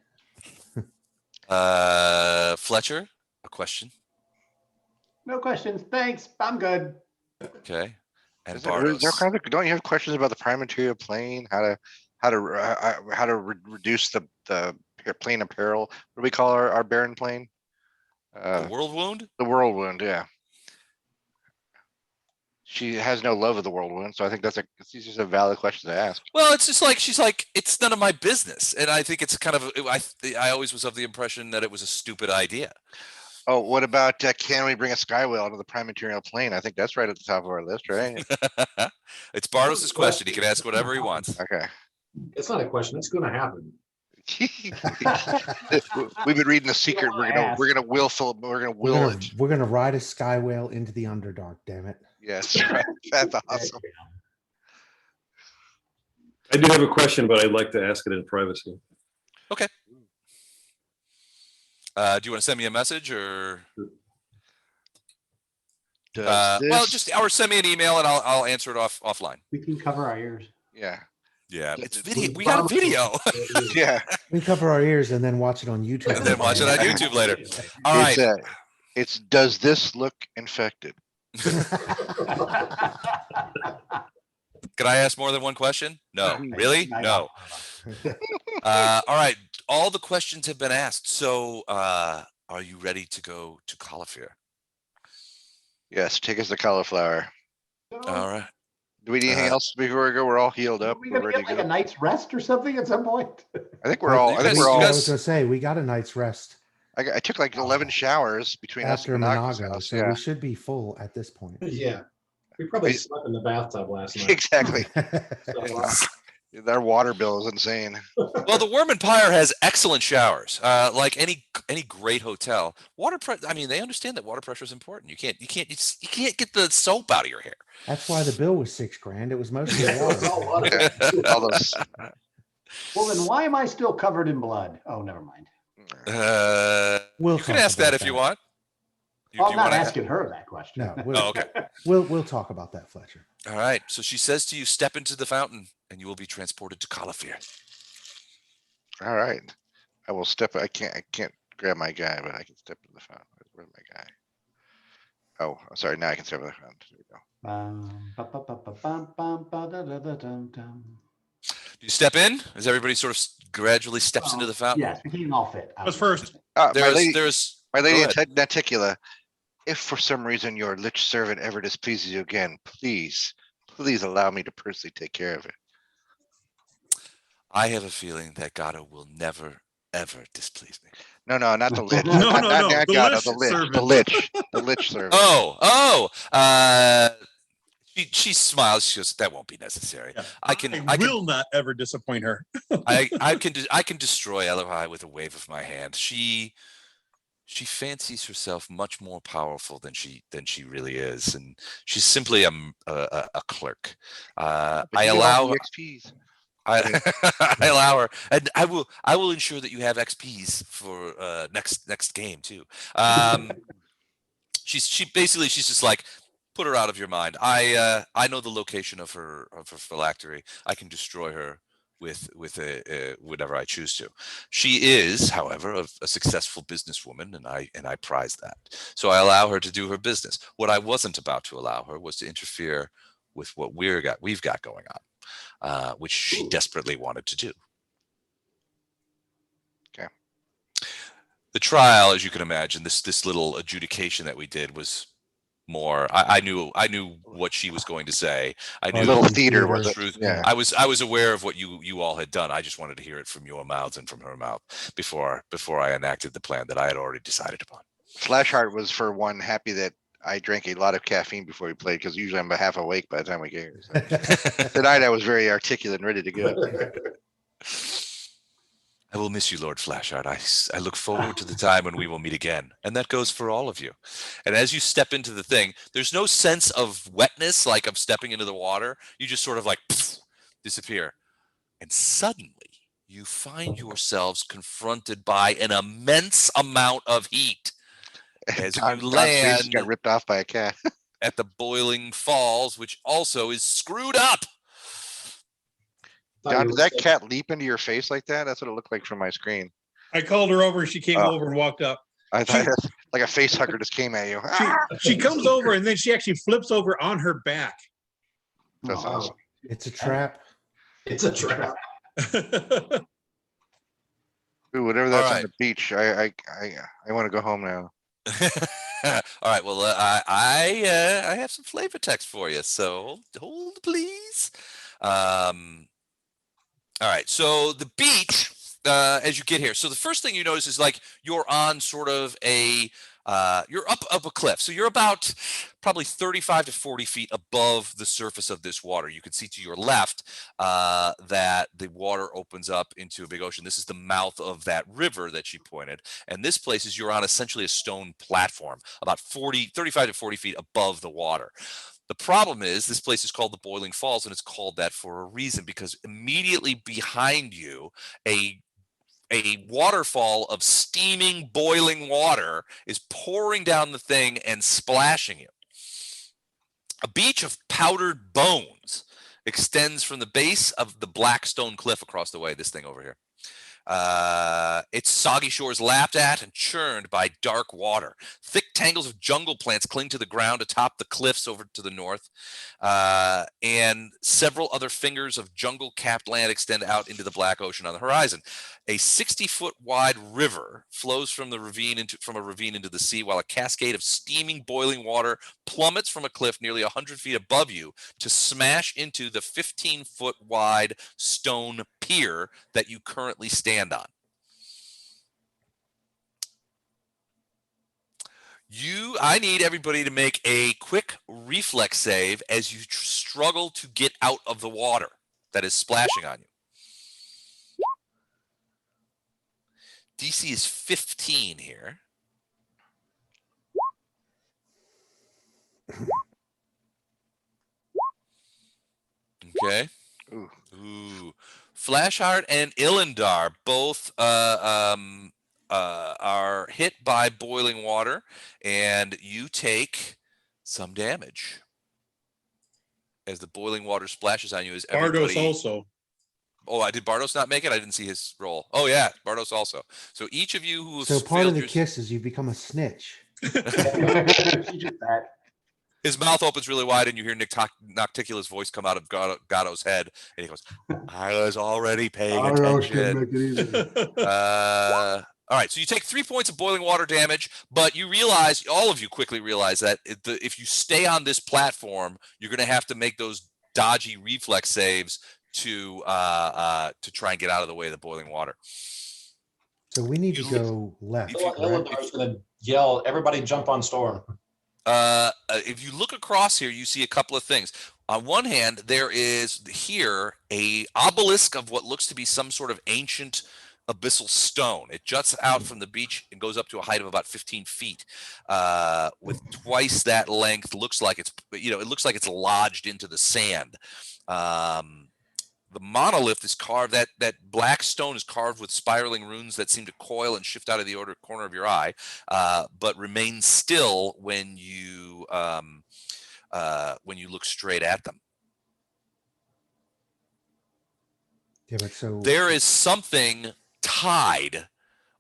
Fletcher, a question. No questions. Thanks. I'm good. Okay. And Is there kind of, don't you have questions about the prime material plane? How to reduce the plane of peril? What do we call our barren plane? The world wound? The world wound, yeah. She has no love of the world wound, so I think it's just a valid question to ask. Well, it's just like she's like, it's none of my business, and I think it's kind of. I always was of the impression that it was a stupid idea. Oh, what about can we bring a sky whale onto the prime material plane? I think that's right at the top of our list, right? It's Bartos's question. He can ask whatever he wants. Okay. It's not a question. It's going to happen. We've been reading The Secret. We're gonna will it. We're gonna ride a sky whale into the Underdark. Damn it! Yes, that's awesome. I do have a question, but I'd like to ask it in privacy. Okay. Do you want to send me a message or? Well, just or send me an email and I'll answer it offline. We can cover our ears. Yeah. Yeah, it's video. We got a video. Yeah. We cover our ears and then watch it on YouTube. And then watch it on YouTube later. All right. It's does this look infected? Can I ask more than one question? No. Really? No. All right. All the questions have been asked. So are you ready to go to Cauliflower? Yes, take us to Cauliflower. All right. Do we need anything else before we go? We're all healed up. We We're gonna ready get to like go. a night's rest or something at some point. I think we're all. I was gonna say we got a night's rest. I took like 11 showers between after us and Monago, house. so Yeah. we should be full at this point. Yeah. We probably slept in the bathtub last night. Exactly. Their water bill is insane. Well, the Worm Empire has excellent showers. Like any great hotel, I mean, they understand that water pressure is important. You can't get the soap out of your hair. That's why the bill was $6,000. It was mostly water. All those. Well, then why am I still covered in blood? Oh, never mind. We'll You can talk ask that about if you want. I'm Do you not wanna- asking her that question. No, Oh, okay. we'll talk about that, Fletcher. All right. So she says to you, "Step into the fountain, and you will be transported to Calafir." All right. I will step. I can't grab my guy, but I can step in the fountain. Where's my guy? Oh, sorry. Now I can step in the fountain. There we go. Do you step in? As everybody sort of gradually steps into the fountain? Yes, we can all fit. Was first. My lady, There's. my lady go ahead. Nocticula, if for some reason your lich servant ever displeases you again, please allow me to personally take care of it. I have a feeling that Gato will never, ever displease me. No, not the lich. No, not, no, not, no, not the Gato, lich the lich. servant. The lich. The lich servant. Oh. She smiles. She goes, "That won't be necessary. Yeah. I will not ever disappoint her. I can destroy Elohai with a wave of my hand. She fancies herself much more powerful than she really is, and she's simply a clerk. But I you get all allow the XPs. I allow her, and I will ensure that you have XPs for next game too. She's just like, put her out of your mind. I know the location of her phylactery. I can destroy her with whatever I choose to. She is, however, a successful businesswoman, and I prize that. So I allow her to do her business. What I wasn't about to allow her was to interfere with what we've got going on, which she desperately wanted to do. Okay. The trial, as you can imagine, this little adjudication that we did was more. I knew what she was going to say. I knew A little theater was the it? truth. Yeah. I was aware of what you all had done. I just wanted to hear it from your mouths and from her mouth before I enacted the plan that I had already decided upon. Flashheart was, for one, happy that I drank a lot of caffeine before we played, because usually I'm about half awake by the time we get here. So. Tonight I was very articulate and ready to go. I will miss you, Lord Flashheart. I look forward to the time when we will meet again. And that goes for all of you. And as you step into the thing, there's no sense of wetness, like of stepping into the water. You just sort of like disappear. And suddenly you find yourselves confronted by an immense amount of heat. As you land, got ripped off by a cat. at the boiling falls, which also is screwed up. Don, did that cat leap into your face like that? That's what it looked like from my screen. I called her over and she came over and walked up. I thought like a face hugger just came at you. She comes over and then she actually flips over on her back. That's awesome. It's a trap. It's a trap. Ooh, whatever that's All on right. the beach, I want to go home now. All right. Well, I have some flavor text for you. So hold, please. All right. So the beach, as you get here. So the first thing you notice is like you're on sort of you're up a cliff. So you're about probably 35 to 40 feet above the surface of this water. You can see to your left that the water opens up into a big ocean. This is the mouth of that river that she pointed. And this place is you're on essentially a stone platform about 35 to 40 feet above the water. The problem is this place is called the Boiling Falls, and it's called that for a reason, because immediately behind you, a waterfall of steaming, boiling water is pouring down the thing and splashing you. A beach of powdered bones extends from the base of the black stone cliff across the way, this thing over here. Its soggy shores lapped at and churned by dark water. Thick tangles of jungle plants cling to the ground atop the cliffs over to the north, and several other fingers of jungle-capped land extend out into the black ocean on the horizon. A 60-foot wide river flows from a ravine into the sea, while a cascade of steaming, boiling water plummets from a cliff nearly 100 feet above you to smash into the 15-foot wide stone pier that you currently stand on. I need everybody to make a quick reflex save as you struggle to get out of the water that is splashing on you. DC is 15 here. Okay. Ooh. Flashheart and Illendar both are hit by boiling water, and you take some damage as the boiling water splashes on you. As everybody, Bardos also. Oh, did Bardos not make it? I didn't see his roll. Oh yeah, Bardos also. So each of you who So have part of failed the your kiss is you become a snitch. his mouth opens really wide, and you hear Nocticula's voice come out of Gatto's head, and he goes, "I was already paying attention." All right, so you take 3 points of boiling water damage, but you realize, all of you quickly realize that if you stay on this platform, you're going to have to make those dodgy reflex saves to try and get out of the way of the boiling water. So we need to go left. Ilandar's going to yell, "Everybody jump on Storm." If you look across here, you see a couple of things. On one hand, there is here a obelisk of what looks to be some sort of ancient abyssal stone. It juts out from the beach and goes up to a height of about 15 feet, with twice that length. Looks like it looks like it's lodged into the sand. The monolith is carved. That black stone is carved with spiraling runes that seem to coil and shift out of the corner of your eye, but remain still when you look straight at them. Yeah, but so there is something tied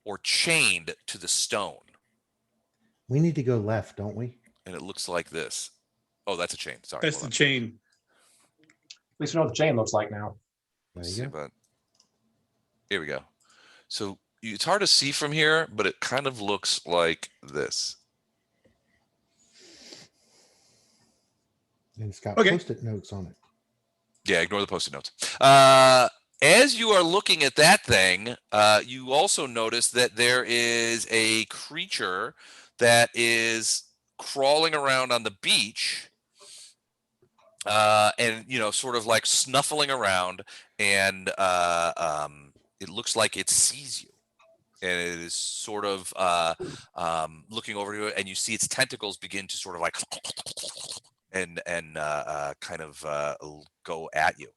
or chained to the stone. We need to go left, don't we? And it looks like this. Oh, that's a chain. Sorry. That's the chain. At least we know what the chain looks like now. Let's see, but here we go. So it's hard to see from here, but it kind of looks like this. And it's got Post-it notes on it. Yeah, ignore the Post-it notes. As you are looking at that thing, you also notice that there is a creature that is crawling around on the beach, and sort of like snuffling around, and it looks like it sees you, and it is sort of looking over to it, and you see its tentacles begin to sort of like and kind of go at you.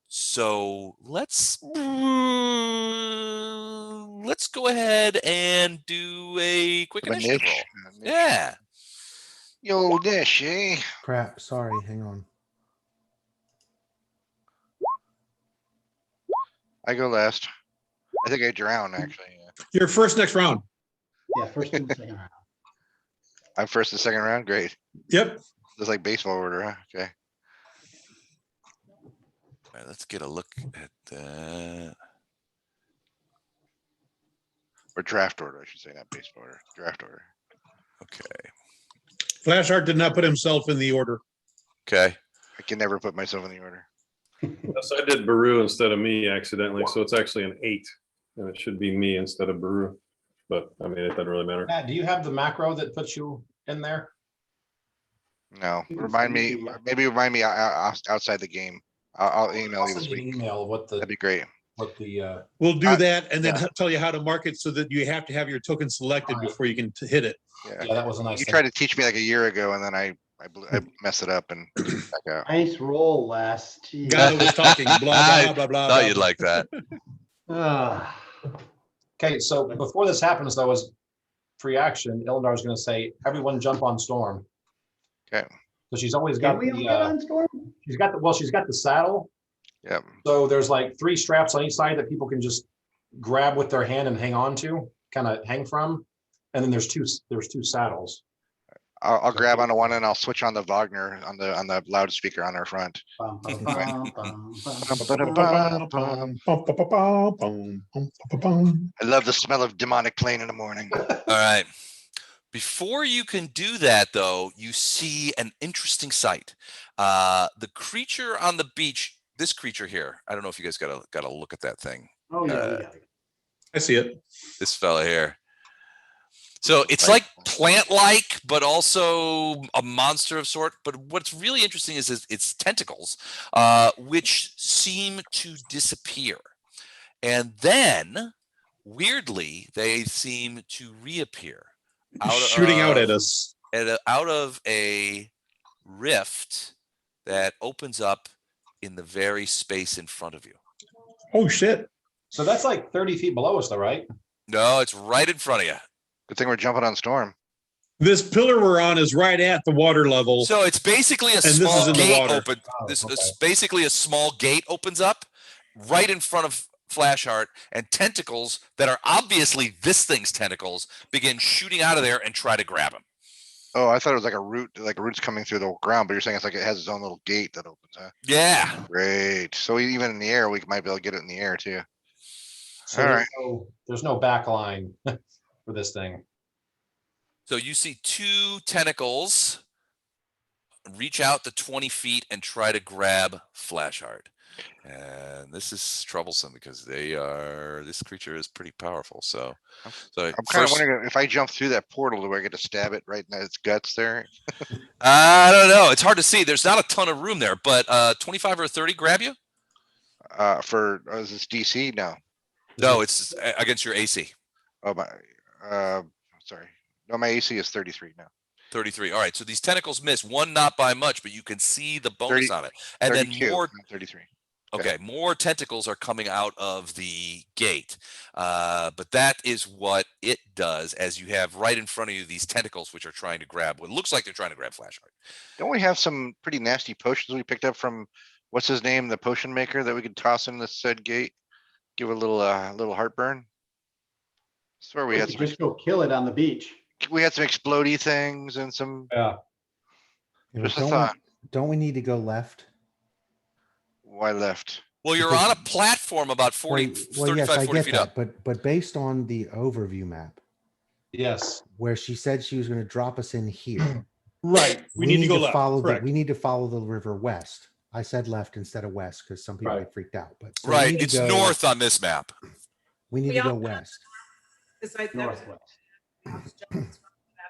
So let's go ahead and do a quick initiative roll. Yeah. Yo, Nish, eh? Crap, sorry, hang on. I go last. I think I drown, actually. You're first next round. Yeah, first and second round. I'm first and second round? Great. Yep. It's like baseball order, huh? Okay. All right, let's get a look at that. Or draft order, I should say, not baseball order. Draft order. Okay. Flashheart did not put himself in the order. Okay. I can never put myself in the order. So I did Baru instead of me accidentally, so it's actually an 8, and it should be me instead of Baru. But I mean, it doesn't really matter. Matt, do you have the macro that puts you in there? No, remind me outside the game. I'll email you this week. Email what the That'd be great. What the We'll do that and then yeah. tell you how to mark it so that you have to have your token selected before you can hit it. Yeah, that was a nice You thing. tried to teach me like a year ago, and then I messed it up and back out. Nice roll, Les. Jeez. God was talking, blah, blah, blah, blah. Thought you'd like that. Okay, so before this happens, though, as free action, Ildar is going to say, "Everyone jump on Storm." Okay. So she's always got Can we get on Storm? she's got the saddle. Yep. So there's like 3 straps on each side that people can just grab with their hand and hang on to, kind of hang from. And then there's two saddles. I'll grab onto one and I'll switch on the Wagner on the loudspeaker on our front. I love the smell of demonic plane in the morning. All right. Before you can do that, though, you see an interesting sight. The creature on the beach, this creature here, I don't know if you guys got to look at that thing. Oh, yeah, we got it. I see it. This fella here. So it's like plant-like, but also a monster of sort. But what's really interesting is its tentacles, which seem to disappear. And then, weirdly, they seem to reappear. Shooting out at us. Out of a rift that opens up in the very space in front of you. Oh, shit. So that's like 30 feet below us, though, right? No, it's right in front of you. Good thing we're jumping on Storm. This pillar we're on is right at the water level. So it's basically a And this small is in the gate water. open. Oh, This okay. is basically a small gate opens up right in front of Flashheart, and tentacles that are obviously this thing's tentacles begin shooting out of there and try to grab him. Oh, I thought it was like a root, like a root's coming through the ground, but you're saying it's like it has its own little gate that opens, huh? Yeah. Great. So even in the air, we might be able to get it in the air too. So All there's right. there's no back line for this thing. So you see two tentacles reach out to 20 feet and try to grab Flashheart. And this is troublesome because this creature is pretty powerful. So I'm kind of wondering if I jump through that portal, do I get to stab it right in its guts there? I don't know. It's hard to see. There's not a ton of room there, but 25 or 30 grab you? Is this DC? No. No, it's against your AC. Oh my, sorry. No, my AC is 33 now. 33. All right. So these tentacles miss. One not by much, but you can see the bonus 30, on it. And then 32, more. 33. Okay, more tentacles are coming out of the gate, but that is what it does. As you have right in front of you these tentacles, which are trying to grab what looks like they're trying to grab Flashheart. Don't we have some pretty nasty potions we picked up from what's his name, the potion maker, that we could toss in the said gate? Give it a little heartburn. Swear we had some. Just go kill it on the beach. We had some explodey things and some. Yeah. Just a thought. Don't we need to go left? Why left? Well, you're on a platform about 40, Well, 35, yes, I 40 get feet that, up. but based on the overview map Yes. where she said she was going to drop us in here, Right. We need to go left. follow Correct. we need to follow the river west. I said left instead of west because some people Right. get freaked out. But so we Right, need to it's go- north on this map. We need We to go all- west. Northwest.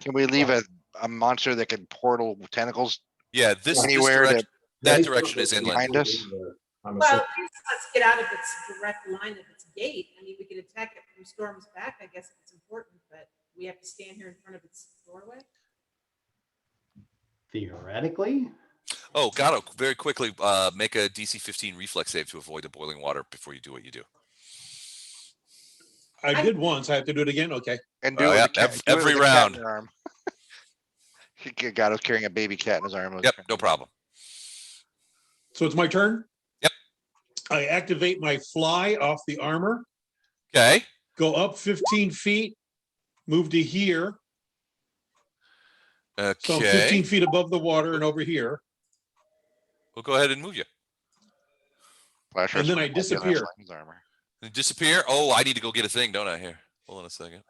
Can we leave a monster that can portal tentacles Yeah, this anywhere direction, that that he's direction is perfect. inland. behind us? I'm Well, assuming. let's get out of its direct line of its gate. I mean, we could attack it from Storm's back, I guess, if it's important, but we have to stand here in front of its doorway. Theoretically, Oh, Gato, very quickly, make a DC 15 reflex save to avoid the boiling water before you do what you do. I did once. I have to do it again. Okay. And Oh, do it yeah, with a cat, do it every with a cat round. in your arm. God, I was carrying a baby cat in his arm. Yep, no problem. So it's my turn. Yep. I activate my fly off the armor, Okay. go up 15 feet, move to here. So I'm 15 Okay. feet above the water and over here. We'll go ahead and move you. And then I disappear. His armor. Disappear? Oh, I need to go get a thing, don't I? Here. Hold on a second.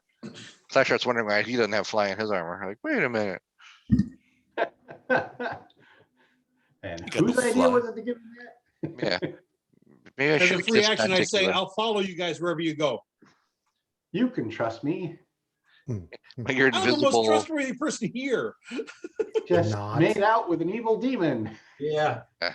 Flashheart's wondering why he doesn't have fly in his armor. Like, wait a minute. and You got whose the idea fly. was it to give him that? Yeah. Maybe I As a should free action, I say, I'll follow you guys wherever you go. You can trust me. You're I'm the most invisible. trustworthy person here. Just Not. made out with an evil demon. Yeah. I'm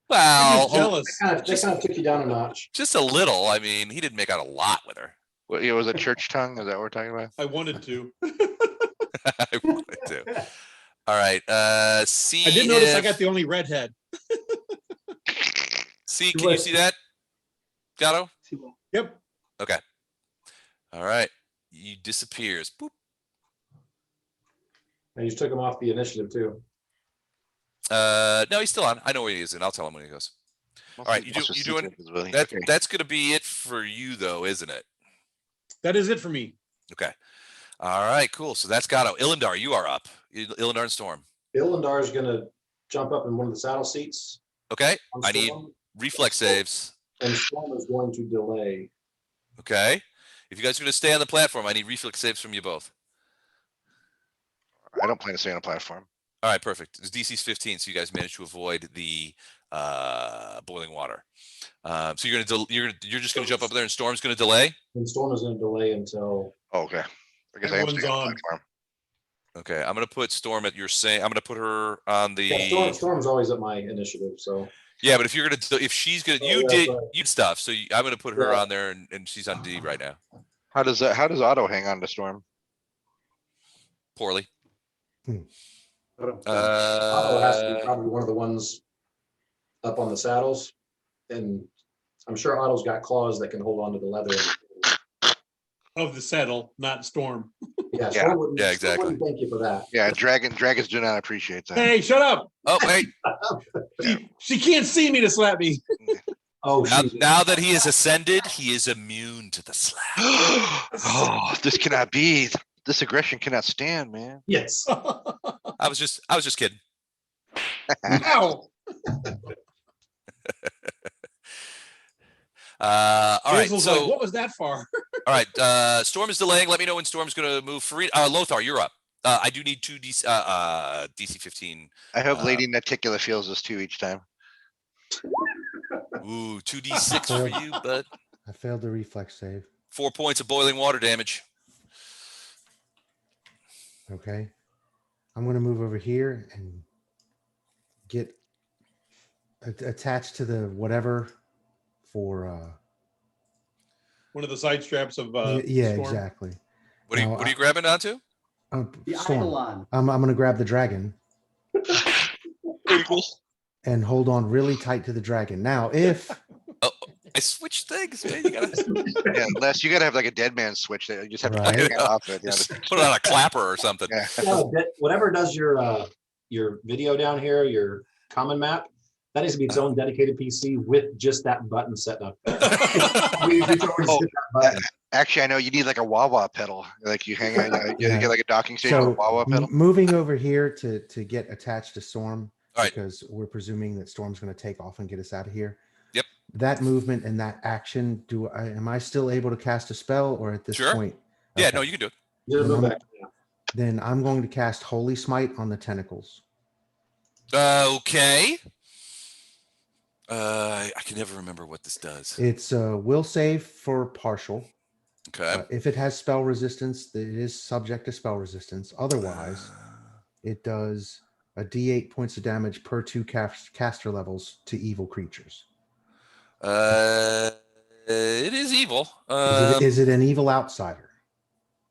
Well, just jealous. That kind of took you down a notch. just a little. I mean, he didn't make out a lot with her. What, it was a church tongue? Is that what we're talking about? I wanted to. I wanted to. All right. See. I did notice I if- got the only redhead. See, can you see that, Gato? Yep. Okay. All right. He disappears. Boop. And you just took him off the initiative too. No, he's still on. I know where he is, and I'll tell him when he goes. All right, you doing that? Okay. That's going to be it for you, though, isn't it? That is it for me. Okay. All right, cool. So that's Gato. Ilindar, you are up. Ilindar and Storm. Ilindar is going to jump up in one of the saddle seats. Okay. on I need Storm, reflex saves. and Storm is going to delay. Okay. If you guys are going to stay on the platform, I need reflex saves from you both. I don't plan to stay on a platform. All right, perfect. It's DC's 15, so you guys managed to avoid the boiling water. So you're just gonna jump up there, and Storm's gonna delay. And Storm is going to delay until. Oh, okay. I guess I am Everyone's staying on on. the platform. Okay, I'm gonna put Storm at your same. I'm gonna put her on the. Yeah, Storm's always at my initiative, so. Yeah, but if you're gonna, if she's gonna, Oh, you yeah, did right. you stuff. So I'm gonna put her Yeah. on there, and she's on D right now. How does Otto hang on to Storm? Poorly. Otto has to be probably one of the ones up on the saddles. And I'm sure Otto's got claws that can hold on to the leather. of the settle, not storm. Yeah, Yeah. Storm wouldn't- Yeah, Storm exactly. wouldn't Thank you for that. Yeah, dragons do not appreciate that. Hey, shut up. Oh, wait. She can't see me to slap me. Oh, Now that he is ascended, he is immune to the slap. Oh, this cannot be. This aggression cannot stand, man. yes. I was just kidding. Ow. All right. Hazel's So, like, what was that for? all right. Storm is delaying. Let me know when Storm's going to move. Lothar, you're up. I do need two DC 15. I hope Lady Nocticula feels this too each time. Ooh, 2d6 for you, bud. I failed the reflex save. 4 points of boiling water damage. Okay. I'm going to move over here and get attached to the whatever for One of the side straps of yeah, Storm. exactly. What are you grabbing onto? The Storm. Eidolon. I'm going to grab the dragon and hold on really tight to the dragon. Now, if I switched things, man. You gotta Yeah, unless you gotta have like a dead man switch that you just have to Right. take it off it. just put it on a clapper or something. Yeah. Yeah, whatever does your video down here, your common map, that needs to be its own dedicated PC with just that button set up. We always hit that button. Actually, I know you need like a wah-wah pedal. Like you hang out, you Yeah. get like a docking station so with a wah-wah pedal. moving over here to get attached to Storm, All right. because we're presuming that Storm's going to take off and get us out of here. Yep. That movement and that action, am I still able to cast a spell, or at this Sure. point? Yeah, Okay. no, you can do it. Just move back. Then I'm going to cast Holy Smite on the tentacles. Okay. I can never remember what this does. It's a will save for partial. Okay. If it has spell resistance, it is subject to spell resistance. Otherwise, it does a D8 points of damage per 2 caster levels to evil creatures. It is evil. Is it an evil outsider?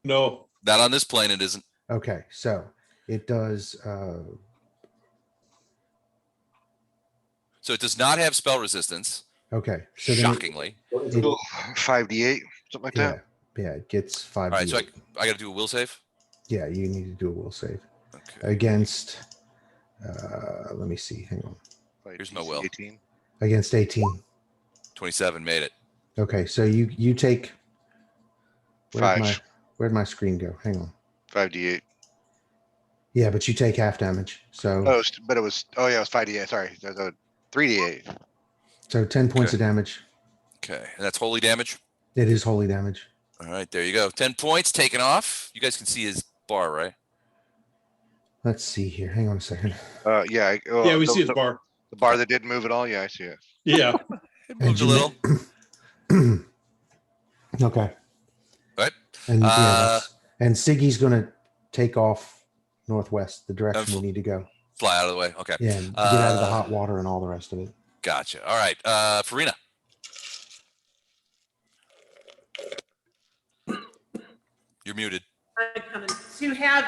No. Not on this plane. It isn't. Okay, so it does. So it does not have spell resistance. Okay, so then Shockingly. it, 5d8, something like that. yeah, it gets 5. All right. So I got to do a will save. Yeah, you need to do a will save Okay. against. Let me see. Hang on. Like Here's my DC will. 18. Against 18. 27 made it. Okay, so you take. Five. Where'd my screen go? Hang on. 5d8. Yeah, but you take half damage. So Oh, but it was 5d8. Sorry, 3d8. so 10 points Okay. of damage. Okay. And that's holy damage. It is holy damage. All right. There you go. 10 points taken off. You guys can see his bar, right? Let's see here. Hang on a second. Yeah. Yeah, we see his bar. The bar that didn't move at all. Yeah, I see it. Yeah. It moved a you little. Okay. Right. And and Siggy's gonna take off northwest, the direction f- we need to go. Fly out of the way. Okay. Yeah, and get out of the hot water and all the rest of it. Gotcha. All right. Farina. You're muted. I'm coming. To have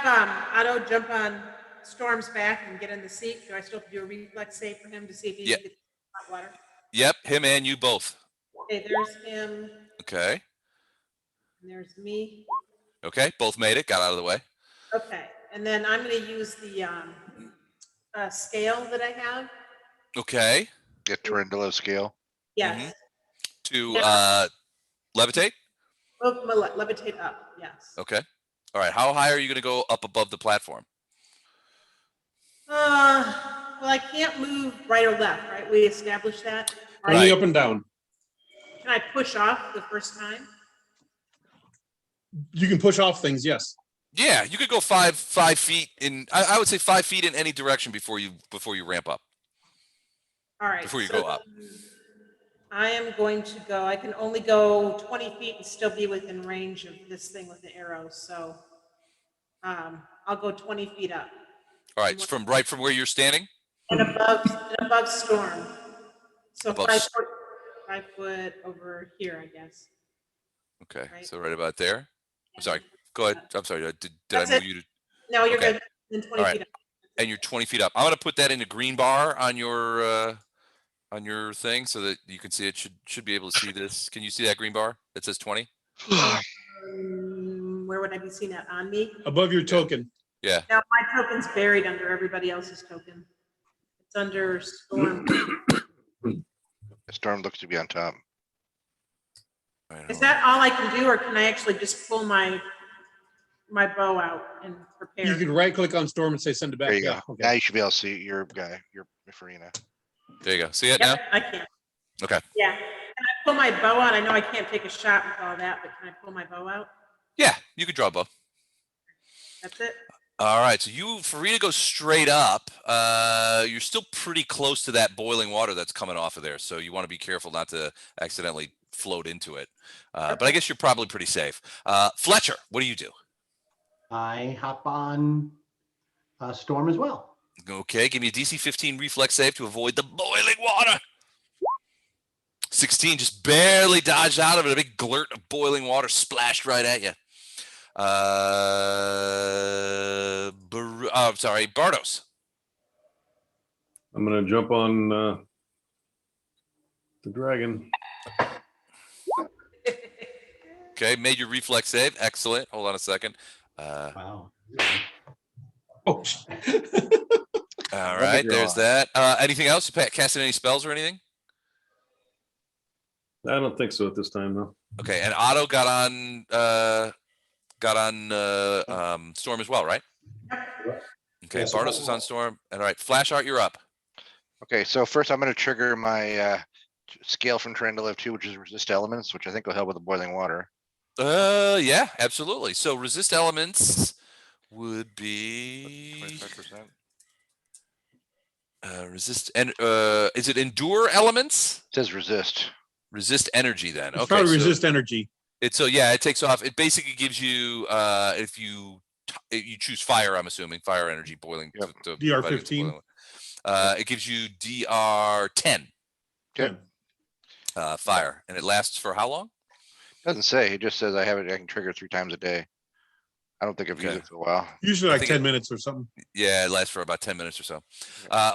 Otto jump on Storm's back and get in the seat, do I still have to do a reflex save for him to see if he Yeah. can get hot water? Yep. Him and you both. Okay, there's him, Okay. and there's me. Okay. Both made it. Got out of the way. Okay, and then I'm gonna use the scale that I have. Okay. Get Torrendolo scale. Yes, To Yeah. levitate. oh, levitate up, yes. Okay. All right. How high are you going to go up above the platform? Well, I can't move right or left, right? We established that. Right. Only up and down. Can I push off the first time? You can push off things, yes. Yeah, you could go five feet in. I would say 5 feet in any direction before you ramp up. All right. Before you so go up. I am going to go, I can only go 20 feet and still be within range of this thing with the arrows, so I'll go 20 feet up. All right, from where you're standing. And above Storm. So Above 5 foot over here, I guess. Okay, Right. so right about there. I'm sorry. Go ahead. I'm sorry. Did That's I move it. you to? No, you're Okay. good. Then 20 All right. feet up. And you're 20 feet up. I'm gonna put that in a green bar on your thing so that you can see it. Should be able to see this. Can you see that green bar that says 20? Where would I be seeing that? On me? Above your token. Yeah. No, my token's buried under everybody else's token. It's under Storm. The storm looks to be on top. Is that all I can do, or can I actually just pull my bow out and prepare? You can right click on Storm and say send it back. There you Yeah, go. okay. Now you should be able to see your guy, your Farina. There you go. See it Yep, now? I can. Okay. Yeah. Can I pull my bow out? I know I can't take a shot with all that, but can I pull my bow out? Yeah, you could draw a bow. That's it. All right, so Farina goes straight up. You're still pretty close to that boiling water that's coming off of there, so you want to be careful not to accidentally float into it. But I guess you're probably pretty safe. Fletcher, what do you do? I hop on Storm as well. Okay, give me a DC 15 reflex save to avoid the boiling water. 16, just barely dodged out of it. A big glurt of boiling water splashed right at you. Sorry, Bardos. I'm gonna jump on the dragon. Okay, made your reflex save. Excellent. Hold on a second. Wow. Oh, All right, there's that. Anything else? Casting any spells or anything? I don't think so at this time, though. Okay, and Otto got on Storm as well, right? Okay, Yes, Bardos is on Storm. All right, Flash Art, you're up. Okay, so first I'm going to trigger my scale from Trend to Live 2, which is resist elements, which I think will help with the boiling water. Yeah, absolutely. So resist elements would be 25%. Resist and is it endure elements? It says resist. Resist energy then. it's Okay. probably So resist energy. it's yeah, it takes off. It basically gives you if you choose fire, I'm assuming fire energy boiling. Yep. To DR provide it with 15. boiling. It gives you DR 10 Okay. fire, and it lasts for how long? Doesn't say. It just says I can trigger 3 times a day. I don't think I've used Okay. it for a while. Usually I like think 10 minutes or something. Yeah, it lasts for about 10 minutes or so.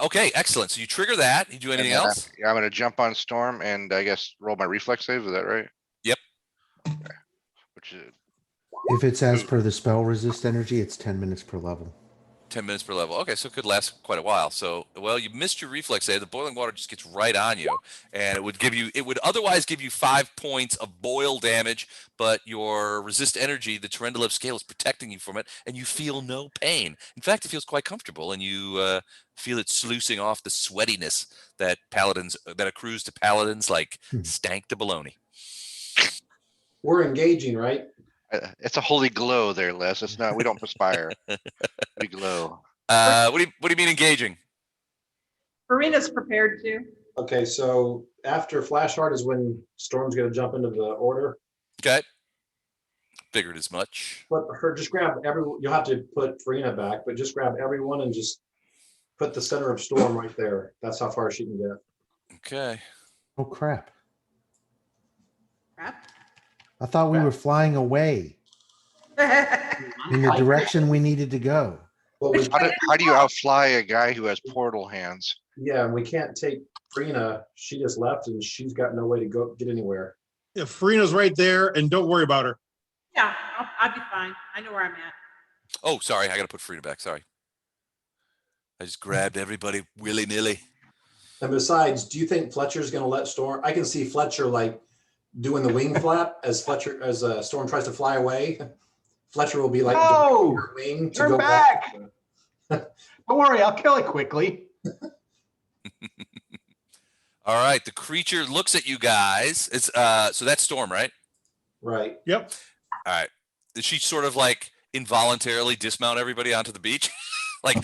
Okay, excellent. So you trigger that. You do anything And then else? I'm going to jump on Storm and I guess roll my reflex save. Is that right? Yep. Okay. Which is If it's as per the spell resist energy, it's 10 minutes per level. 10 minutes per level. Okay, so it could last quite a while. So, well, you missed your reflex save. The boiling water just gets right on you, and it would otherwise give you 5 points of boil damage, but your resist energy, the Terendilive scale, is protecting you from it, and you feel no pain. In fact, it feels quite comfortable, and you feel it sluicing off the sweatiness that accrues to paladins like stank to baloney. We're engaging, right? it's a holy glow there, Les. It's not. We don't perspire. We glow. What do you mean engaging? Farina's prepared to. Okay, so after Flash Heart is when Storm's gonna jump into the order. Okay. Figured as much. But just grab everyone. You'll have to put Farina back, but just grab everyone and just put the center of Storm right there. That's how far she can get. Okay. Oh, crap. Crap. I thought we were flying away in the direction we needed to go. Well, How do you outfly a guy who has portal hands? yeah, and we can't take Farina. She just left and she's got no way to go get anywhere. Yeah, Farina's right there, and don't worry about her. Yeah, I'll be fine. I know where I'm at. Oh, sorry. I got to put Frida back. Sorry. I just grabbed everybody willy-nilly. And besides, do you think Fletcher's gonna let Storm? I can see Fletcher like doing the wing flap as Storm tries to fly away. Fletcher will be like No! her wing to Turn go back! Don't worry, I'll kill it quickly. All right. The creature looks at you guys. It's so that's Storm, right? Right. Yep. All right. Did she sort of like involuntarily dismount everybody onto the beach? Like,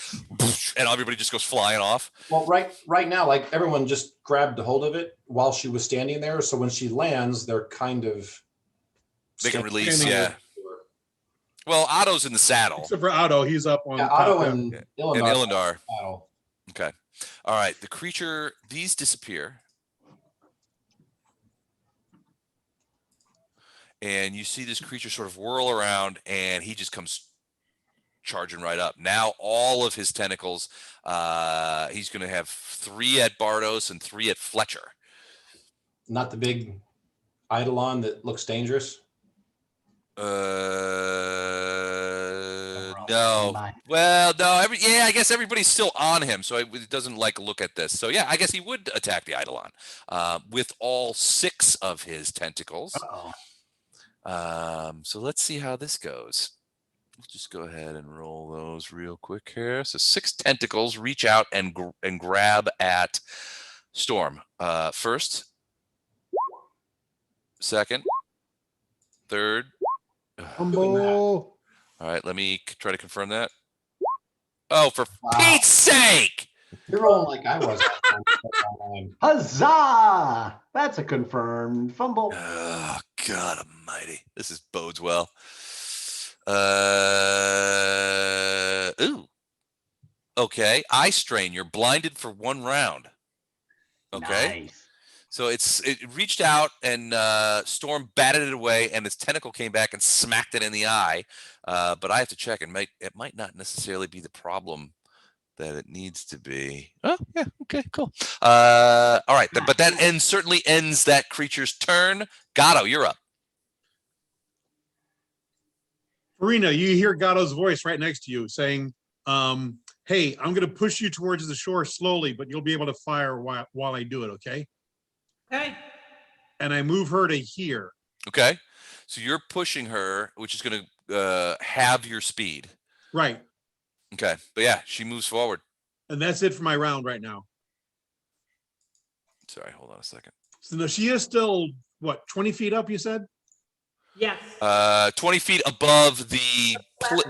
and everybody just goes flying off? Well, right now, like everyone just grabbed a hold of it while she was standing there. So when she lands, they're kind of They can release, standing yeah. Well, Otto's in the saddle. Except for Otto, he's up on Yeah, top Otto there. and And Illinois. Illindar. Wow. Okay. All right. The creature, these disappear. And you see this creature sort of whirl around, and he just comes charging right up. Now all of his tentacles, he's going to have 3 at Bardos and 3 at Fletcher. Not the big Eidolon that looks dangerous. No. Nearby. Well, no. I guess everybody's still on him, so it doesn't like look at this. So yeah, I guess he would attack the Eidolon with all 6 of his tentacles. Uh-oh. So let's see how this goes. Let's just go ahead and roll those real quick here. So 6 tentacles reach out and grab at Storm. First, second, third. Humble. All right, let me try to confirm that. Oh, for Wow. Pete's sake! You're rolling like I was. Huzzah! That's a confirmed fumble. Oh, God almighty. This is bodes well. Ooh. Okay. Eye strain. You're blinded for 1 round. Okay. Nice. So it reached out and Storm batted it away, and its tentacle came back and smacked it in the eye. But I have to check, and it might not necessarily be the problem that it needs to be. Oh, yeah. Okay, cool. All right. But that certainly ends that creature's turn. Gatto, you're up. Farina, you hear Gatto's voice right next to you saying, hey, I'm going to push you towards the shore slowly, but you'll be able to fire while I do it, okay? Okay. And I move her to here. Okay. So you're pushing her, which is going to have your speed. Right. Okay. But yeah, she moves forward. And that's it for my round right now. Sorry, hold on a second. So no, she is still, what, 20 feet up, you said? Yes. 20 feet above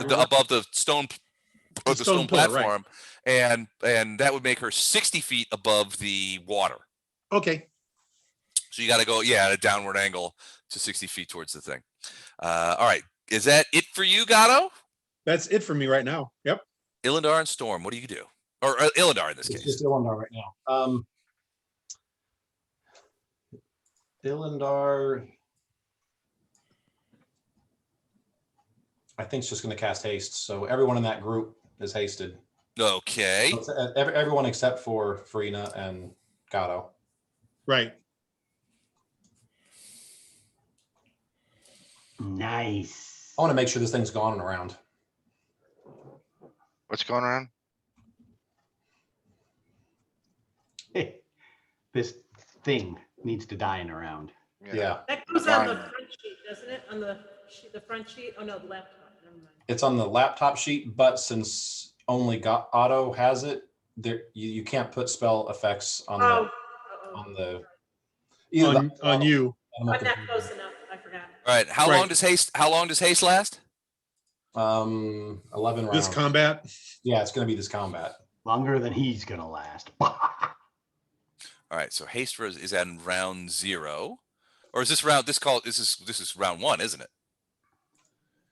above the stone The stone pillar, right. platform, and that would make her 60 feet above the water. Okay. So you got to go, at a downward angle to 60 feet towards the thing. All right. Is that it for you, Gatto? That's it for me right now. Yep. Illindar and Storm, what do you do? Or Illindar in this It's case. just Illindar right now. Illindar, I think it's just going to cast haste. So everyone in that group is hasted. Okay. So everyone except for Farina and Gatto. Right. Nice. I want to make sure this thing's gone and around. What's going on? This thing needs to die in a round. Yeah. That goes on the front sheet, doesn't it? On the front sheet? Oh, no, the laptop. Never mind. It's on the laptop sheet, but since only Otto has it, there you can't put spell effects on the On you. I'm not close enough. I forgot. All right. How long does haste last? 11 rounds. This combat? Yeah, it's going to be this combat. Longer than he's going to last. All right. So haste is at round 0. Or is this round this is round 1, isn't it?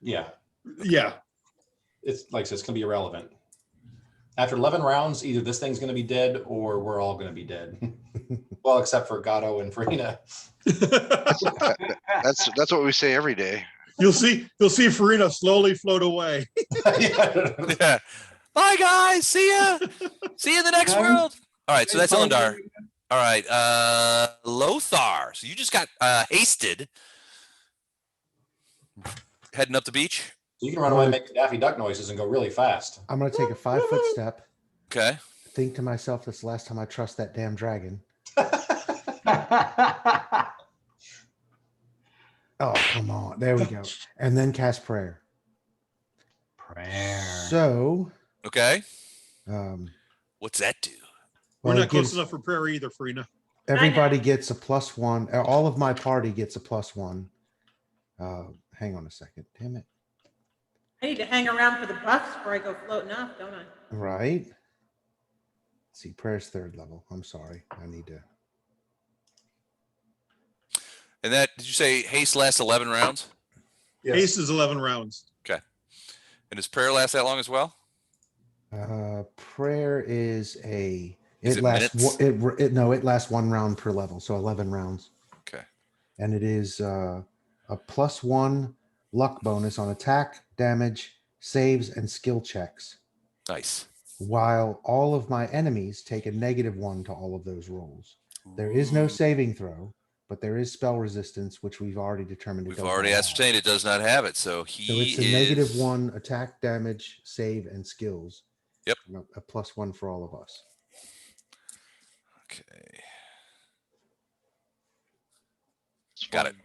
Yeah. Yeah. It's like I said, it's going to be irrelevant. After 11 rounds, either this thing's going to be dead or we're all going to be dead. Well, except for Gatto and Farina. That's what we say every day. You'll see Farina slowly float away. Yeah. Bye guys. See ya. See you in the next world. All right, so that's Illindar. All right, Lothar. So you just got hasted. Heading up the beach. You can run away and make Daffy Duck noises and go really fast. I'm going to take a 5-foot step. Okay. Think to myself, this is the last time I trust that damn dragon. Oh, come on. There we go. And then cast prayer. Prayer. So. Okay. What's that do? We're not close enough for prayer either, Farina. Everybody gets a +1. All of my party gets a +1. Hang on a second. Damn it. I need to hang around for the buffs before I go floating off, don't I? Right. Let's see, prayer's 3rd level. I'm sorry. I need to. And that, did you say haste lasts 11 rounds? Yes. Haste is 11 rounds. Okay. And does prayer last that long as well? Prayer is Is it minutes? It lasts 1 round per level, so 11 rounds. Okay. And it is a +1 luck bonus on attack, damage, saves, and skill checks. Nice. While all of my enemies take a -1 to all of those rolls. There is no saving throw, but there is spell resistance, which we've already determined. We've already ascertained it does not have it. So he So it's a -1 attack, damage, save, and skills. Yep. A +1 for all of us. Okay. Got it.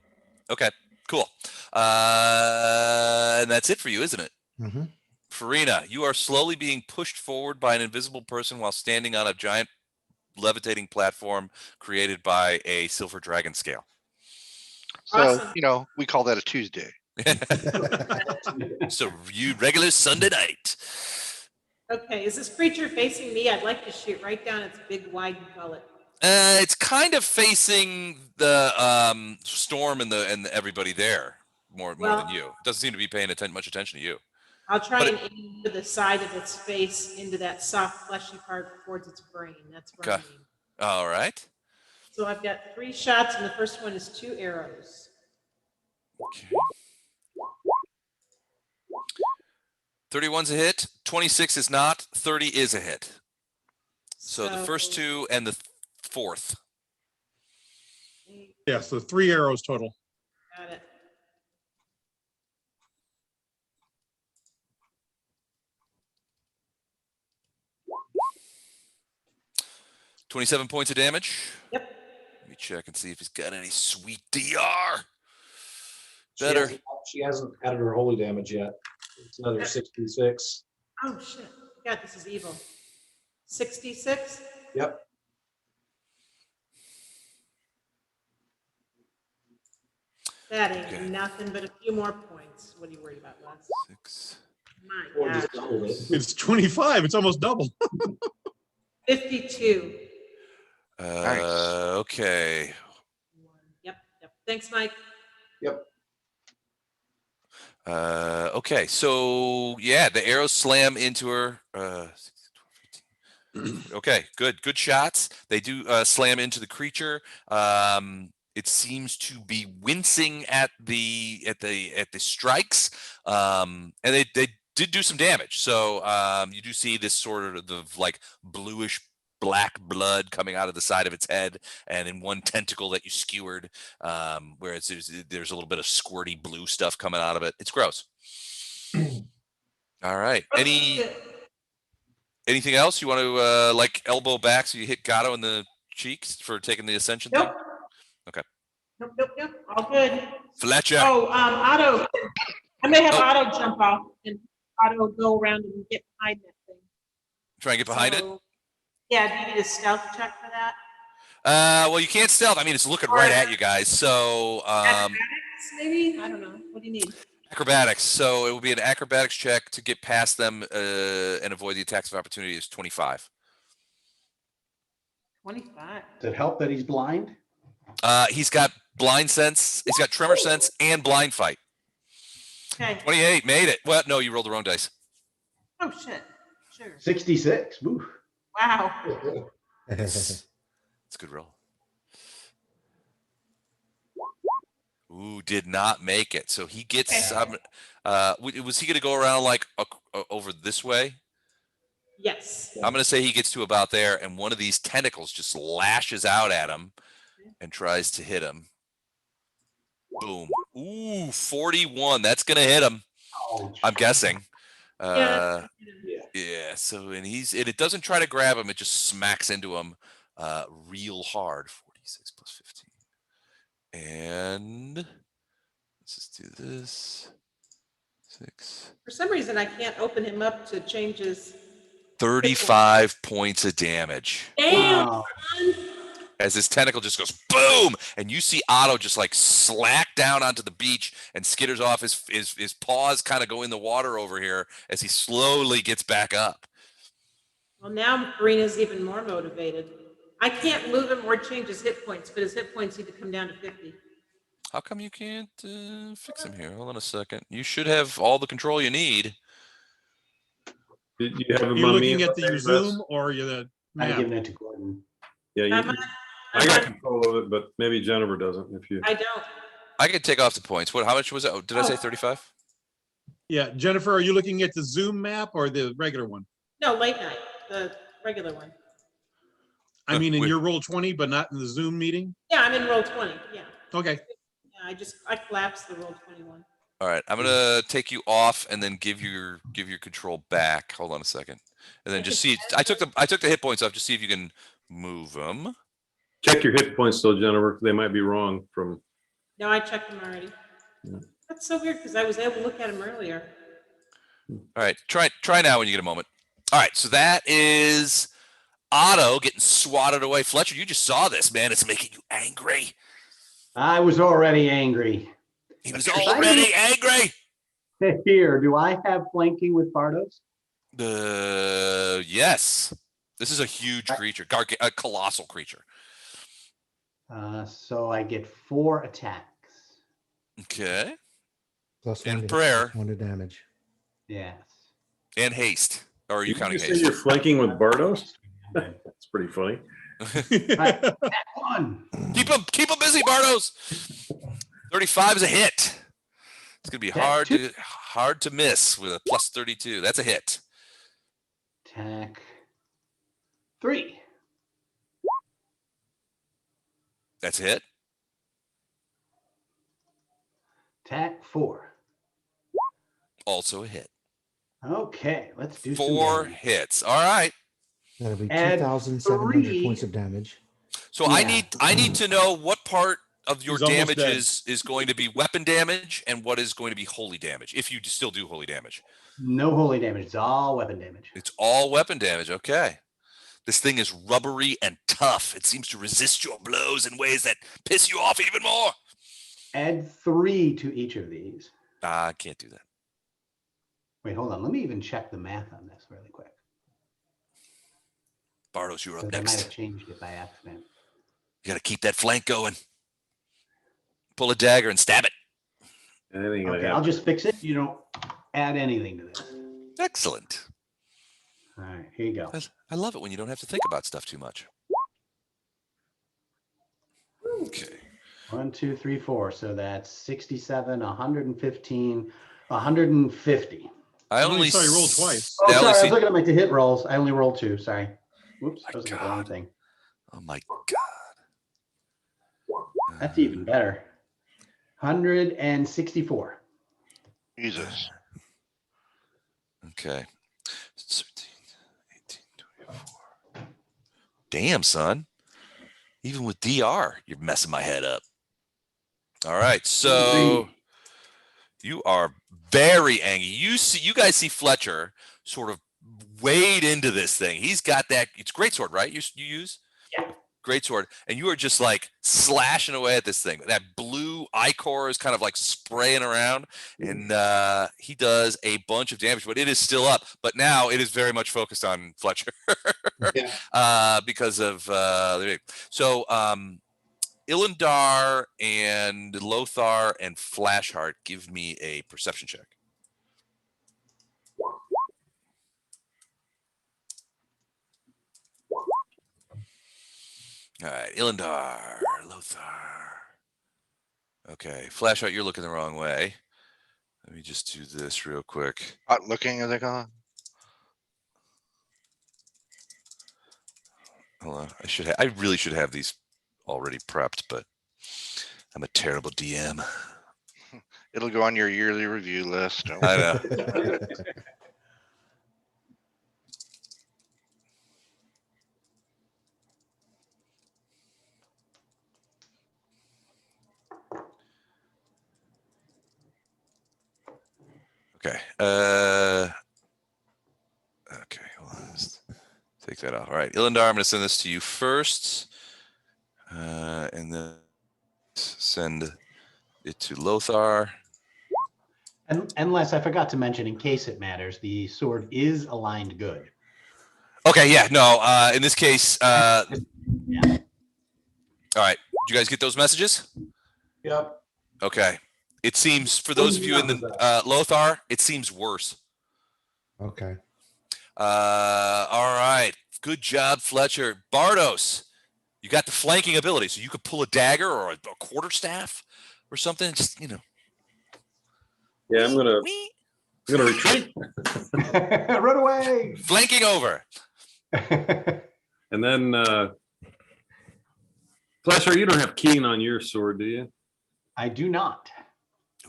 Okay, cool. And that's it for you, isn't it? Mm-hmm. Farina, you are slowly being pushed forward by an invisible person while standing on a giant levitating platform created by a silver dragon scale. So, Awesome. we call that a Tuesday. So you regular Sunday night. Okay, is this creature facing me? I'd like to shoot right down its big wide gullet. It's kind of facing the storm and everybody there more than you. It doesn't seem to be paying much attention to you. I'll try and aim to the side of its face into that soft fleshy part towards its brain. That's where I'm aiming. All right. So I've got 3 shots, and the first one is 2 arrows. Okay. 31's a hit. 26 is not. 30 is a hit. So the first 2 and the 4th. Yeah, so 3 arrows total. Got it. $27 points of damage. Yep. Let me check and see if he's got any sweet DR. Better. She hasn't added her holy damage yet. It's another 66. Oh shit! God, this is evil. 66. Yep. That ain't nothing but a few more points. What are you worried about, Les? 6. My God. It's 25. It's almost double. 52. Nice. Okay. Yep. Thanks, Mike. Yep. Okay, so yeah, the arrows slam into her. Okay, good shots. They do slam into the creature. It seems to be wincing at the strikes, and they did do some damage. So you do see this sort of like bluish black blood coming out of the side of its head, and in one tentacle that you skewered, where there's a little bit of squirty blue stuff coming out of it. It's gross. All right. Anything else you want to like elbow back so you hit Gato in the cheeks for taking the ascension Nope. thing? Okay. Nope. All good. Fletcher. Oh, Otto. I may have Otto jump off and Otto go around and get behind that thing. Try and get behind it. Yeah, do you need a stealth check for that? Well, you can't stealth. I mean, it's looking right at you guys. So, Acrobatics, maybe? I don't know. What do you need? Acrobatics. So it will be an acrobatics check to get past them and avoid the attacks of opportunity is 25. 25. Does it help that he's blind? He's got blind sense. He's got tremor sense and blind fight. Okay. 28 made it. Well, no, you rolled the wrong dice. Oh shit. Sure. 66. Woo. Wow. It's a good roll. Ooh, did not make it. So he gets. Was he going to go around like over this way? Yes. I'm going to say he gets to about there, and one of these tentacles just lashes out at him and tries to hit him. Boom. Ooh, 41. That's going to hit him. I'm guessing. Yeah. So and it doesn't try to grab him. It just smacks into him real hard. 46 plus 15. And let's just do this. 6. For some reason, I can't open him up to change his 35 points of damage. Damn. Wow. As his tentacle just goes boom, and you see Otto just like slack down onto the beach and skitters off. His paws kind of go in the water over here as he slowly gets back up. Well, now Karina's even more motivated. I can't move him or change his hit points, but his hit points need to come down to 50. How come you can't fix him here? Hold on a second. You should have all the control you need. Did you have him You're on looking me? at the Zoom or you're the I'm map? giving that to Gordon. Yeah, I got control of it, but maybe Jennifer doesn't. If you, I don't. I could take off the points. How much was it? Oh, did I say 35? Yeah, Jennifer, are you looking at the Zoom map or the regular one? No, late night, the regular one. I mean, in your roll 20, but not in the Zoom meeting? Yeah, I'm in roll 20, yeah. Okay. Yeah, I collapsed the roll 21. All right, I'm gonna take you off and then give your control back. Hold on a second, and then just see. I took the hit points off. Just see if you can move them. Check your hit points though, Jennifer. They might be wrong from. No, I checked them already. That's so weird because I was able to look at them earlier. All right, try now when you get a moment. All right, so that is Otto getting swatted away. Fletcher, you just saw this, man. It's making you angry. I was already angry. He was already angry. Here, do I have flanking with Bardos? Yes. This is a huge creature, a colossal creature. So I get 4 attacks. Okay. Plus And 1 prayer. 1 to damage. Yes. And haste. Or are you counting say haste? you're flanking with Bardos? That's pretty funny. That 1. Keep him busy, Bardos. 35 is a hit. It's gonna be hard to miss with a plus 32. That's a hit. Attack 3. That's a hit. Attack 4. Also a hit. Okay, let's do 4 some hits. All right. That'll be Add 2,700 3. points of damage. So I need to know what part of your He's almost damage dead. is going to be weapon damage and what is going to be holy damage, if you still do holy damage. No holy damage. It's all weapon damage. It's all weapon damage. Okay. This thing is rubbery and tough. It seems to resist your blows in ways that piss you off even more. Add 3 to each of these. I can't do that. Wait, hold on. Let me even check the math on this really quick. Bardos, you're up I might next. have changed it by accident. You got to keep that flank going. Pull a dagger and stab it. Okay, I'll just fix it. You don't add anything to this. Excellent. All right, here you go. I love it when you don't have to think about stuff too much. Okay. 1, 2, 3, 4. So that's 67, 115, 150. I only saw you roll twice. Oh, sorry. I was looking at my to hit rolls. I only rolled 2. Sorry. Whoops. That was the wrong thing. Oh my God. That's even better. 164. Jesus. Okay. 13, 18, 24. Damn, son. Even with DR, you're messing my head up. All right, so you are very angry. You guys see Fletcher sort of wade into this thing. He's got that. It's greatsword, right? You use? Yeah. Greatsword, and you are just like slashing away at this thing. That blue ichor is kind of like spraying around, and he does a bunch of damage, but it is still up. But now it is very much focused on Fletcher because of so Ilindar and Lothar and Flashheart, give me a perception check. All right, Ilindar, Lothar. Okay, Flashheart, you're looking the wrong way. Let me just do this real quick. Hot looking, as they call it. Hold on, I really should have these already prepped, but I'm a terrible DM. It'll go on your yearly review list. I know. Okay. Okay. Hold on. Let's take that off. All right, Ilindar, I'm going to send this to you first, and then send it to Lothar. And unless I forgot to mention, in case it matters, the sword is aligned good. Okay. Yeah. No. In this case. Yeah. All right. Did you guys get those messages? Yep. Okay. It seems, for those of you in the Lothar, it seems worse. Okay. All right. Good job, Fletcher. Bardos, you got the flanking ability, so you could pull a dagger or a quarterstaff or something. Just, you know. Yeah, I'm gonna retreat. Run away. Flanking over. And then Flasher, you don't have keen on your sword, do you? I do not.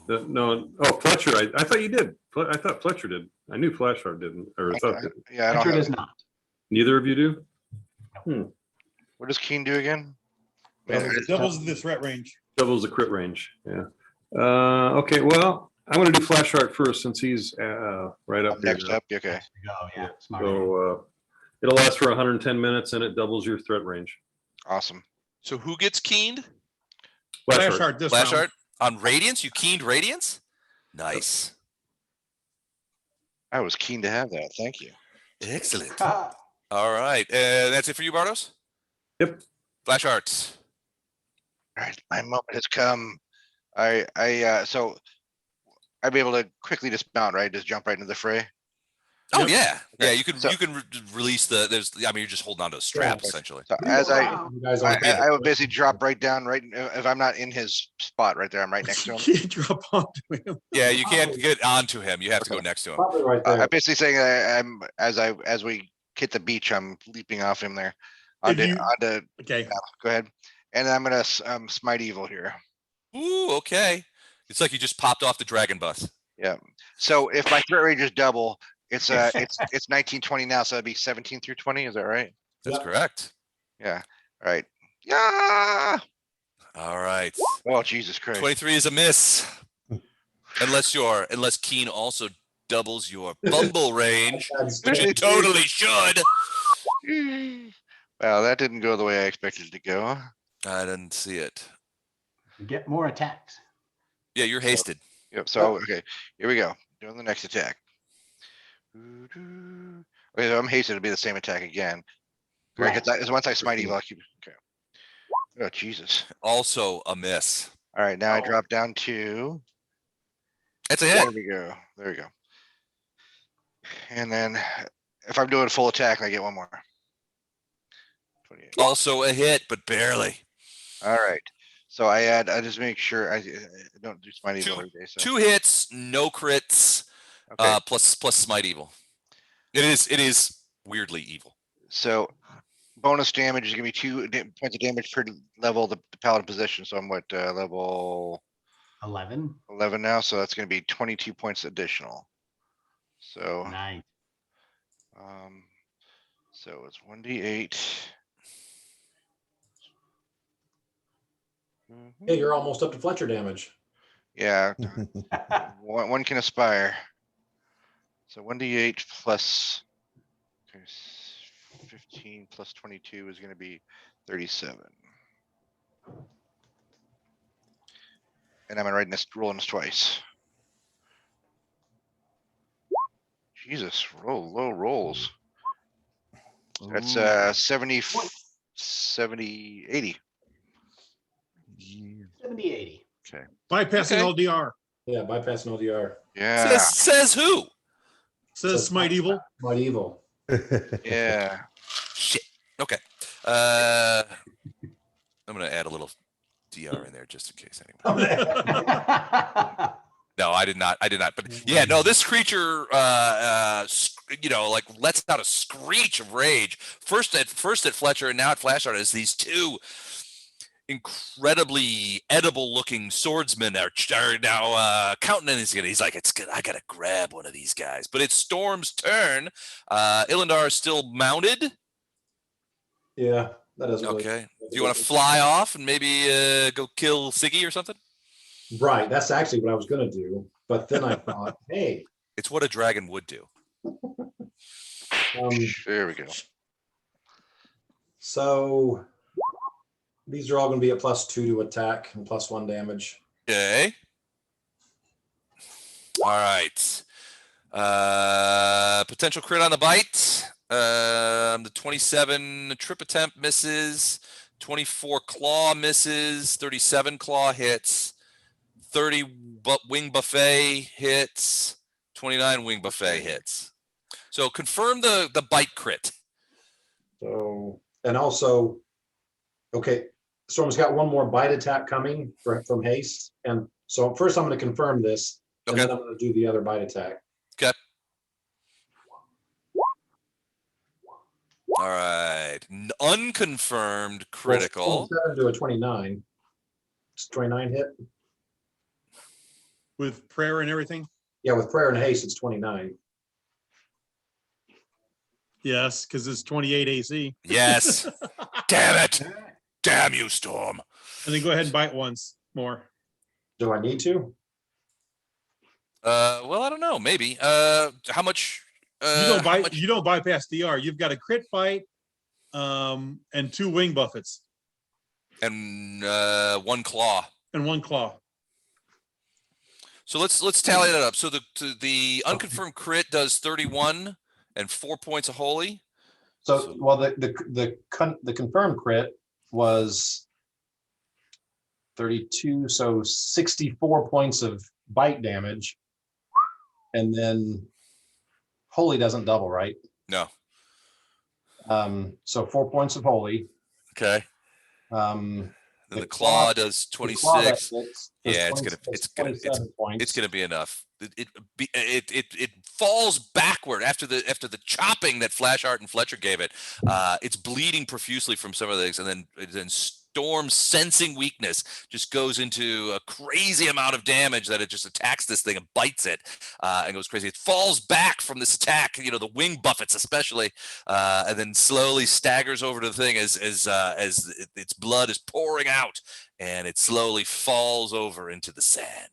No. Oh, Fletcher. I thought you did. I thought Fletcher did. I knew Flasher didn't. Or I thought did. Yeah, I don't Fletcher have. does not. Neither of you do. What does Keen do again? Doubles the threat range. Doubles the crit range. Yeah. Okay. Well, I'm going to do Flash Art first since he's right up there. Next up, okay. Oh, yeah. Smart. So it'll last for 110 minutes and it doubles your threat range. Awesome. So who gets keened? Flash art this Flash round. art on Radiance? You keened Radiance? Nice. I was keen to have that. Thank you. Excellent. All right. That's it for you, Bartos? Yep. Flash arts. All right, my moment has come. So I'd be able to quickly dismount, right? Just jump right into the fray. Oh Yep. yeah, yeah. Okay, You can so- release the. I mean, you're just holding on to a strap Yeah. essentially. So as I You guys aren't- I would basically drop right down, right if I'm not in his spot right there, I'm right next to You him. can't drop onto him. Yeah, you can't get onto him. You have to go next to him. Probably right there. I'm basically saying I'm as we hit the beach, I'm leaping off him there. If you- Onto Okay. go ahead. And I'm gonna smite evil here. Ooh, okay. It's like you just popped off the dragon bus. Yeah. So if my threat range is double, it's 1920 now, so it'd be 17 through 20. Is that right? That's Yep. correct. Yeah. All right. Yeah. All right. Oh Jesus Christ. 23 is a miss. Unless Keen also doubles your bumble range, That's which it totally should. Well, that didn't go the way I expected it to go. I didn't see it. Get more attacks. Yeah, you're hasted. Yep. So okay, here we go. Doing the next attack. Okay, so I'm hasted to be the same attack again. Right. Right. Once I smite evil, I keep. Okay. Oh Jesus. Also a miss. All right, now I drop down to. That's a hit. There we go. There we go. And then if I'm doing full attack, I get one more. 28. Also a hit, but barely. All right. So I just make sure I don't do smite evil every day. So. 2 hits, no crits, Okay. plus smite evil. It is weirdly evil. So bonus damage is gonna be 2 points of damage per level the paladin position. So I'm what level 11. 11 now. So that's gonna be 22 points additional. So Nice. so it's 1d8. Hey, you're almost up to Fletcher damage. Yeah, one can aspire. So 1d8 plus okay, 15 plus 22 is going to be 37. And I'm going to rolling this twice. Jesus, low rolls. That's 70, 80. 70, 80. Okay. Bypassing Okay. all DR. Yeah, bypassing ODR. Yeah. Says who? Says smite evil. Smite evil. Yeah. Shit. Okay. I'm gonna add a little DR in there just in case. Anyway. No, I did not. But yeah, no. This creature, like lets out a screech of rage. First at Fletcher, and now at Flash Art, as these two incredibly edible-looking swordsmen are now counting in his. He's like, it's good. I gotta grab one of these guys. But it's Storm's turn. Illandar is still mounted. Yeah, that doesn't. really- Okay. Do you want to fly off and maybe go kill Siggy or something? Right, that's actually what I was gonna do, but then I thought, hey, It's what a dragon would do. There we go. so these are all gonna be at +2 to attack and +1 damage. Okay. All right. Potential crit on the bite. The 27 trip attempt misses. 24 claw misses. 37 claw hits. 30 wing buffet hits. 29 wing buffet hits. So confirm the bite crit. So, and also, okay, Storm's got one more bite attack coming from haste, and so first I'm gonna confirm this, and Okay. then I'm gonna do the other bite attack. Okay. All right. Unconfirmed critical. 27 to a 29. It's 29 hit. With prayer and everything? Yeah, with prayer and haste, it's 29. Yes, because it's 28 AC. Yes. Damn it. Damn you, Storm. And then go ahead and bite once more. Do I need to? Well, I don't know. Maybe. How much? You don't bypass DR. You've got a crit bite, and 2 wing buffets. And 1 claw. And 1 claw. So let's tally that up. So the unconfirmed crit does 31 and 4 points of holy. So well, the confirmed crit was 32, so 64 points of bite damage, and then holy doesn't double, right? No. So 4 points of holy. Okay. The claw does 26. Yeah, it's gonna be enough. It falls backward after the chopping that Flashheart and Fletcher gave it. It's bleeding profusely from some of these, and then Storm, sensing weakness, just goes into a crazy amount of damage that it just attacks this thing and bites it and goes crazy. It falls back from this attack, the wing buffets especially, and then slowly staggers over to the thing as its blood is pouring out, and it slowly falls over into the sand.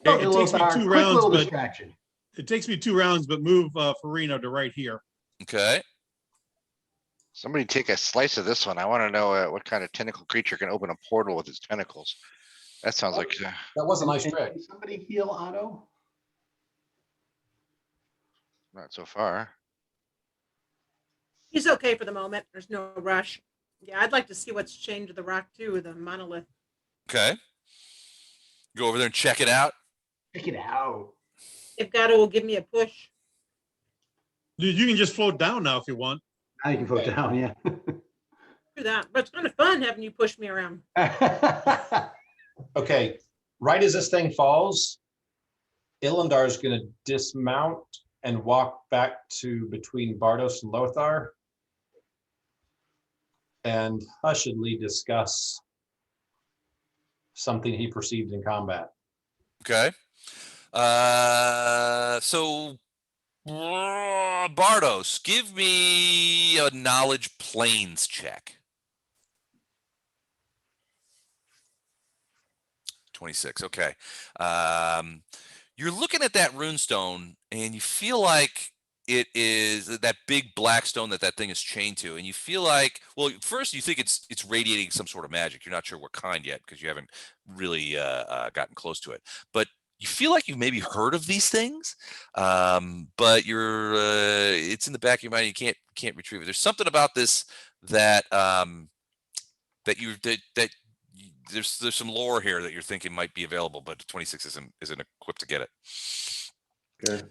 It takes me 2 rounds, but it takes me 2 rounds, but move Farino to right here. Okay. Somebody take a slice of this one. I want to know what kind of tentacle creature can open a portal with its tentacles. That sounds like that was a nice trick. Somebody heal Otto? Not so far. He's okay for the moment. There's no rush. Yeah, I'd like to see what's chained to the rock too, the monolith. Okay. Go over there and check it out. Check it out. If Gato will give me a push. Dude, you can just float down now if you want. Now you can float down, yeah. Do that, but it's kind of fun having you push me around. Okay, right as this thing falls, Ilundar is going to dismount and walk back to between Bardos and Lothar and hushedly discuss something he perceived in combat. Okay. So Bardos, give me a knowledge planes check. 26. Okay. You're looking at that runestone and you feel like it is that big black stone that thing is chained to, and you feel like, well, first you think it's radiating some sort of magic. You're not sure what kind yet because you haven't really gotten close to it, but you feel like you've maybe heard of these things, but you're it's in the back of your mind. You can't retrieve it. There's something about this that there's some lore here that you're thinking might be available, but 26 isn't equipped to get it. Okay.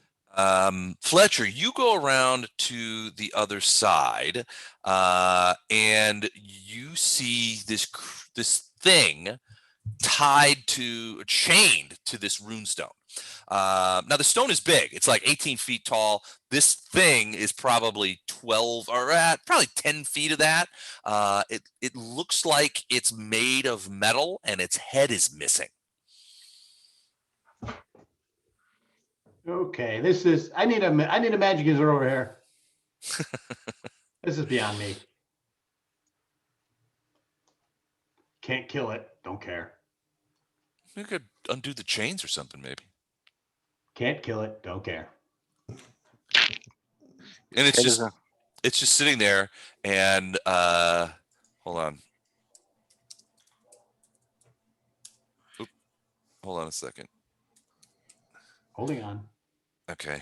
Fletcher, you go around to the other side, and you see this thing chained to this runestone. Now the stone is big; it's like 18 feet tall. This thing is probably 12 or probably 10 feet of that. It looks like it's made of metal, and its head is missing. Okay, I need a magic user over here. This is beyond me. Can't kill it. Don't care. You could undo the chains or something, maybe. Can't kill it. Don't care. And it's just sitting there, and hold on. Oop, hold on a second. Holding on. Okay.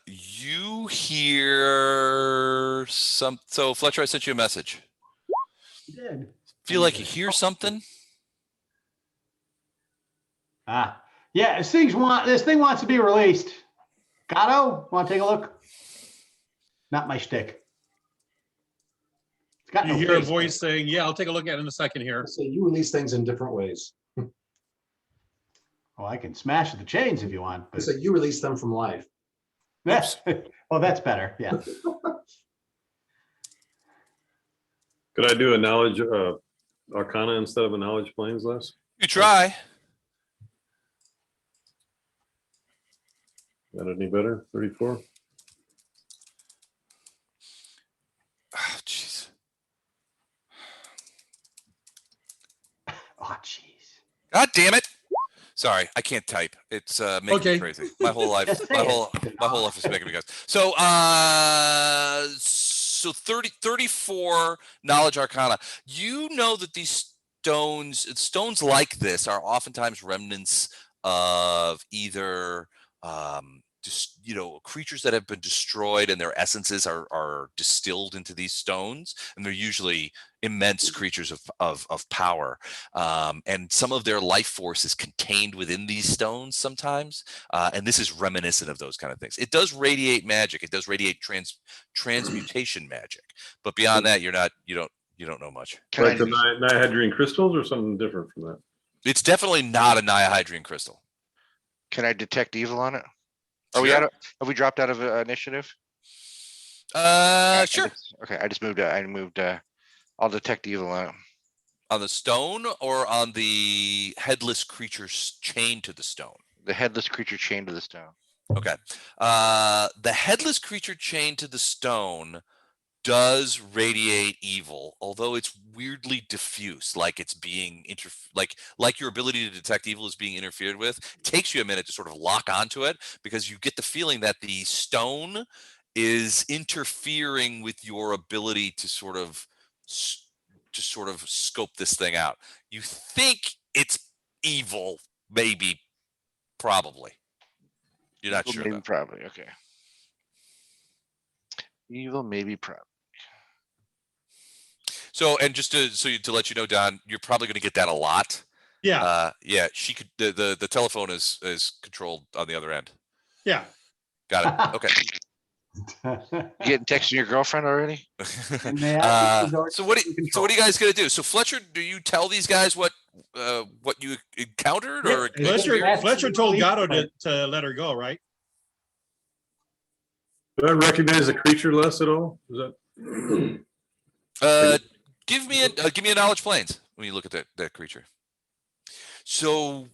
You hear so Fletcher, I sent you a message. You did. Feel like you hear something? Yeah, this thing wants to be released. Gato, want to take a look? Not my shtick. got You no hear a face, voice saying, yeah, I'll take a look at it in a second here. So you release things in different ways. Well, I can smash the chains if you want, but So you release them from life. that's, well, that's better. Yeah. Could I do a knowledge arcana instead of a knowledge planes list? You try. Got it any better? 34? Oh, jeez. Oh, jeez. God damn it. Sorry, I can't type. It's making Okay. me crazy. My whole life, Just say my it. whole life is making me go. So, so 34 knowledge arcana. You know that these stones like this are oftentimes remnants of either just creatures that have been destroyed and their essences are distilled into these stones, and they're usually immense creatures of power, and some of their life force is contained within these stones sometimes, and this is reminiscent of those kind of things. It does radiate magic. It does radiate transmutation magic, but beyond that, you don't know much. Like the nihedrine crystals or something different from that? It's definitely not a nihedrine crystal. Can I detect evil on it? Sure. Are we out of, have we dropped out of initiative? Sure. Okay, I just moved. I moved. I'll detect evil on it. On the stone or on the headless creature chained to the stone? The headless creature chained to the stone. Okay. The headless creature chained to the stone does radiate evil, although it's weirdly diffuse, like it's being like your ability to detect evil is being interfered with. It takes you a minute to sort of lock onto it, because you get the feeling that the stone is interfering with your ability to sort of scope this thing out. You think it's evil, maybe, probably. You're not Evil, sure, maybe, though. probably. Okay. Evil, maybe, probably. So, and just to let you know, Don, you're probably going to get that a lot. Yeah. Yeah. She could. The telephone is controlled on the other end. Yeah. Got it. Okay. You getting texting your girlfriend already? So what are you guys gonna do? So Fletcher, do you tell these guys what you encountered, or Fletcher told Gatto to let her go, right? Do I recognize the creature less at all? Is that? Give me a knowledge planes when you look at that creature. So,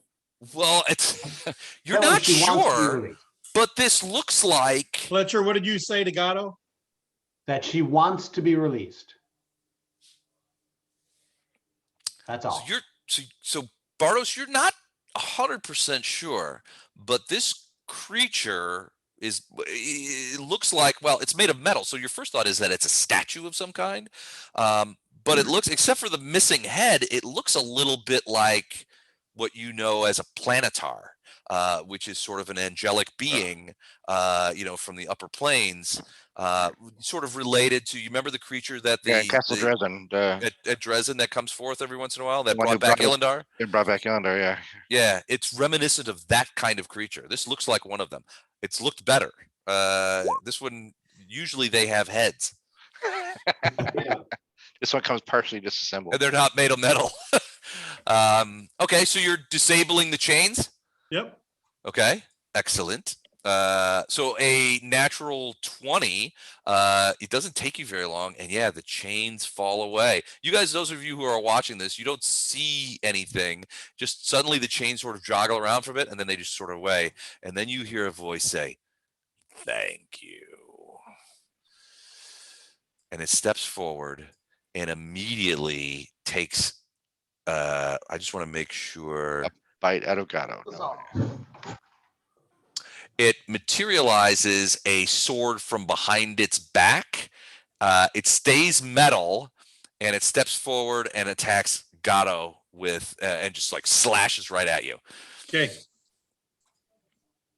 well, it's you're not sure, but this looks like Fletcher. What did you say to Gatto? That she wants to be released. That's all. So Bartos, you're not 100% sure, but this creature it looks like, well, it's made of metal. So your first thought is that it's a statue of some kind, but it looks, except for the missing head, it looks a little bit like what you know as a planetar, which is sort of an angelic being, from the upper planes, sort of related to, you remember the creature that Castle Dresden at Dresden that comes forth every once in a while that brought back Illandar? It brought back Illandar, yeah. Yeah, it's reminiscent of that kind of creature. This looks like one of them. It's looked better. This one, usually they have heads. This one comes partially disassembled. And they're not made of metal. Okay, so you're disabling the chains? Yep. Okay, excellent. So a natural 20, it doesn't take you very long, and yeah, the chains fall away. You guys, those of you who are watching this, you don't see anything. Just suddenly the chains sort of joggle around for a bit, and then they just sort of away. And then you hear a voice say, "Thank you." And it steps forward and immediately takes, I just want to make sure. A bite out of Gatto. It materializes a sword from behind its back. It stays metal, and it steps forward and attacks Gatto with, and just like slashes right at you. Okay.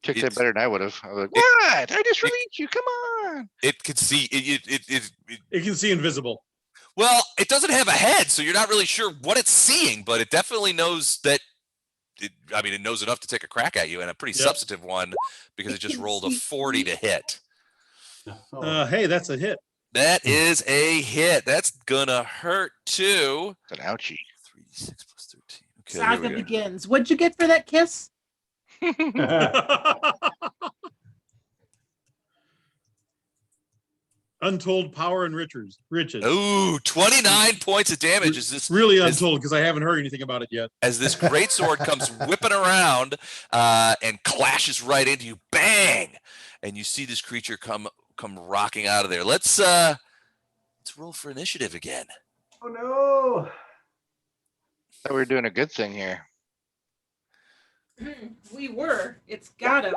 Took that better than I would have. I was like, what? I just released you. Come on. It can see it can see invisible. Well, it doesn't have a head, so you're not really sure what it's seeing, but it definitely knows that. It knows enough to take a crack at you, and a pretty substantive one, because it just rolled a 40 to hit. Hey, that's a hit. That is a hit. That's gonna hurt too. It's an ouchie. 3d6 plus 13. Okay, here Saga we go. begins. What'd you get for that kiss? Untold power and riches. Ooh, 29 points of damage. Is this Really untold, because I haven't heard anything about it yet. as this great sword comes whipping around and clashes right into you, bang! And you see this creature come rocking out of there. Let's roll for initiative again. Oh no. Thought we were doing a good thing here. We were. It's Gato.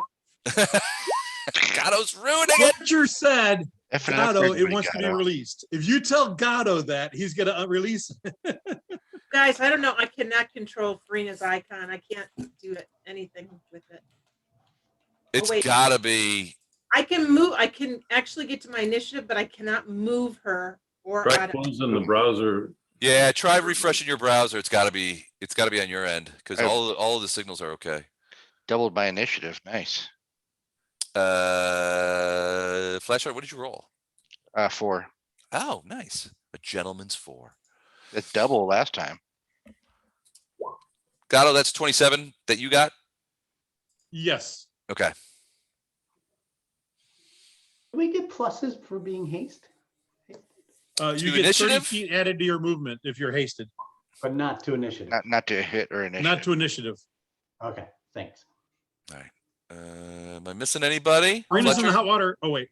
Gato's ruining it. Fletcher said, Effing up Gato, it everybody, wants to be Gato. released. If you tell Gato that, he's going to release it. Guys, I don't know. I cannot control Farina's icon. I can't do anything with it. It's wait. gotta be. I can move. I can actually get to my initiative, but I cannot move her or Try out of closing the browser. Yeah, try refreshing your browser. It's gotta be on your end because I've- all of the signals are okay. Doubled my initiative. Nice. Flashlight, what did you roll? 4. Oh, nice. A gentleman's 4. It's double last time. Gato, that's 27 that you got? Yes. Okay. Do we get pluses for being hasted? You To get 30 initiative? feet added to your movement if you're hasted. But not to initiative. Not to hit or initiative. Not to initiative. Okay, thanks. All right. Am I missing anybody? Farina's in the Fletcher? hot water. Oh, wait.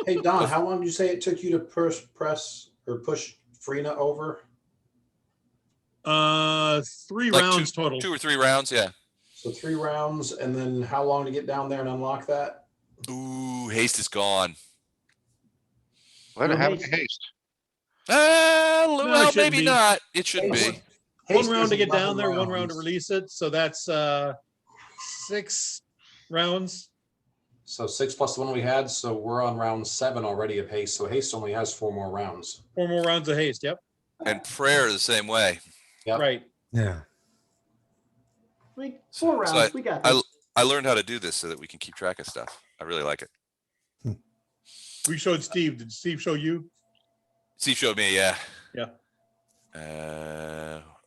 Hey, Don, how long did you say it took you to press or push Farina over? 3 Like rounds total. 2 or 3 rounds, yeah. So 3 rounds, and then how long to get down there and unlock that? Ooh, haste is gone. What No happened to haste. haste? Well, it shouldn't maybe be. not. It should Haste. be. One Haste round is to get 11 down there, 1 round to rounds. release it. So that's 6 rounds. So 6 plus the one we had, so we're on round 7 already of haste. So haste only has 4 more rounds. 4 more rounds of haste. Yep. And prayer the same way. Yep. Right. Yeah. 4 rounds. So We got this. I learned how to do this so that we can keep track of stuff. I really like it. We showed Steve. Did Steve show you? Steve showed me, yeah. Yeah.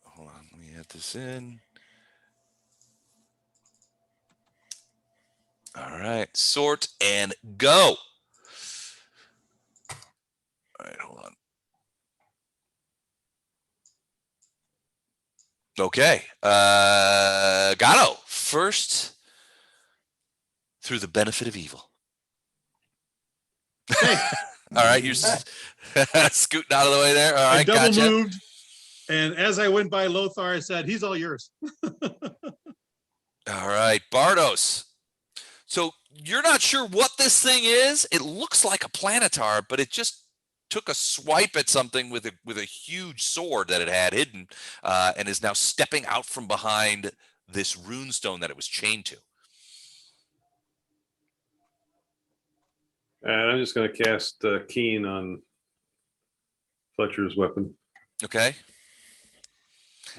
Hold on, let me add this in. All right, sort and go. All right, hold on. Okay, Gato, first through the benefit of evil. Hey, All right, you're scooting out of the way there. All I right, double gotcha. moved. And as I went by Lothar, I said, he's all yours. All right, Bardos. So you're not sure what this thing is. It looks like a planetar, but it just took a swipe at something with a huge sword that it had hidden, and is now stepping out from behind this runestone that it was chained to. And I'm just going to cast Keen on Fletcher's weapon. Okay.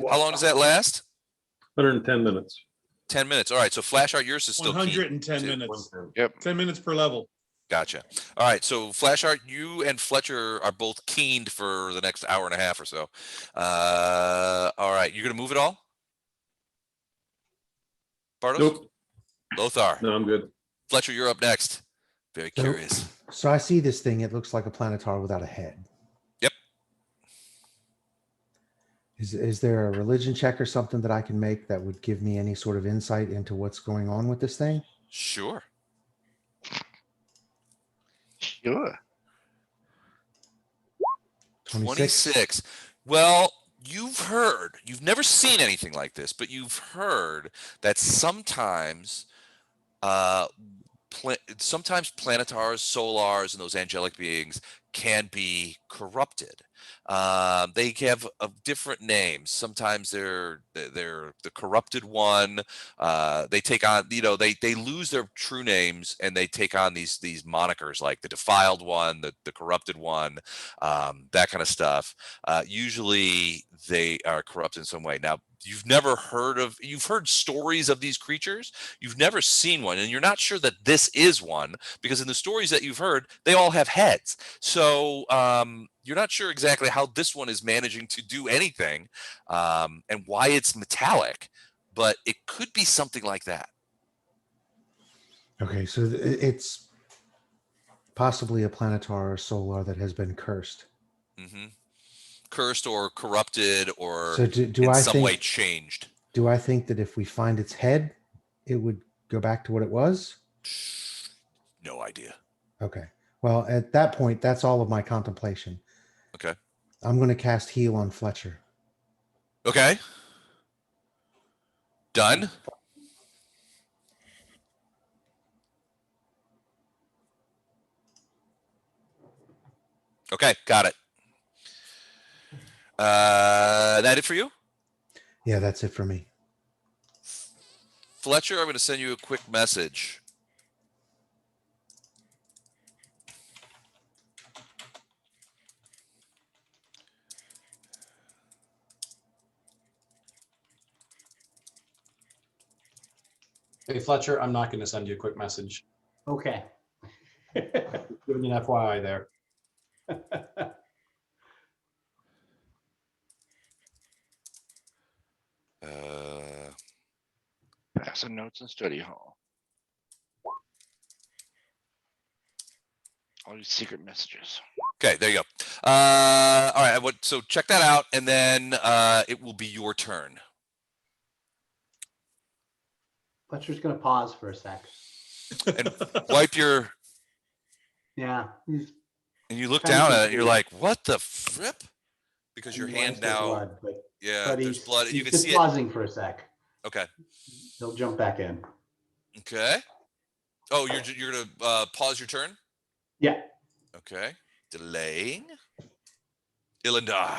How long does that last? 110 minutes. 10 minutes. All right. So flash art, yours is still keen, 110 too. minutes. 10 minutes per level. Gotcha. All right. So flash art, you and Fletcher are both keened for the next hour and a half or so. All right. You're going to move it all? Bardos? Nope. Lothar. No, I'm good. Fletcher, you're up next. Very So- curious. So I see this thing. It looks like a planetar without a head. Yep. Is there a religion check or something that I can make that would give me any sort of insight into what's going on with this thing? Sure. Sure. 26. Well, you've never seen anything like this, but you've heard that sometimes sometimes planetars, solars, and those angelic beings can be corrupted. They have different names. Sometimes they're the corrupted one. They take on, they lose their true names and they take on these monikers like the defiled one, the corrupted one, that kind of stuff. Usually they are corrupt in some way. Now, you've heard stories of these creatures. You've never seen one, and you're not sure that this is one because in the stories that you've heard, they all have heads. So you're not sure exactly how this one is managing to do anything, and why it's metallic, but it could be something like that. Okay, so it's possibly a planetar or solar that has been cursed. Mm-hmm. Cursed or corrupted or So do in I some think, way changed. Do I think that if we find its head, it would go back to what it was? No idea. Okay. Well, at that point, that's all of my contemplation. Okay. I'm going to cast Heal on Fletcher. Okay. Done. Okay, got it. That it for you? Yeah, that's it for me. Fletcher, I'm going to send you a quick message. Hey, Fletcher, I'm not going to send you a quick message. Okay. Giving you an FYI there. Pass some notes in study hall. All these secret messages. Okay, there you go. All right, so check that out, and then it will be your turn. Fletcher's going to pause for a sec. And wipe your... Yeah. And you look down at it, and you're like, what the flip? Because your hand now... Blood, but there's blood. You He's can just see pausing for a sec. Okay. He'll jump back in. Okay. Oh, you're going to pause your turn? Yeah. Okay. Delaying. Ilindar.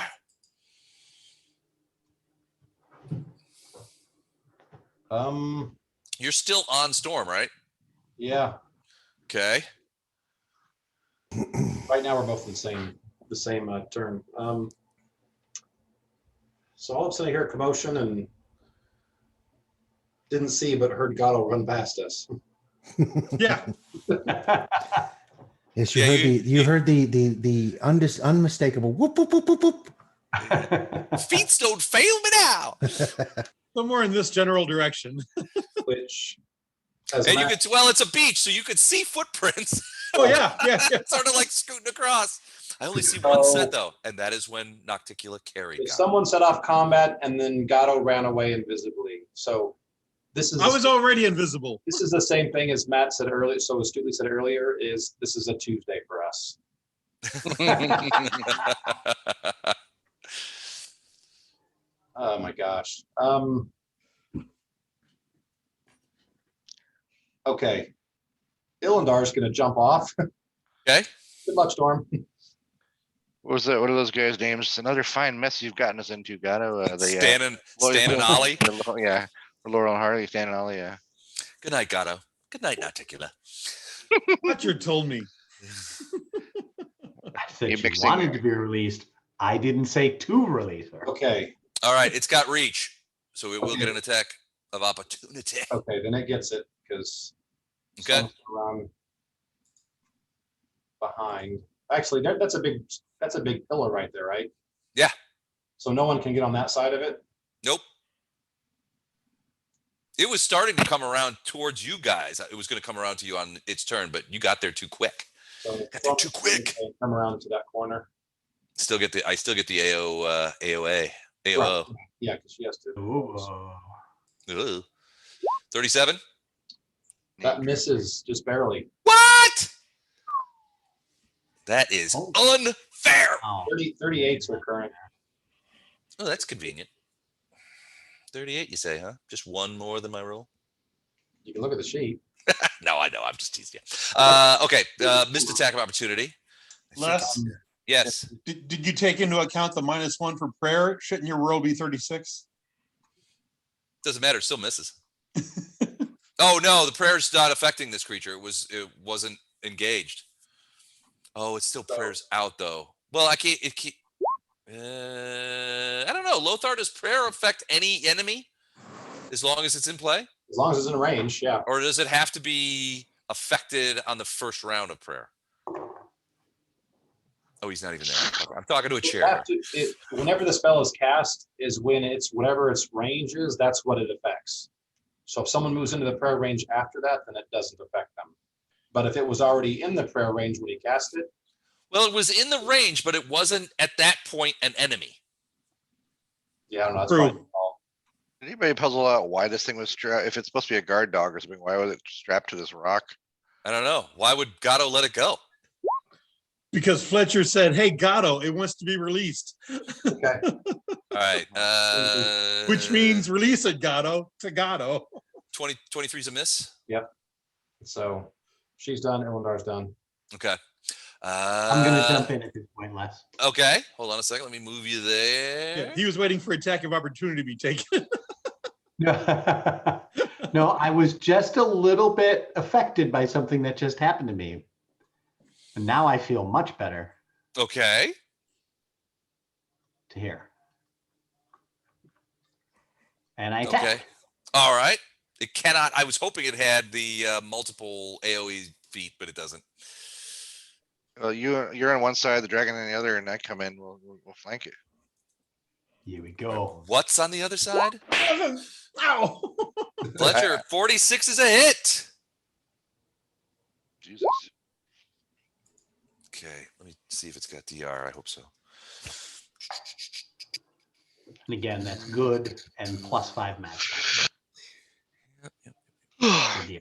You're still on storm, right? Yeah. Okay. Right now we're both in the same turn. So all of a sudden I hear a commotion and didn't see but heard Gatto run past us. Yeah. Yes, you heard the unmistakable whoop whoop whoop whoop whoop. Feet don't fail me now. Somewhere in this general direction. Which, and you could, well, it's a beach, so you could see footprints. Oh yeah, yeah. Sort of like scooting across. I only see one set though, and that is when Nocticula carried. Someone set off combat, and then Gatto ran away invisibly. So this is. I was already invisible. This is the same thing as Matt said earlier. So astutely said earlier, is this is a Tuesday for us. Oh my gosh. Okay. Ilandar's going to jump off. Okay. Good luck, Storm. What was that? What are those guys' names? Another fine mess you've gotten us into, Gatto. Stan and Ollie. Yeah. Laurel and Harley, Stan and Ollie, yeah. Good night, Gatto. Good night, Nocticula. Fletcher told me. I said she wanted to be released. I didn't say to release her. Okay. All right, it's got reach, so it will get an attack of opportunity. Okay, then it gets it because around behind. Actually, that's a big pillar right there, right? Yeah. So no one can get on that side of it? Nope. It was starting to come around towards you guys. It was going to come around to you on its turn, but you got there too quick. So got there too quick. Come around to that corner. I still get the AOA. AOO. Right. Yeah, because she has to. Ooh. 37? That misses just barely. What? That is unfair. 38's her current. Oh, that's convenient. 38, you say, huh? Just one more than my roll? You can look at the sheet. No, I know. I'm just teasing you. Okay. Missed attack of opportunity. Less. Yes. Did you take into account the -1 for prayer? Shouldn't your roll be 36? Doesn't matter. Still misses. Oh no, the prayer's not affecting this creature. It wasn't engaged. Oh, it's still prayers out though. Well, I can't. I don't know. Lothar, does prayer affect any enemy as long as it's in play? As long as it's in range, yeah. Or does it have to be affected on the first round of prayer? Oh, he's not even there. Okay, I'm talking to a chair. Whenever the spell is cast is when it's whatever its range is, that's what it affects. So if someone moves into the prayer range after that, then it doesn't affect them. But if it was already in the prayer range when he cast it. Well, it was in the range, but it wasn't at that point an enemy. Yeah, I don't know. That's probably Did anybody puzzle out why this thing was strapped? If it's supposed to be a guard dog or something, why was it strapped to this rock? I don't know. Why would Gatto let it go? Because Fletcher said, "Hey, Gatto, it wants to be released." Okay. All right. Which means release it, Gatto, to Gatto. 23 is a miss. Yep. So she's done. Ilandar's done. Okay. I'm going to jump in at this point, Les. Okay. Hold on a second. Let me move you there. Yeah, he was waiting for attack of opportunity to be taken. No, I was just a little bit affected by something that just happened to me. And now I feel much better Okay. to hear. And I attack. Okay. All right. It cannot. I was hoping it had the multiple AoE feat, but it doesn't. Well, you're on one side, the dragon on the other, and I come in. We'll flank it. Here we go. What's on the other side? Ow! Fletcher, 46 is a hit. Jesus. Okay. Let me see if it's got DR. I hope so. And again, that's good and +5 match. Good deal.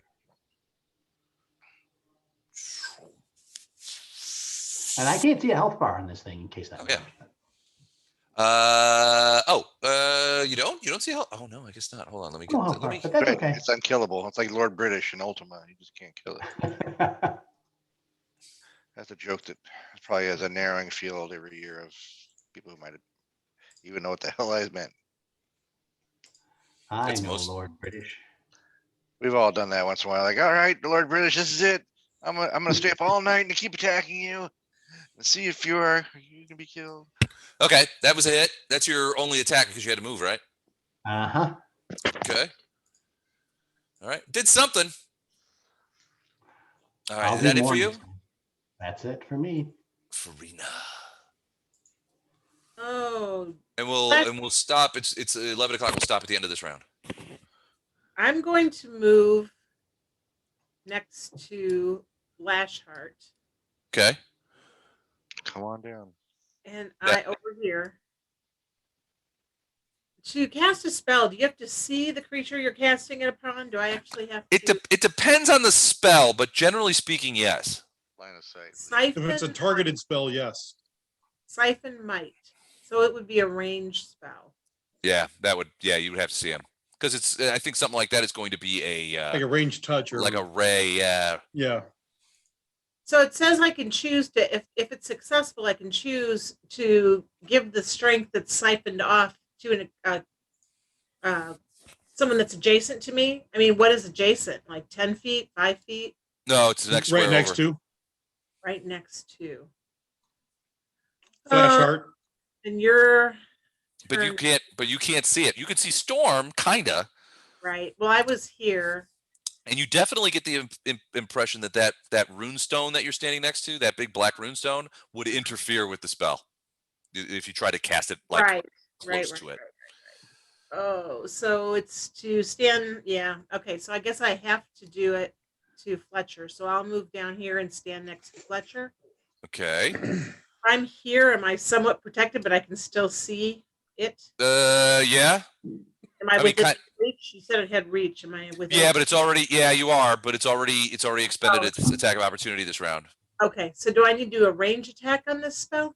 And I can't see a health bar on this thing in case that. Okay. You don't see how? Oh no, I guess not. Hold on, let me get. Oh, Let me. but that's Right, okay. it's unkillable. It's like Lord British in Ultima. You just can't kill it. That's a joke that probably has a narrowing field every year of people who might even know what the hell I meant. I That's know most- Lord British. We've all done that once in a while. Like, all right, Lord British, this is it. I'm gonna stay up all night and keep attacking you and see if you can be killed. Okay, that was a hit. That's your only attack because you had to move, right? Uh-huh. Okay. All right, did something. All right, I'll is do that it more for you? next time. That's it for me. Farina. Oh, And we'll stop. It's 11 o'clock. We'll stop at the end of this round. I'm going to move next to Lashheart. Okay. Come on down. And Yeah. I over here. To cast a spell, do you have to see the creature you're casting it upon? Do I actually have to? It depends on the spell, but generally speaking, yes. Line of sight. Siphon, If it's a targeted spell, yes. Siphon might. So it would be a ranged spell. Yeah, that would. Yeah, you would have to see him because it's. I think something like that is going to be Like a ranged touch or like a ray. Yeah. yeah. So it says I can choose to, if it's successful, I can choose to give the strength that's siphoned off to someone that's adjacent to me. I mean, what is adjacent? Like 10 feet, 5 feet? No, it's the next Right square next over. to Right next to. Flash Heart. And you're. But you can't see it. You can see Storm, kinda. Right. Well, I was here. And you definitely get the impression that rune stone that you're standing next to, that big black rune stone, would interfere with the spell if you try to cast it like close to it. Right. Oh, so it's to stand. Yeah. Okay. So I guess I have to do it to Fletcher. So I'll move down here and stand next to Fletcher. Okay. I'm here. Am I somewhat protected, but I can still see it? Yeah. Am I within reach? You said it had reach. Am I within? Yeah, but it's already. Yeah, you are, but it's already expended its attack of opportunity this round. Okay. So do I need to do a range attack on this spell?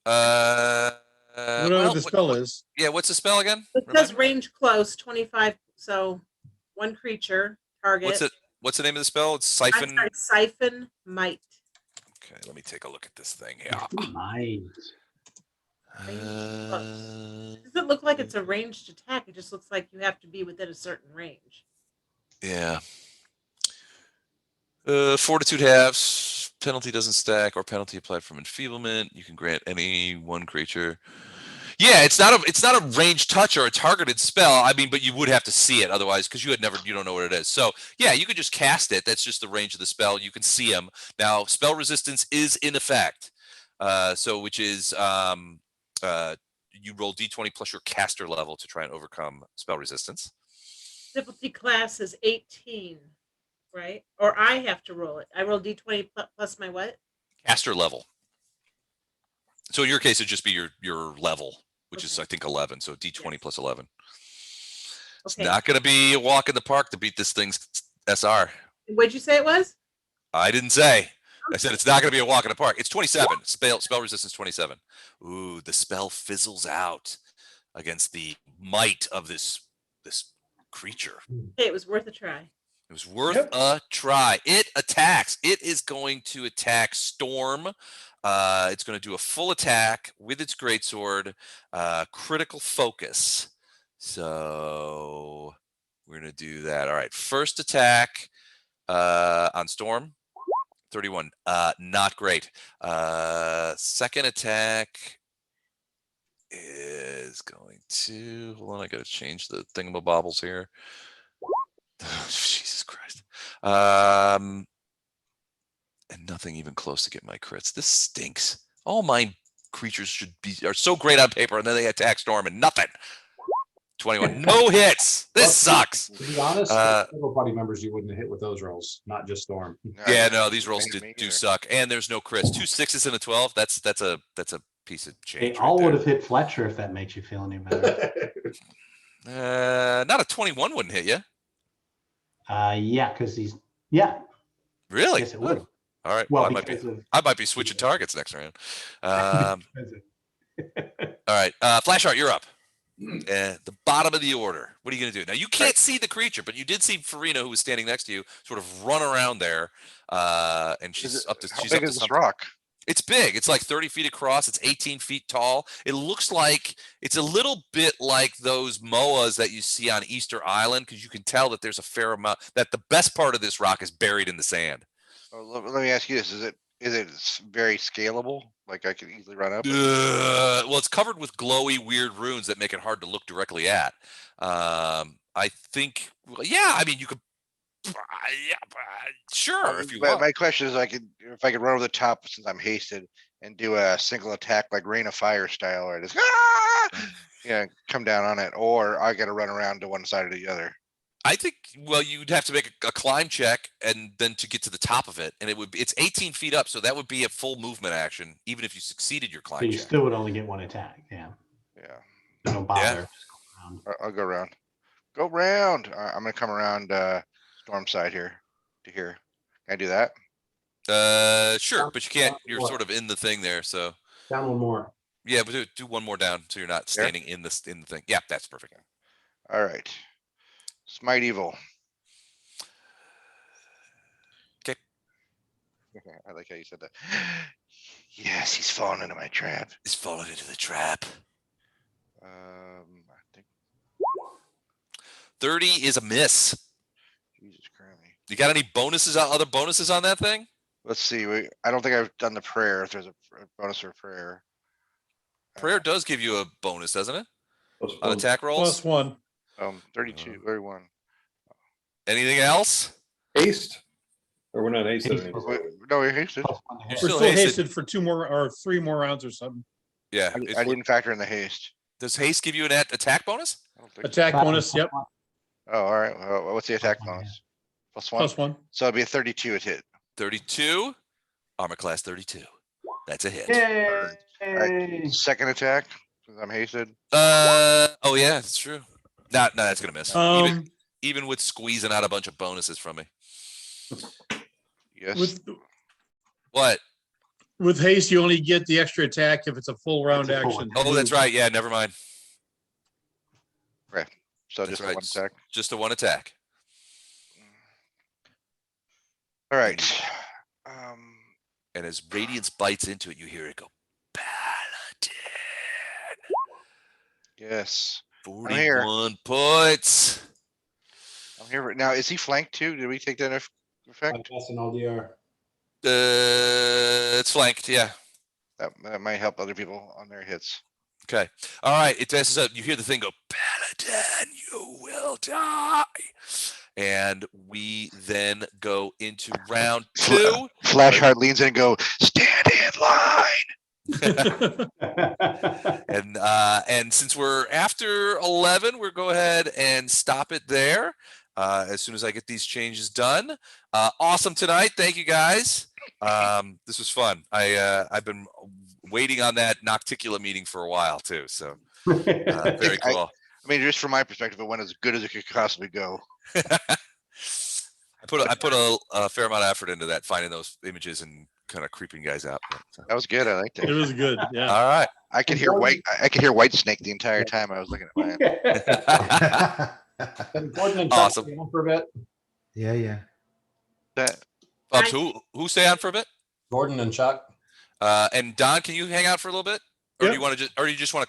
Whatever the spell is. Yeah, what's the spell again? It says range close, 25. So one creature target. What's the name of the spell? It's Siphon. I'm sorry, Siphon Might. Okay, let me take a look at this thing here. Nice. Doesn't look like it's a ranged attack. It just looks like you have to be within a certain range. Yeah. Fortitude halves, penalty doesn't stack, or penalty applied from enfeeblement. You can grant any one creature. Yeah, it's not a ranged touch or a targeted spell. I mean, but you would have to see it otherwise, because you don't know what it is. So yeah, you could just cast it. That's just the range of the spell. You can see them. Now, spell resistance is in effect. Which is you roll d20 plus your caster level to try and overcome spell resistance. Difficulty class is 18, right? Or I have to roll it. I roll d20 plus my what? Caster level. So in your case, it'd just be your level, which is I think 11. So d20 plus 11. It's not going to be a walk in the park to beat this thing's SR. What'd you say it was? I didn't say. I said it's not going to be a walk in the park. It's 27. Spell resistance 27. Ooh, the spell fizzles out against the might of this creature. Hey, it was worth a try. It was worth a try. It attacks. It is going to attack Storm. It's going to do a full attack with its greatsword. Critical focus. So we're going to do that. All right. First attack on Storm. 31. Not great. Second attack is going to, hold on, I gotta change the thingamabobbles here. Jesus Christ. And nothing even close to get my crits. This stinks. All my creatures are so great on paper, and then they attack Storm and nothing. 21. No hits. This sucks. To be honest, several party members you wouldn't have hit with those rolls, not just Storm. Yeah, no, these rolls do suck, and there's no crits. 2 6s and a 12. That's a piece of change. They all would have hit Fletcher if that makes you feel any better. Not a 21 wouldn't hit you. Yeah, because he's Really? Yes, it would. All right. Well, I might be switching targets next round. All right, Flashheart, you're up. The bottom of the order. What are you going to do? Now, you can't see the creature, but you did see Farina, who was standing next to you, sort of run around there. And she's up to. How big is this rock? It's big. It's like 30 feet across. It's 18 feet tall. It looks like it's a little bit like those moas that you see on Easter Island, because you can tell that there's a fair amount, that the best part of this rock is buried in the sand. Oh, let me ask you this. Is it very scalable? Like I can easily run up? Well, it's covered with glowy, weird runes that make it hard to look directly at. I think, I mean, you could, sure. If you want. My question is, if I could run over the top since I'm hasted and do a single attack like Rain of Fire style, or just come down on it, or I got to run around to one side or the other. I think, well, you'd have to make a climb check and then to get to the top of it, and it's 18 feet up, so that would be a full movement action, even if you succeeded your climb So you check. still would only get one attack. Yeah. Don't bother. Yeah. Just go around. I'll go around. Go round. I'm gonna come around Storm side here to here. Can I do that? Sure, but you can't. You're sort of in the thing there, so. Down one more. Yeah, but do one more down, so you're not standing in the thing. Yeah, that's perfect. All right. Smite evil. Okay. I like how you said that. Yes, he's fallen into my trap. He's fallen into the trap. I think 30 is a miss. Jesus Christ. You got any bonuses? Other bonuses on that thing? Let's see. I don't think I've done the prayer. If there's a bonus for prayer. Prayer does give you a bonus, doesn't it? On attack rolls. +1. 32, 31. Anything else? Haste? Or we're not hasted. No, you're hasted. We're still hasted for 2 more or 3 more rounds or something. Yeah. I didn't factor in the haste. Does haste give you an attack bonus? Attack bonus, yep. Oh, all right. Well, what's the attack bonus? +1? +1. So it'd be a 32 at hit. 32. Armor class 32. That's a hit. Yay! All right. Second attack, since I'm hasted. Oh yeah, that's true. No, that's gonna miss. Even with squeezing out a bunch of bonuses from me. Yes. What? With haste, you only get the extra attack if it's a full round action. Oh, that's right. Yeah, never mind. Right. So That's just right. one attack. Just a one attack. All right. And as Radiance bites into it, you hear it go, Paladin. Yes. I'm here. 41 points. I'm here now. Is he flanked too? Did we take that effect? That's an LDR. It's flanked, yeah. That might help other people on their hits. Okay. All right. It messes up. You hear the thing go, Paladin, you will die. And we then go into round 2. Flashheart leans in and go, stand in line. And since we're after 11, we'll go ahead and stop it there. As soon as I get these changes done. Awesome tonight. Thank you guys. This was fun. I've been waiting on that Nocticula meeting for a while too. So very cool. I mean, just from my perspective, it went as good as it could possibly go. I put a fair amount of effort into that, finding those images and kind of creeping guys out. That was good. I liked it. It was good. Yeah. All right. I could hear White Snake the entire time I was looking at mine. Can Gordon and Chuck Awesome. stay on for a bit? Yeah. So who stay on for a bit? Gordon and Chuck. And Don, can you hang out for a little bit, or Yep. do you want to or you just want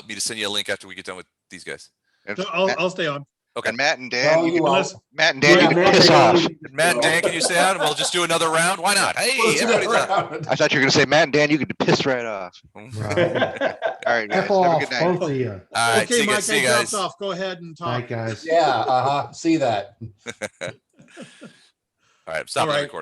me to send you a link after we get done with these guys? So I'll stay on. Okay. And Matt and Dan, No, you you can, won't. Matt and Dan, you can Matt, piss off. Matt and Dan, can you stay on? We'll just do another round. Why not? Hey, everybody's on. I thought you were going to say, Matt and Dan, you could piss right off. Right. All right, guys. F Have a off, good night. both of you. All right. Okay, Mike, see you I guys. dropped off. Go ahead and talk. Night, guys. Yeah, see that. All right. Stop All the right. recording.